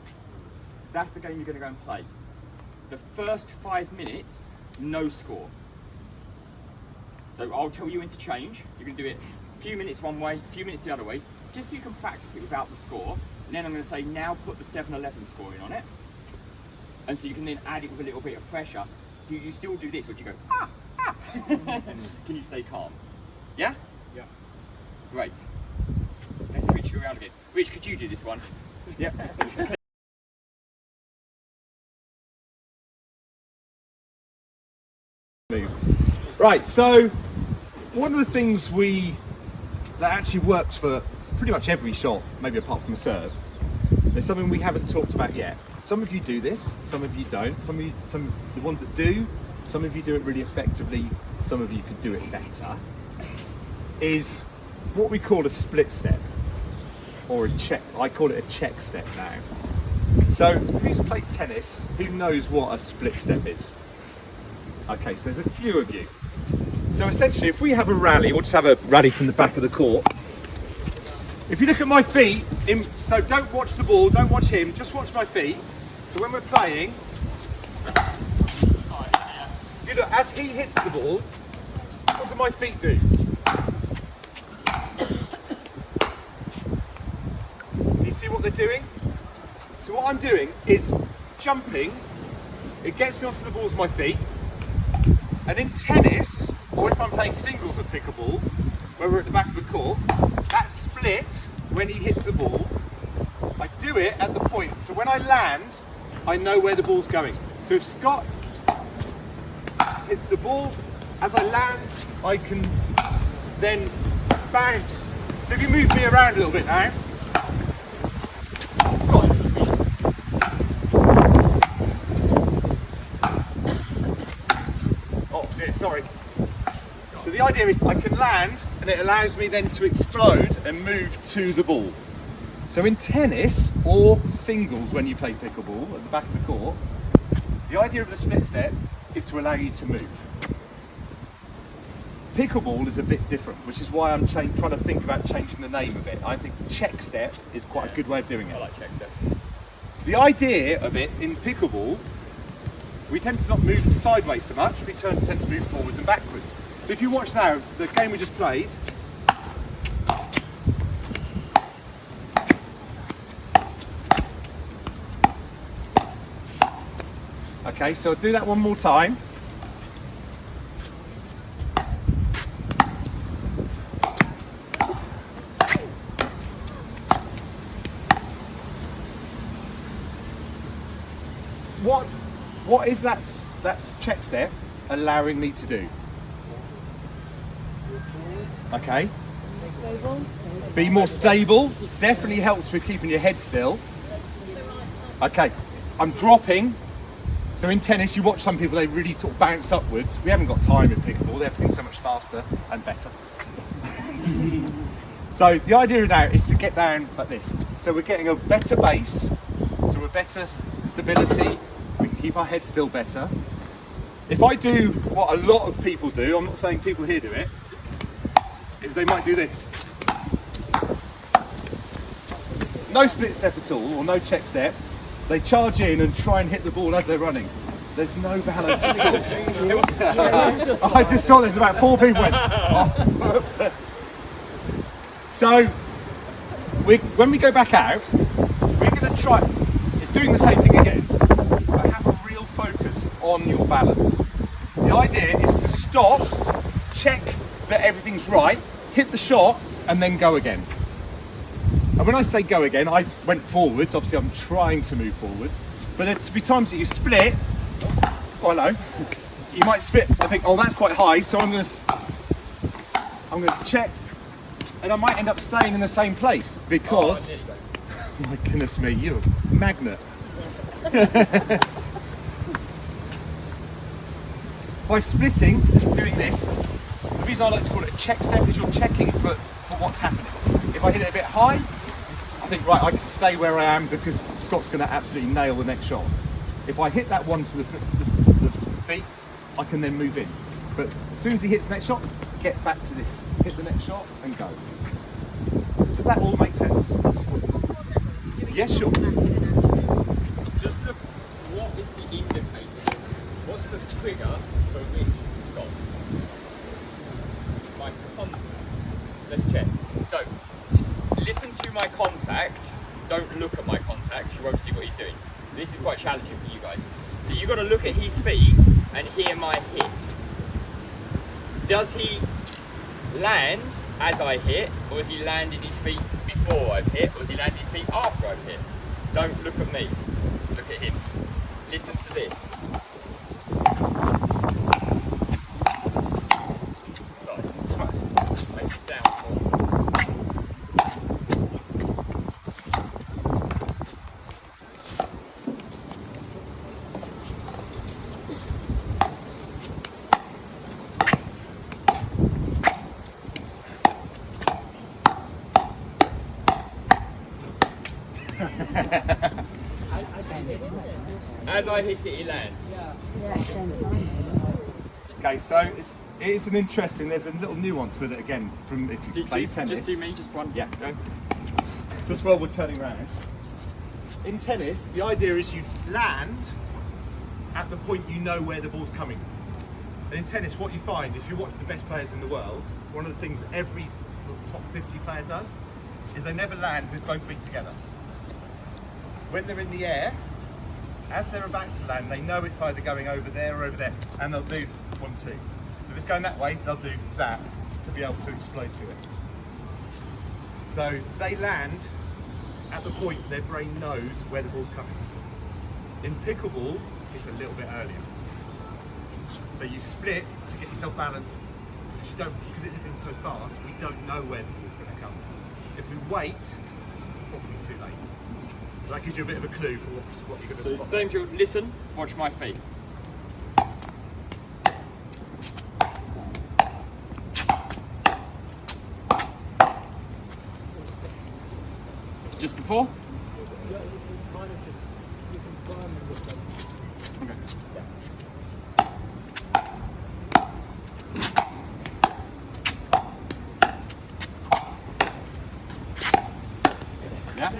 That's the game you're going to go and play. The first 5 minutes, no score. So I'll tell you when to change. You can do it a few minutes one way, a few minutes the other way, just so you can practice it without the score. And then I'm going to say, now put the 7-11 scoring on it. And so you can then add it with a little bit of pressure. Do you still do this, or do you go, ah, ah? Can you stay calm? Yeah? Yeah. Great. Let's switch you around again. Rich, could you do this one? Yeah. Right, so one of the things that actually works for pretty much every shot, maybe apart from a serve, there's something we haven't talked about yet. Some of you do this, some of you don't. Some the ones that do, some of you do it really effectively, some of you could do it better. Is what we call a split step, or a check. I call it a check step now. So who's played tennis? Who knows what a split step is? Okay, so there's a few of you. So essentially, if we have a rally, we'll just have a rally from the back of the court. If you look at my feet, so don't watch the ball, don't watch him, just watch my feet. So when we're playing, if you look, as he hits the ball, what do my feet do? You see what they're doing? So what I'm doing is jumping, it gets me onto the balls of my feet, and in tennis, or if I'm playing singles at pickleball, where we're at the back of the court, that split, when he hits the ball, I do it at the point. So when I land, I know where the ball's going. So if Scott hits the ball, as I land, I can then bounce. So if you move me around a little bit now, sorry. So the idea is I can land and it allows me then to explode and move to the ball. So in tennis or singles when you play pickleball at the back of the court, the idea of the split step is to allow you to move. Pickleball is a bit different, which is why I'm trying to think about changing the name of it. I think check step is quite a good way of doing it. I like check step. The idea of it in pickleball, we tend to not move sideways so much, we tend to move forwards and backwards. So if you watch now, the game we just played, okay, so I'll do that one more time. What is that's check step allowing me to do? Okay. Be more stable. Definitely helps with keeping your head still. Okay. I'm dropping. So in tennis, you watch some people, they really sort of bounce upwards. We haven't got time in pickleball. Everything's so much faster and better. So the idea now is to get down like this. So we're getting a better base. So we're better stability. We can keep our head still better. If I do what a lot of people do, I'm not saying people here do it, is they might do this. No split step at all, or no check step. They charge in and try and hit the ball as they're running. There's no balance at all. I just saw there's about 4 people went, oh, oops. So, when we go back out, we're going to try, it's doing the same thing again, but have a real focus on your balance. The idea is to stop, check that everything's right, hit the shot, and then go again. And when I say go again, I went forwards, obviously I'm trying to move forwards, but there's to be times that you split, oh hello, you might split and think, oh that's quite high, so I'm going to check, and I might end up staying in the same place because, oh my goodness me, you're a magnet. By splitting, doing this, the reason I like to call it a check step is you're checking for what's happening. If I hit it a bit high, I think, right, I can stay where I am because Scott's going to absolutely nail the next shot. If I hit that one to the feet, I can then move in. But as soon as he hits the next shot, get back to this. Hit the next shot and go. Does that all make sense? Yes, sure. Just look, what is the indicator? What's the trigger for which to stop? My contact. Let's check. So, listen to my contact. Don't look at my contact. You won't see what he's doing. This is quite challenging for you guys. So you've got to look at his feet and hear my hit. Does he land as I hit, or is he landing his feet before I've hit, or is he landing his feet after I've hit? Don't look at me. Look at him. Listen to this. Sorry. Makes it sound cool. As I hit it, he lands. Okay, so it's an interesting. There's a little nuance with it again from if you play tennis. Just do me, just one. Yeah. Go. Just while we're turning around. In tennis, the idea is you land at the point you know where the ball's coming. And in tennis, what you find, if you watch the best players in the world, one of the things every top 50 player does is they never land with both feet together. When they're in the air, as they're about to land, they know it's either going over there or over there, and they'll do 1, 2. So if it's going that way, they'll do that to be able to explode to it. So they land at the point their brain knows where the ball's coming. In pickleball, it's a little bit earlier. So you split to get yourself balanced, because it's been so fast, we don't know where the ball's going to come. If we wait, it's probably too late. So that gives you a bit of a clue for what you're going to spot. Same drill. Listen, watch my feet. Just before? Okay. Yeah?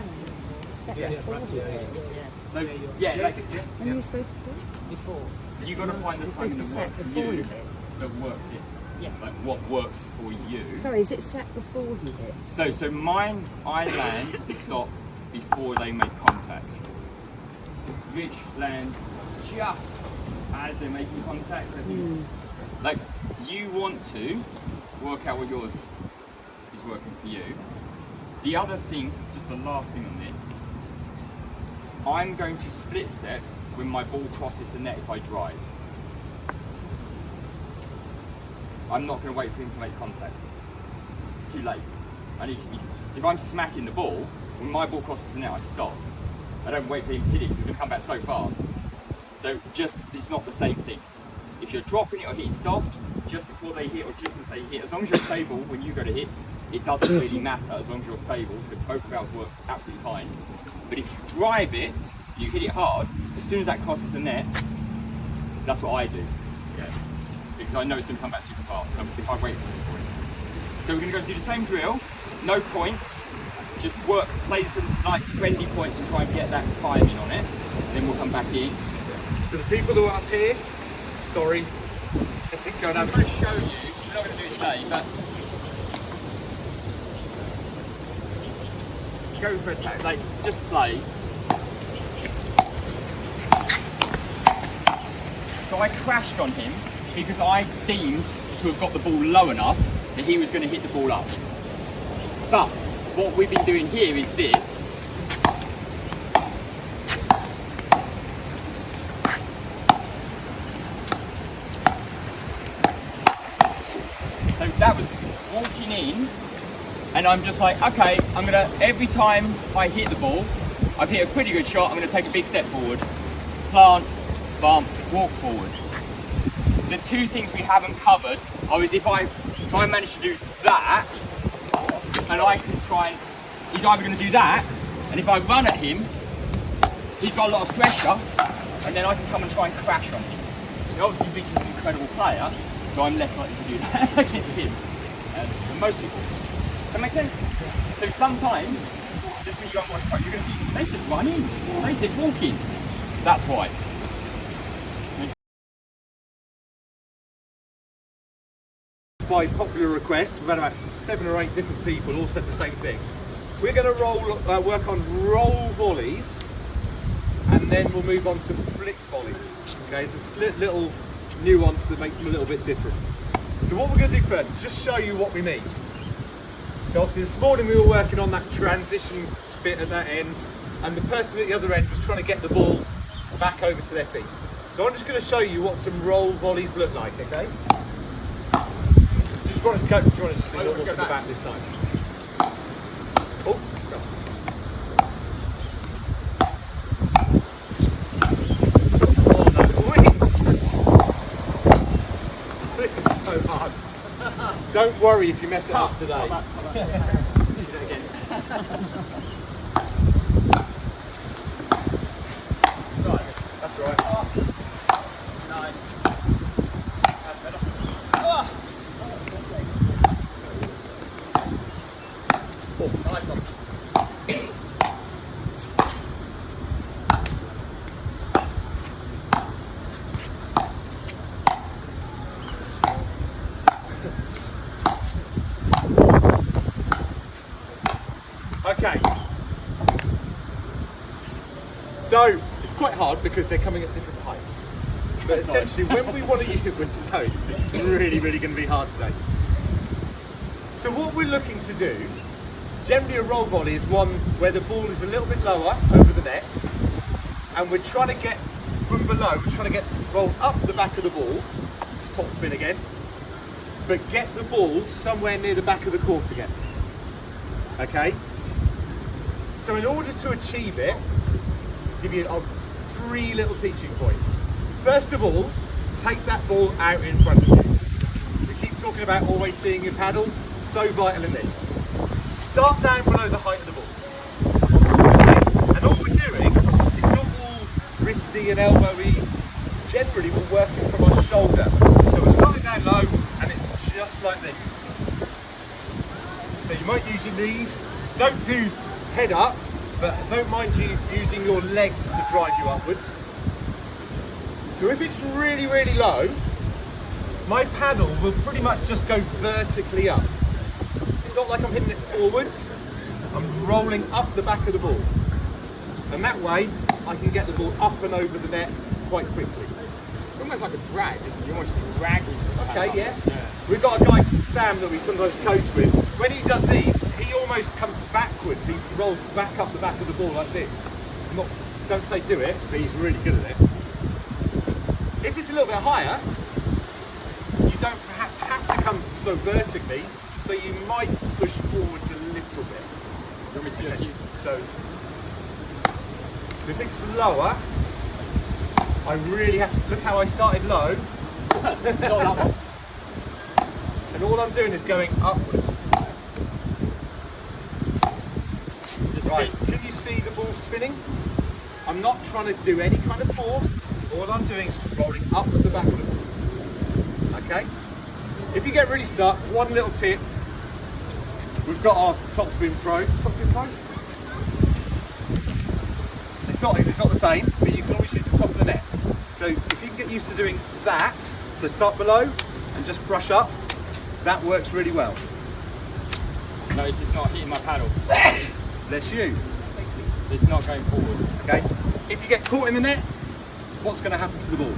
So, yeah, like, When are you supposed to do it? Before. you got to find the time supposed to that set works for before you, you hit. that works it. Yeah. Like what works for you. Sorry, is it set before you hit? So mine, I land and stop before they make contact. Rich lands just as they're making contact. I think like you want to work out what yours is working for you. The other thing, just the last thing on this, I'm going to split step when my ball crosses the net if I drive. I'm not going to wait for him to make contact. It's too late. I need to be. So if I'm smacking the ball, when my ball crosses the net, I stop. I don't wait for him to hit it because it's going to come back so fast. So it's not the same thing. If you're dropping it or hitting soft, just before they hit or just as they hit, as long as you're stable when you go to hit, it doesn't really matter as long as you're stable. So both valves work absolutely fine. But if you drive it, you hit it hard, as soon as that crosses the net, that's what I do. Yeah. Because I know it's going to come back super fast if I wait for it. So we're going to go do the same drill, no points, just play some like friendly points and try and get that timing on it, and then we'll come back in. So the people who are up here, sorry, go and I'm have going to show you, we're not going to do it today, but go for attack, like just play. So I crashed on him because I deemed to have got the ball low enough that he was going to hit the ball up. But what we've been doing here is this. So that was walking in, and I'm just like, okay, I'm gonna, every time I hit the ball, I've hit a pretty good shot, I'm gonna take a big step forward, plant, bump, walk forward. The two things we haven't covered is if I manage to do that, and I can try and, he's either gonna do that, and if I run at him, he's got a lot of pressure, and then I can come and try and crash on him. He obviously Rich is an incredible player, So I'm less likely to do that against him than most people. That makes sense? So sometimes, just when you go and watch pro, you're going to see they just run in, they just walk in. That's why. By popular request, we've had about 7 or 8 different people all said the same thing. We're going to work on roll volleys, and then we'll move on to flick volleys. Okay, it's a little nuance that makes them a little bit different. So what we're going to do first is just show you what we mean. So obviously this morning we were working on that transition bit at that end, and the person at the other end was trying to get the ball back over to their feet. So I'm just going to show you what some roll volleys look like, okay? Do you want to go? Do you want to just go to the back this time? Oh, go. This is so hard. Don't worry if you mess it up today. That's right. Nice. Nice one. Okay. So it's quite hard because they're coming at different heights. But essentially, when we want to use it's really going to be hard today. So what we're looking to do, generally a roll volley is one where the ball is a little bit lower over the net, and we're trying to get from below, we're trying to get rolled up the back of the ball, top spin again, but get the ball somewhere near the back of the court again. Okay? So in order to achieve it, I'll give you 3 little teaching points. First of all, take that ball out in front of you. We keep talking about always seeing your paddle, so vital in this. Start down below the height of the ball. And all we're doing is not all wristy and elbowy. Generally we're working from our shoulder. So we're starting down low and it's just like this. So you might use your knees. Don't do head up, but don't mind you using your legs to drive you upwards. So if it's really low, my paddle will pretty much just go vertically up. It's not like I'm hitting it forwards, I'm rolling up the back of the ball. And that way, I can get the ball up and over the net quite quickly. It's almost like a drag, isn't it? You're almost dragging. Okay, yeah. We've got a guy, Sam, that we sometimes coach with. When he does these, he almost comes backwards. He rolls back up the back of the ball like this. Don't say do it, but he's really good at it. If it's a little bit higher, you don't perhaps have to come so vertically, so you might push forwards a little bit. You want me to do a few? So if it's lower, I really have to, look how I started low. And all I'm doing is going upwards. Right, can you see the ball spinning? I'm not trying to do any kind of force. All I'm doing is just rolling up at the back of the ball. Okay? If you get really stuck, one little tip. We've got our Topspin Pro. Topspin Pro? It's not the same, but you can always use the top of the net. So if you can get used to doing that, so start below and just brush up, that works really well. Notice it's not hitting my paddle. Bless you. It's not going forward. Okay? If you get caught in the net, what's going to happen to the ball?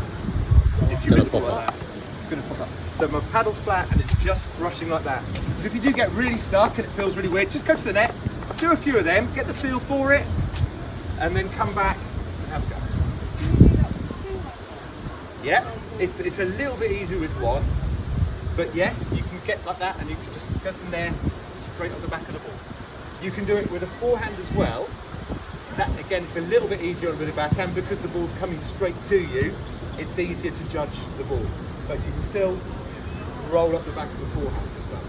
If you Gonna hit the ball pop like that, it's going to pop up. So my paddle's flat and it's just brushing like that. So if you do get really stuck and it feels really weird, just go to the net, do a few of them, get the feel for it, and then come back and have a go. Yeah, it's a little bit easier with one, but yes, you can get like that and you can just go from there straight up the back of the ball. You can do it with a forehand as well. That, again, it's a little bit easier with a backhand because the ball's coming straight to you. It's easier to judge the ball, but you can still roll up the back of the forehand as well.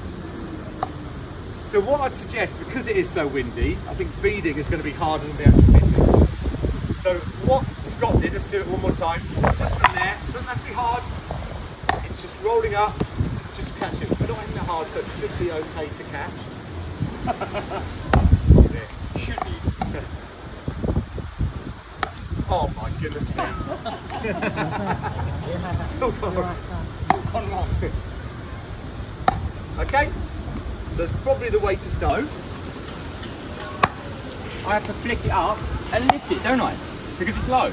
So what I'd suggest, because it is so windy, I think feeding is going to be harder than the actual hitting. So what Scott did, let's do it one more time. Just from there, it doesn't have to be hard. It's just rolling up, just catch it. We're not hitting it hard, so it should be okay to catch. Should be. Oh my goodness me. Gone wrong. Okay, so it's probably the way to start. I have to flick it up and lift it, don't I? Because it's low.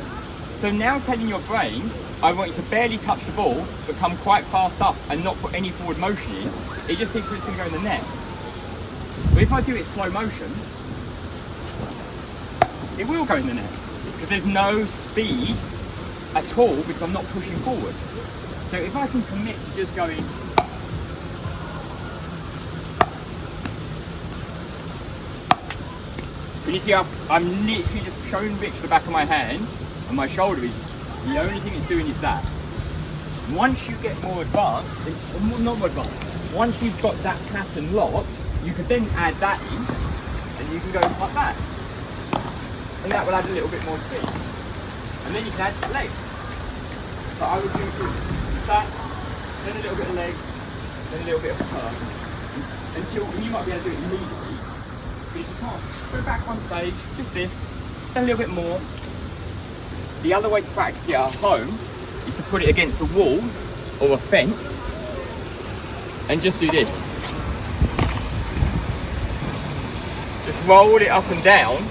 So now telling your brain, I want you to barely touch the ball, but come quite fast up and not put any forward motion in, it just thinks it's going to go in the net. But if I do it slow motion, it will go in the net. Because there's no speed at all because I'm not pushing forward. So if I can commit to just going, can you see how I'm literally just showing Rich the back of my hand and my shoulder is, the only thing it's doing is that. Once you get more advanced, not more advanced, once you've got that pattern locked, you can then add that in and you can go like that. And that will add a little bit more speed. And then you can add legs. So I would do that, then a little bit of legs, then a little bit of turn. Until, and you might be able to do it immediately, but if you can't, go back one stage, just this, then a little bit more. The other way to practice it at home is to put it against a wall or a fence and just do this. Just roll it up and down.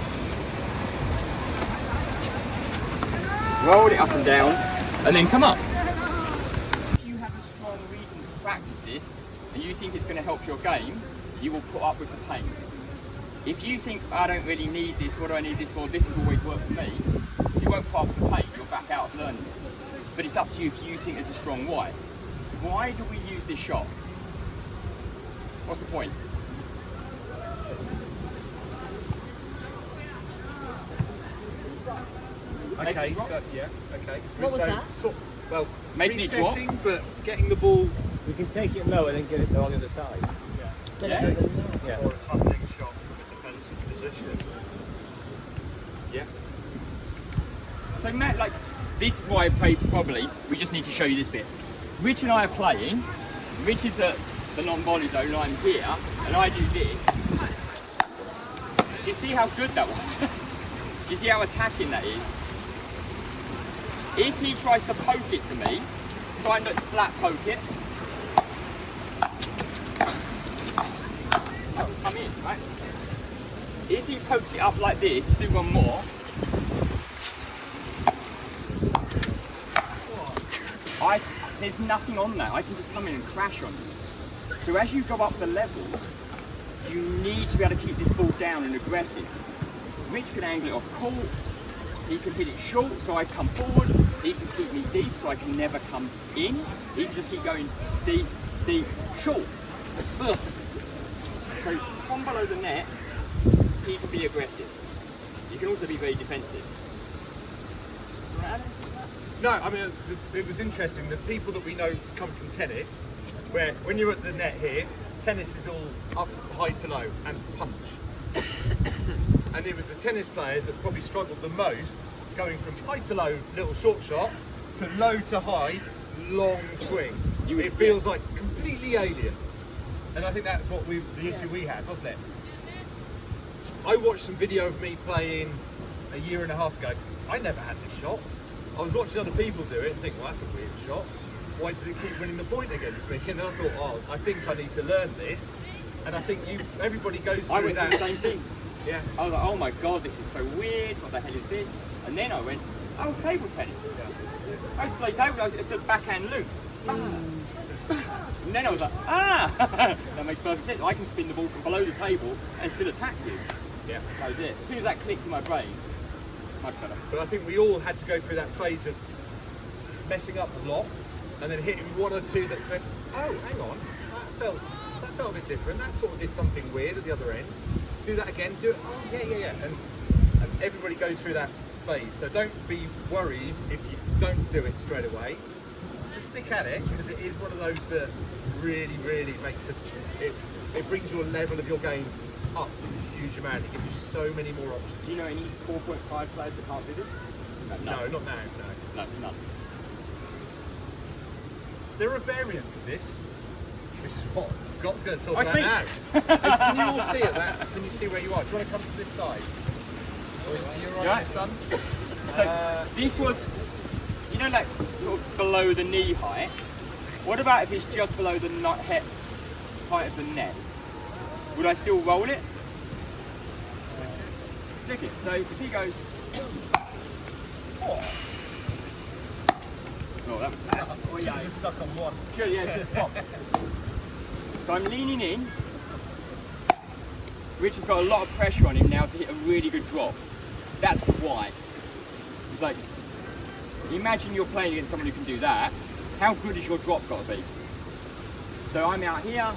Roll it up and down and then come up. If you have a strong reason to practice this and you think it's going to help your game, you will put up with the pain. If you think, I don't really need this, what do I need this for, this has always worked for me, you won't put up with the pain, you'll back out of learning it. But it's up to you if you think there's a strong why. Why do we use this shot? What's the point? Okay, so yeah, okay. What was so, that? Well, Making it drop? resetting, but getting the ball. We can take it low and then get it on the other side. Yeah. Yeah. Or a toppling shot from a defensive position. Yeah. So Matt, like, this is why I play probably, we just need to show you this bit. Rich and I are playing, Rich is at the non-volley zone, I'm here, and I do this. Do you see how good that was? Do you see how attacking that is? If he tries to poke it to me, try and not flat poke it. Come in, right? If he pokes it up like this, do one more. There's nothing on that. I can just come in and crash on you. So as you go up the levels, you need to be able to keep this ball down and aggressive. Rich can angle it off court. He can hit it short, so I come forward. He can keep me deep, so I can never come in. He can just keep going deep, deep, short. Ugh. So from below the net, he can be aggressive. He can also be very defensive. No, I mean, it was interesting. The people that we know come from tennis, where when you're at the net here, tennis is all up, high to low, and punch. And it was the tennis players that probably struggled the most, going from high to low, little short shot, to low to high, long swing. It feels like completely alien. And I think that's what the issue we had, wasn't it? I watched some video of me playing a year and a half ago. I never had this shot. I was watching other people do it and think, well, that's a weird shot. Why does it keep winning the point against me? And I thought, oh, I think I need to learn this. And I think everybody goes through I went that. through the same thing. Yeah. I was like, oh my god, this is so weird. What the hell is this? And then I went, oh, table tennis. I used to play table tennis. It's a backhand loop. And then I was like, that makes perfect sense. I can spin the ball from below the table and still attack you. Yeah. That was it. As soon as that clicked in my brain, much better. But I think we all had to go through that phase of messing up a lot and then hitting one or two that went, oh, hang on, that felt a bit different. That sort of did something weird at the other end. Do that again, do it, oh, yeah. And everybody goes through that phase. So don't be worried if you don't do it straight away. Just stick at it, because it is one of those that really, really makes it brings your level of your game up a huge amount. It gives you so many more options. Do you know any 4.5 players that can't do this? No, not now, no. No, none. there are variants of this, which is what Scott's going to talk I about now. Can you all see it? Can you see where you are? Do you want to come to this side? You're right, Yeah. son. So this was, you know, like sort of below the knee height. What about if it's just below the height of the net? Would I still roll it? Flick it. So if he goes, oh, that was bad. Oh yeah, you're stuck on one. Sure, yeah, should stop. So I'm leaning in. Rich has got a lot of pressure on him now to hit a really good drop. That's why. It's like, imagine you're playing against someone who can do that. How good has your drop got to be? So I'm out here.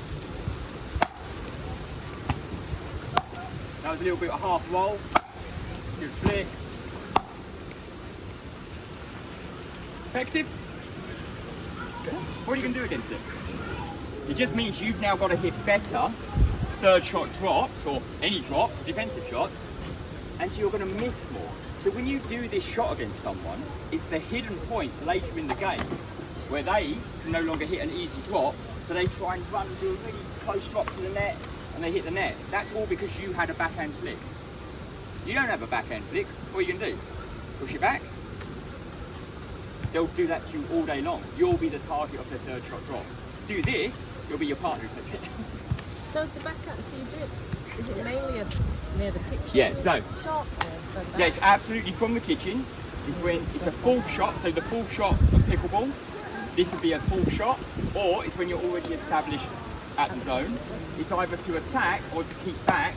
That was a little bit of a half roll. Good flick. Effective? What are you going to do against it? It just means you've now got to hit better third shot drops, or any drops, defensive shots, and so you're going to miss more. So when you do this shot against someone, it's the hidden points later in the game where they can no longer hit an easy drop, so they try and run, do a really close drop to the net, and they hit the net. That's all because you had a backhand flick. You don't have a backhand flick, what are you going to do? Push it back? They'll do that to you all day long. You'll be the target of their third shot drop. Do this, you'll be your partner who takes it. So is the backhand, so you do it, is it mainly near the kitchen? Yeah, so, Shot yeah, it's absolutely from the kitchen. It's a fourth shot, so the fourth shot of pickleball, this would be a fourth shot, or it's when you're already established at the zone. It's either to attack or to keep back.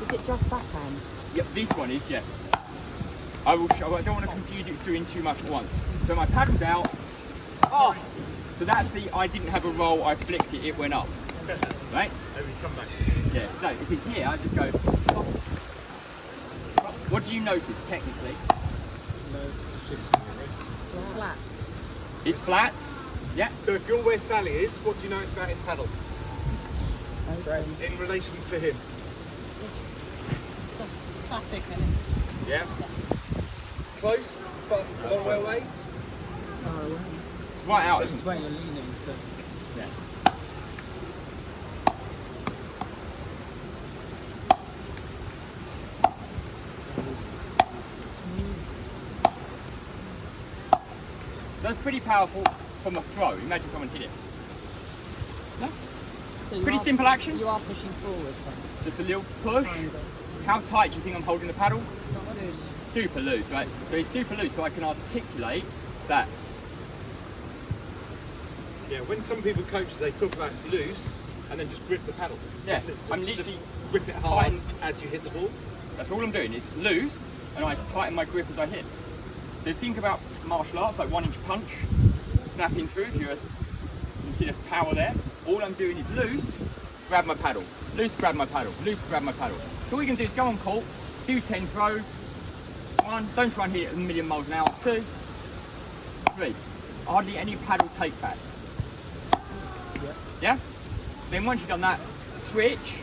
Is it just backhand? Yep, this one is, yeah. I will show, I don't want to confuse it with doing too much at once. So my paddle's out. Oh! So that's the, I didn't have a roll, I flicked it, it went up. Right? Maybe come back to you. Yeah, so if it's here, I just go, oh. What do you notice technically? Flat. It's flat. Yeah. So if you're where Sally is, what do you notice about his paddle? In relation to him? It's just static and it's... Yeah. Close? A long way away? It's right out. This is where you're leaning to. Yeah. That's pretty powerful from a throw. Imagine someone hit it. No? So Pretty simple action. You are pushing forward then? Just a little push. How tight do you think I'm holding the paddle? Not loose. Super loose, right? So it's super loose so I can articulate that. Yeah, when some people coach, they talk about loose and then just grip the paddle. Yeah, Just I'm literally grip it hard tighten. as you hit the ball. That's all I'm doing. It's loose and I tighten my grip as I hit. So think about martial arts like 1-inch punch, snapping through. If you see the power there. All I'm doing is loose, grab my paddle. Loose, grab my paddle. Loose, grab my paddle. So all you can do is go on court, do 10 throws. 1, don't try and hit it at a million miles an hour. 2, 3. Hardly any paddle take back. Yeah? Then once you've done that, switch.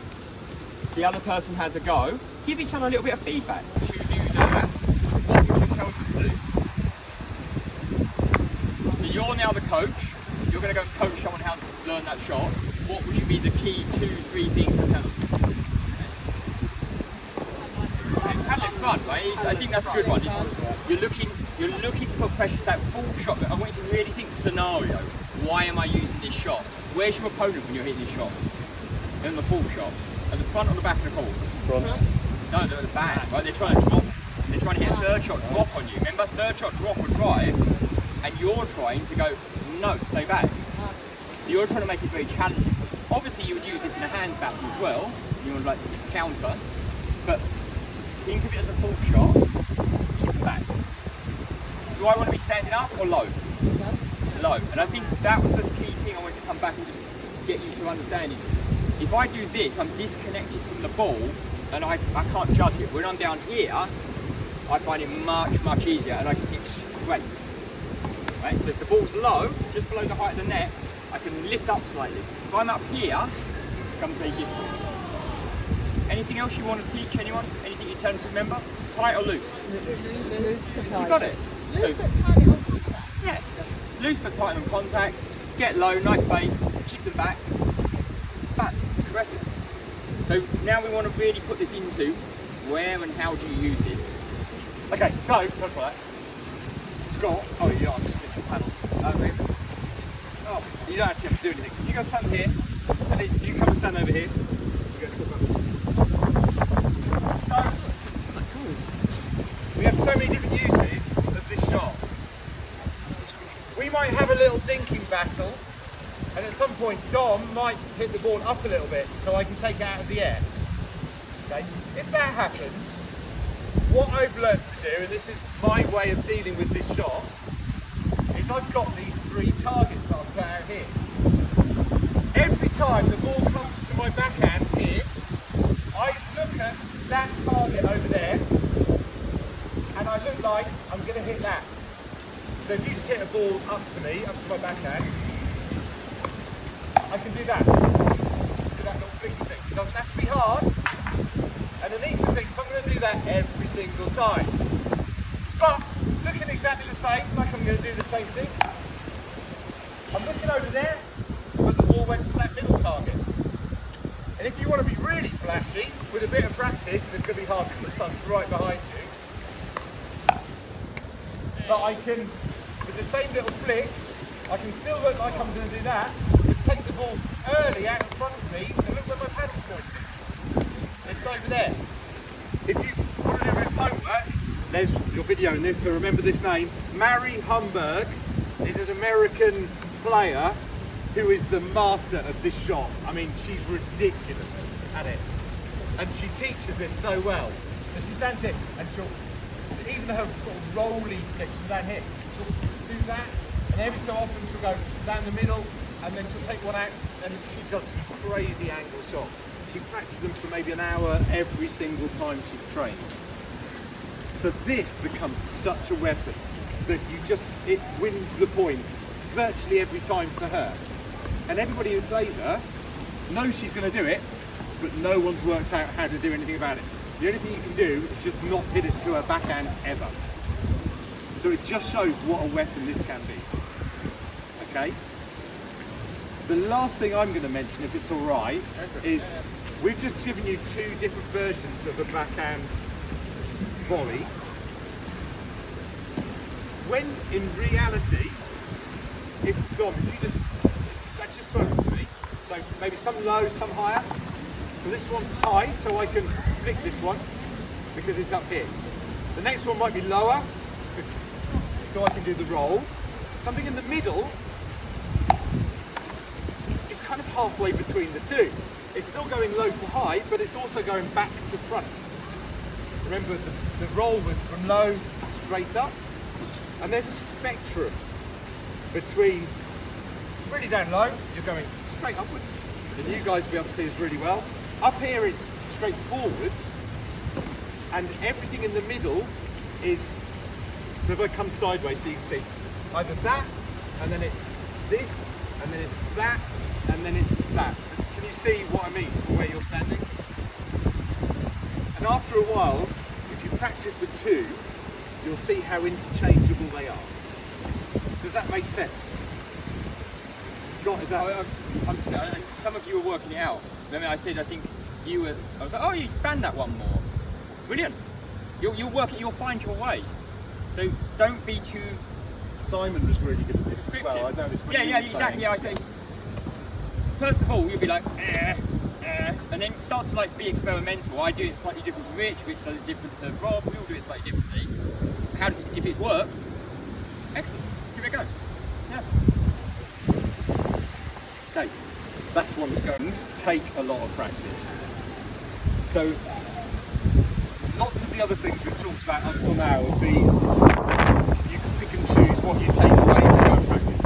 The other person has a go. Give each other a little bit of feedback. To do that, what would you tell them to do? So you're now the coach. You're going to go and coach someone how to learn that shot. What would you be the key 2-3 things to tell them? Have it fun, right? I think that's a good one. You're looking to put pressure to that full shot. I want you to really think scenario. Why am I using this shot? Where's your opponent when you're hitting this shot? In the full shot. At the front or the back of the court? Front. No, they're at the back, right? They're trying to drop. They're trying to hit a third shot drop on you. Remember, third shot drop or drive, and you're trying to go, no, stay back. So you're trying to make it very challenging. Obviously, you would use this in a hands battle as well. You would like counter, but think of it as a full shot. Keep it back. Do I want to be standing up or low? Low. And I think that was the key thing I wanted to come back and just get you to understand is if I do this, I'm disconnected from the ball and I can't judge it. When I'm down here, I find it much, much easier and I can hit straight. Right? So if the ball's low, just below the height of the net, I can lift up slightly. If I'm up here, it becomes very difficult. Anything else you want to teach anyone? Anything you tell them to remember? Tight or loose? Loose to tight. You got it. Loose but tight on contact. Yeah. loose but tighten on contact, get low, nice base, keep them back, aggressive. So now we want to really put this into where and how do you use this? Okay, so, look at that. Scott, oh yeah, I'm just hitting the panel. Oh, you don't actually have to do anything. You go stand here, and you come and stand over here. We go talk about we have so many different uses of this shot. We might have a little dinking battle, and at some point Dom might hit the ball up a little bit so I can take it out of the air. Okay? If that happens, what I've learnt to do, and this is my way of dealing with this shot, is I've got these 3 targets that I've put out here. Every time the ball comes to my backhand here, I look at that target over there, and I look like I'm going to hit that. So if you just hit a ball up to me, up to my backhand, I can do that. Do that little flicky thing. It doesn't have to be hard. And the neat thing is I'm going to do that every single time. But looking exactly the same, like I'm going to do the same thing. I'm looking over there, but the ball went to that middle target. And if you want to be really flashy, with a bit of practice, and it's going to be hard because the sun's right behind you, but I can, with the same little flick, I can still look like I'm going to do that, but take the ball early out in front of me, and look where my paddle's pointing. It's over there. If you want to do a bit of homework, there's your video in this, so remember this name. Mary Humberg is an American player who is the master of this shot. I mean, she's ridiculous at it. And she teaches this so well. So she stands here and she'll even her sort of rolly flicks from down here, she'll do that, and every so often she'll go down the middle, and then she'll take one out, and she does crazy angle shots. She practices them for maybe an hour every single time she trains. So this becomes such a weapon that it wins the point virtually every time for her. And everybody who plays her knows she's going to do it, but no one's worked out how to do anything about it. The only thing you can do is just not hit it to her backhand ever. So it just shows what a weapon this can be. Okay? The last thing I'm going to mention, if it's alright, is we've just given you 2 different versions of a backhand volley. When in reality, Dom, if you just throw them to me. So maybe some low, some higher. So this one's high, so I can flick this one because it's up here. The next one might be lower, so I can do the roll. Something in the middle is kind of halfway between the 2. It's still going low to high, but it's also going back to front. Remember, the roll was from low straight up, and there's a spectrum between really down low, you're going straight upwards, and you guys will be able to see this really well. Up here it's straight forwards, and everything in the middle is, so if I come sideways so you can see, either that, and then it's this, and then it's that, and then it's that. Can you see what I mean from where you're standing? And after a while, if you practice the 2, you'll see how interchangeable they are. Does that make sense? Scott, is that... some of you were working it out. Remember I said, I think you were, I was like, oh, you span that one more. Brilliant. You'll work it, you'll find your way. So don't be too... Simon was really good at this as well. I noticed when you were exactly. Yeah, I say, first of all, you'll be like, and then start to like be experimental. I do it slightly different to Rich does it different to Rob, we all do it slightly differently. If it works, excellent, give it a go. Yeah. Okay, that's one's going to take a lot of practice. So, lots of the other things we've talked about up till now have been, you can pick and choose what you take away to go and practice.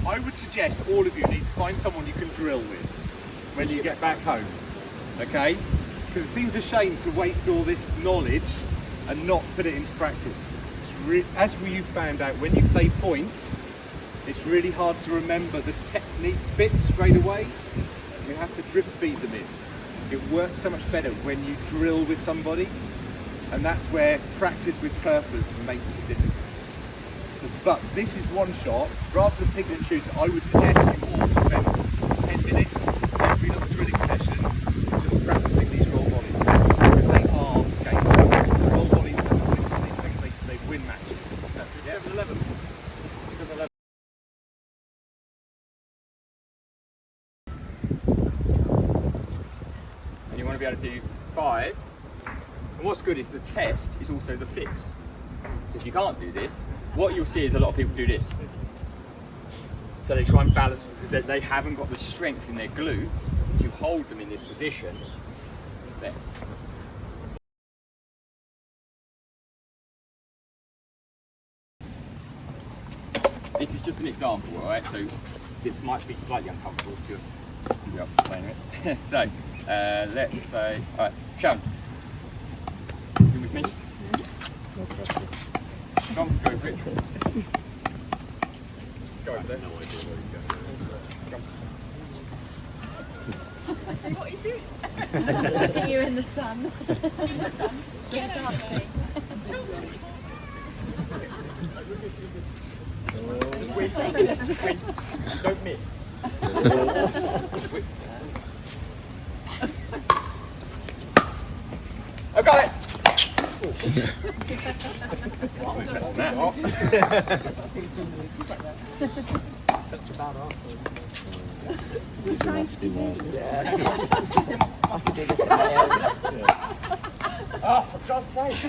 I would suggest all of you need to find someone you can drill with when you get back home, okay? Because it seems a shame to waste all this knowledge and not put it into practice. As you found out, when you play points, it's really hard to remember the technique bits straight away. You have to drip feed them in. It works so much better when you drill with somebody, and that's where practice with purpose makes a difference. So important. But this is one shot. Rather than pick and choose, I would suggest you all spend 10 minutes every little drilling session just practicing these roll volleys, because they are game changers. Roll volleys and win volleys, they win matches. Yeah. 7-11. 7-11. And you want to be able to do 5. And what's good is the test is also the fix. So if you can't do this, what you'll see is a lot of people do this. So they try and balance because they haven't got the strength in their glutes to hold them in this position. There. This is just an example, alright? So this might be slightly uncomfortable if you're up playing it. So let's say, alright, Sharon, you with me? Come on, go quick. Go over there. No idea where he's going. Come. I see what he's doing. Putting you in the sun. In the sun. Yeah, dancing. Just win. Don't miss. I got it! Not much better than that. Such a bad arsehole. I can do this on my own. Oh, for God's sake.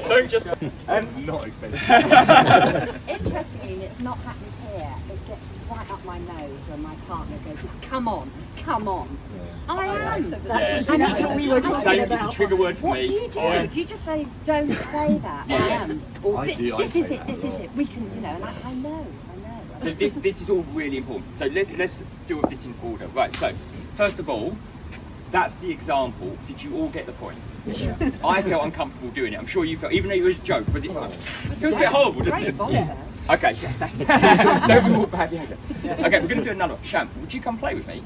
Don't just... It's not expensive. Interestingly, it's not happened here. It gets right up my nose when my partner goes, come on, come on. I am. That's what we were talking about. It's a trigger word for What me. do you do? Do you just say, don't say that? I am. Or this is it, this is it. We can, you know, and I know. So this is all really important. So let's do this in order. Right, so first of all, that's the example. Did you all get the point? I felt uncomfortable doing it. I'm sure you felt, even though it was a joke, was it? It feels a bit horrible, doesn't it? Okay, yeah, thanks. Don't be more bad behaviour. Okay, we're going to do another one. Sham, would you come play with me?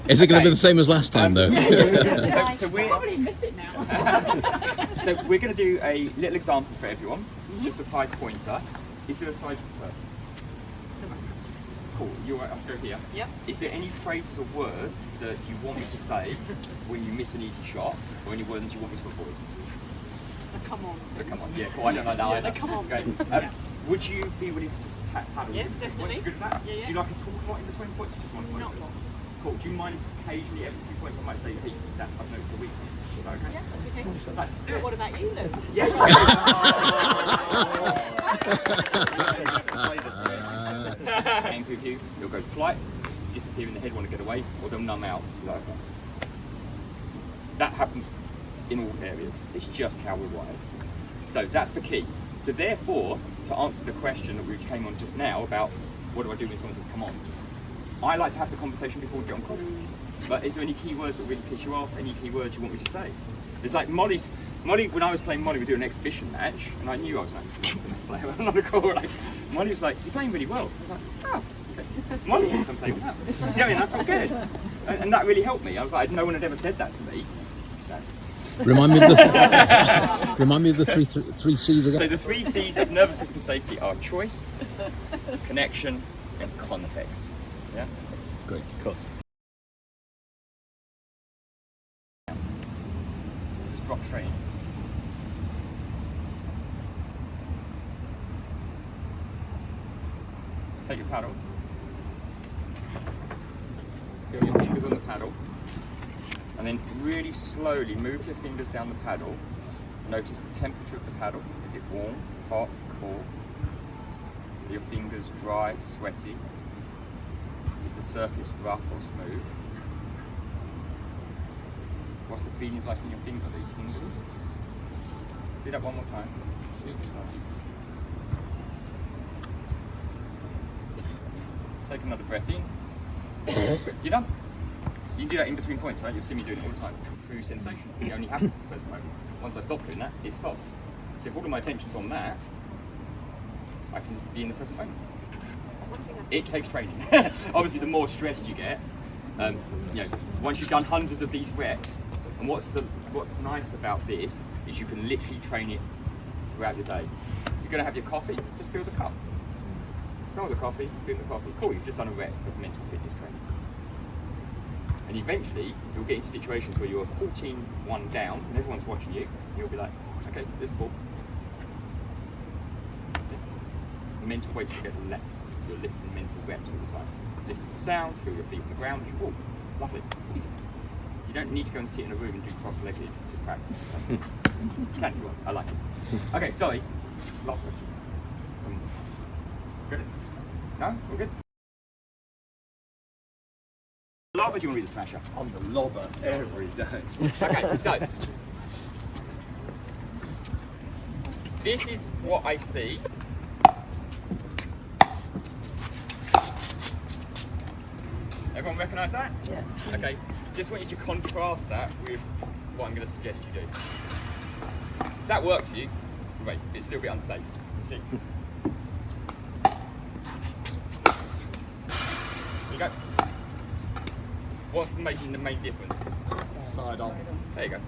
Is it going to be the same as last time, though? So we're probably miss it now. So we're going to do a little example for everyone. It's just a 5-pointer. Is there a slide first? Cool. I'll go here. Yep. Is there any phrases or words that you want me to say when you miss an easy shot, or any words you want me to avoid? Come on. Come on. Yeah. Cool. I don't know that either. Come on. Okay. Would you be willing to just paddle? Yeah, definitely. You good at that? Yeah. Do you like a talk lot in between points? Or just one point? Not lots. Cool. Do you mind if occasionally every few points I might say, hey, that's I've noticed a weakness? Is that okay? Yeah, that's okay. So let's do But it. what about you then? Angry with you, you'll go flight, just disappear in the head, want to get away, or they'll numb out. So like that happens in all areas. It's just how we're wired. So that's the key. So therefore, to answer the question that we came on just now about what do I do when someone says come on, I like to have the conversation before jump on. But is there any key words that really piss you off? Any key words you want me to say? It's like Molly, when I was playing Molly, we do an exhibition match, and I knew I was like, the best player on the court. Like, Molly was like, you're playing really well. I was like, oh, okay. Molly thinks I'm playing well. Do you know what I mean? I felt good. And that really helped me. I was like, no one had ever said that to me. So. Remind me of the three C's again. So the 3 C's of nervous system safety are choice, connection, and context. Yeah? Great. Cut. Just drop straight in. Take your paddle. Feel your fingers on the paddle. And then really slowly move your fingers down the paddle. Notice the temperature of the paddle. Is it warm, hot, cool? Are your fingers dry, sweaty? Is the surface rough or smooth? What's the feelings like in your fingers? Are they tingling? Do that one more time. Super slow. Take another breath in. You're done. You can do that in between points, right? You'll see me doing it all the time. Through sensation. It only happens at the present moment. Once I stop doing that, it stops. So if all of my attention's on that, I can be in the present moment. It takes training. Obviously, the more stressed you get, you know, once you've done hundreds of these reps, And what's nice about this is you can literally train it throughout your day. You're going to have your coffee, just fill the cup. Smell the coffee, drink the coffee. Cool, you've just done a rep of mental fitness training. And eventually, you'll get into situations where you're 14-1 down and everyone's watching you. You'll be like, okay, there's the ball. The mental weights will get less. You're lifting mental reps all the time. Listen to the sounds, feel your feet on the ground as you walk. Lovely, easy. You don't need to go and sit in a room and do cross-legged to practice. You can if you want, I like it. Okay, sorry, last question. Good? No? We're good? Lob, or do you want to be the smasher? I'm the lobber every day. Okay, so this is what I see. Everyone recognise that? Yeah. Okay, just want you to contrast that with what I'm going to suggest you do. If that works for you, great. It's a little bit unsafe. You see? There you go. What's making the main difference? Side on. There you go.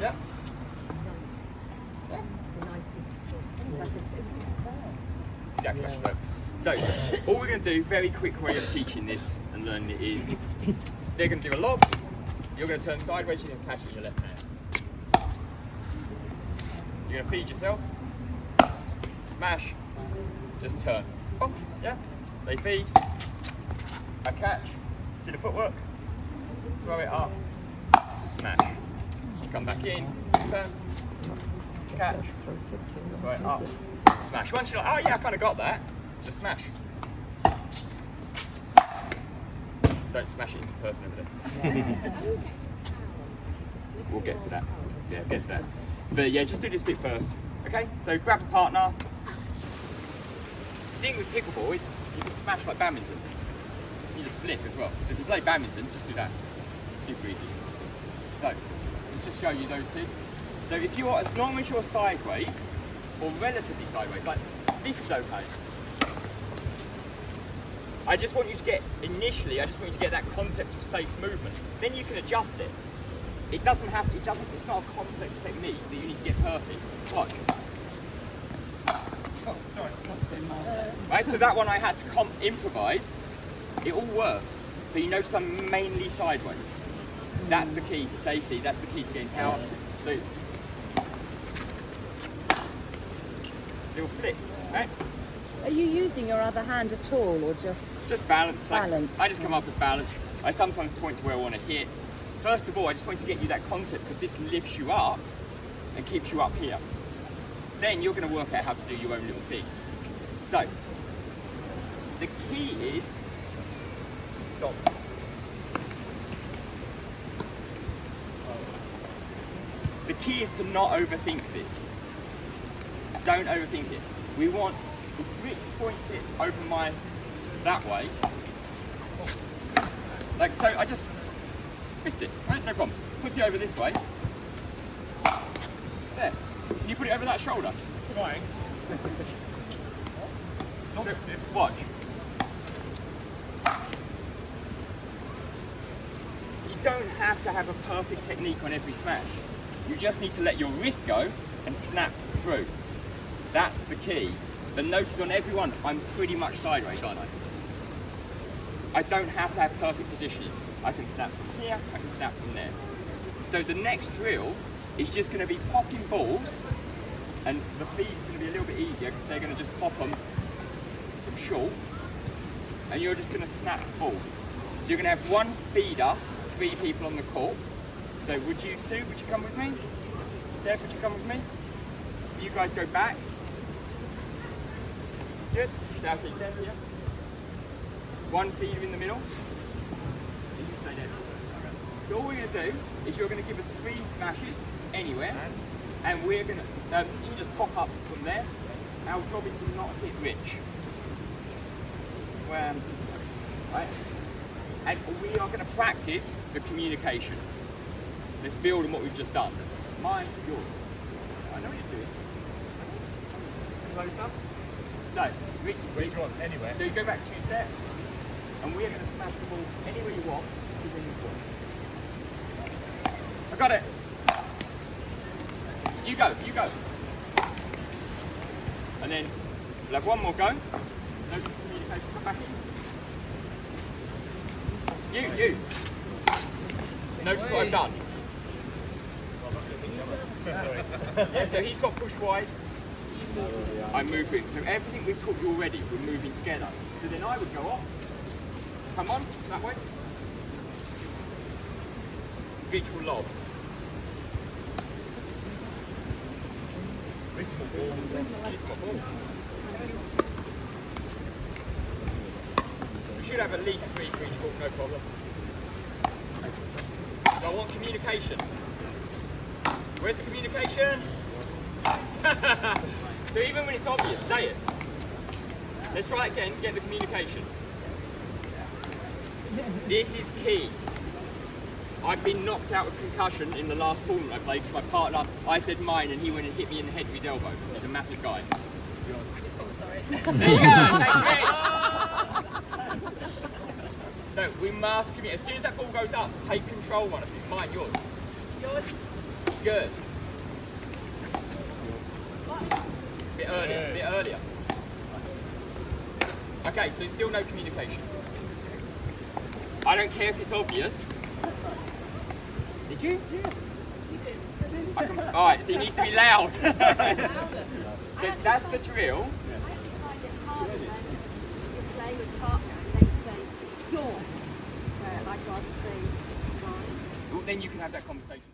Yeah. Exactly. So all we're going to do, very quick way of teaching this and learning it is, they're going to do a lob, you're going to turn sideways, you're going to catch it in your left hand. You're going to feed yourself, smash, just turn. Oh, yeah, they feed, I catch, see the footwork, throw it up, smash, come back in, turn, catch, throw it up, smash. Once you're like, oh yeah, I kind of got that, just smash. Don't smash it into the person over there. We'll get to that. Yeah, get to that. But yeah, just do this bit first. Okay, so grab a partner. The thing with pickleball is you can smash like badminton. You just flick as well. So if you play badminton, just do that. Super easy. So let's just show you those two. So if you're, as long as you're sideways, or relatively sideways, like this is okay. I just want you to get, initially, I just want you to get that concept of safe movement. Then you can adjust it. It doesn't have to, it's not a complex technique that you need to get perfect. Watch. Oh, sorry. Right, so that one I had to improvise. It all works, but you notice I'm mainly sideways. That's the key to safety, that's the key to getting power. So, little flick, right? Are you using your other hand at all, or just balance? Balance. I just come up as balance. I sometimes point to where I want to hit. First of all, I just want to get you that concept because this lifts you up and keeps you up here. Then you're going to work out how to do your own little thing. So, the key is, stop. The key is to not overthink this. Don't overthink it. We want, if Rich points it over that way, like so, I just missed it, right? No problem. Put it over this way. There. Can you put it over that shoulder? Trying. Watch. You don't have to have a perfect technique on every smash. You just need to let your wrist go and snap through. That's the key. But notice on every one, I'm pretty much sideways, aren't I? I don't have to have perfect positioning. I can snap from here, I can snap from there. So the next drill is just going to be popping balls, and the feed is going to be a little bit easier because they're going to just pop them from short, and you're just going to snap balls. So you're going to have one feeder, 3 people on the court. So would you, Sue, would you come with me? Dev, would you come with me? So you guys go back. Good. Now sit down here. One feeder in the middle. And you stay there. So all we're going to do is you're going to give us 3 smashes anywhere, and we're going to, you can just pop up from there. Our job is to not hit Rich. Right? And we are going to practice the communication. Let's build on what we've just done. Mine, yours. I know what you're doing. Close up. So, Rick, Where do you want? Anywhere. so you go back 2 steps, and we're going to smash the ball anywhere you want to win the ball. I got it. You go, you go. And then we'll have one more go. No communication, come back in. You. Notice what I've done. Yeah, so he's got push wide. I move him. So everything we've taught you already, we're moving together. So then I would go up. Come on, that way. Virtual lob. Reasonable ball. Reasonable ball. We should have at least 3 for each ball, no problem. So I want communication. Where's the communication? So even when it's obvious, say it. Let's try it again, get the communication. This is key. I've been knocked out with concussion in the last tournament I played because my partner, I said mine and he went and hit me in the head with his elbow. He's a massive guy. There you go, thanks mate. So we must communicate. As soon as that ball goes up, take control, one of you. Mine, yours. Yours. Good. Bit earlier. Okay, so still no communication. I don't care if it's obvious. Did you? Yeah. You did. Alright, so it needs to be loud. So that's the drill. I find it harder when you play with a partner and they say yours, where I'd rather say it's mine. Well, then you can have that conversation.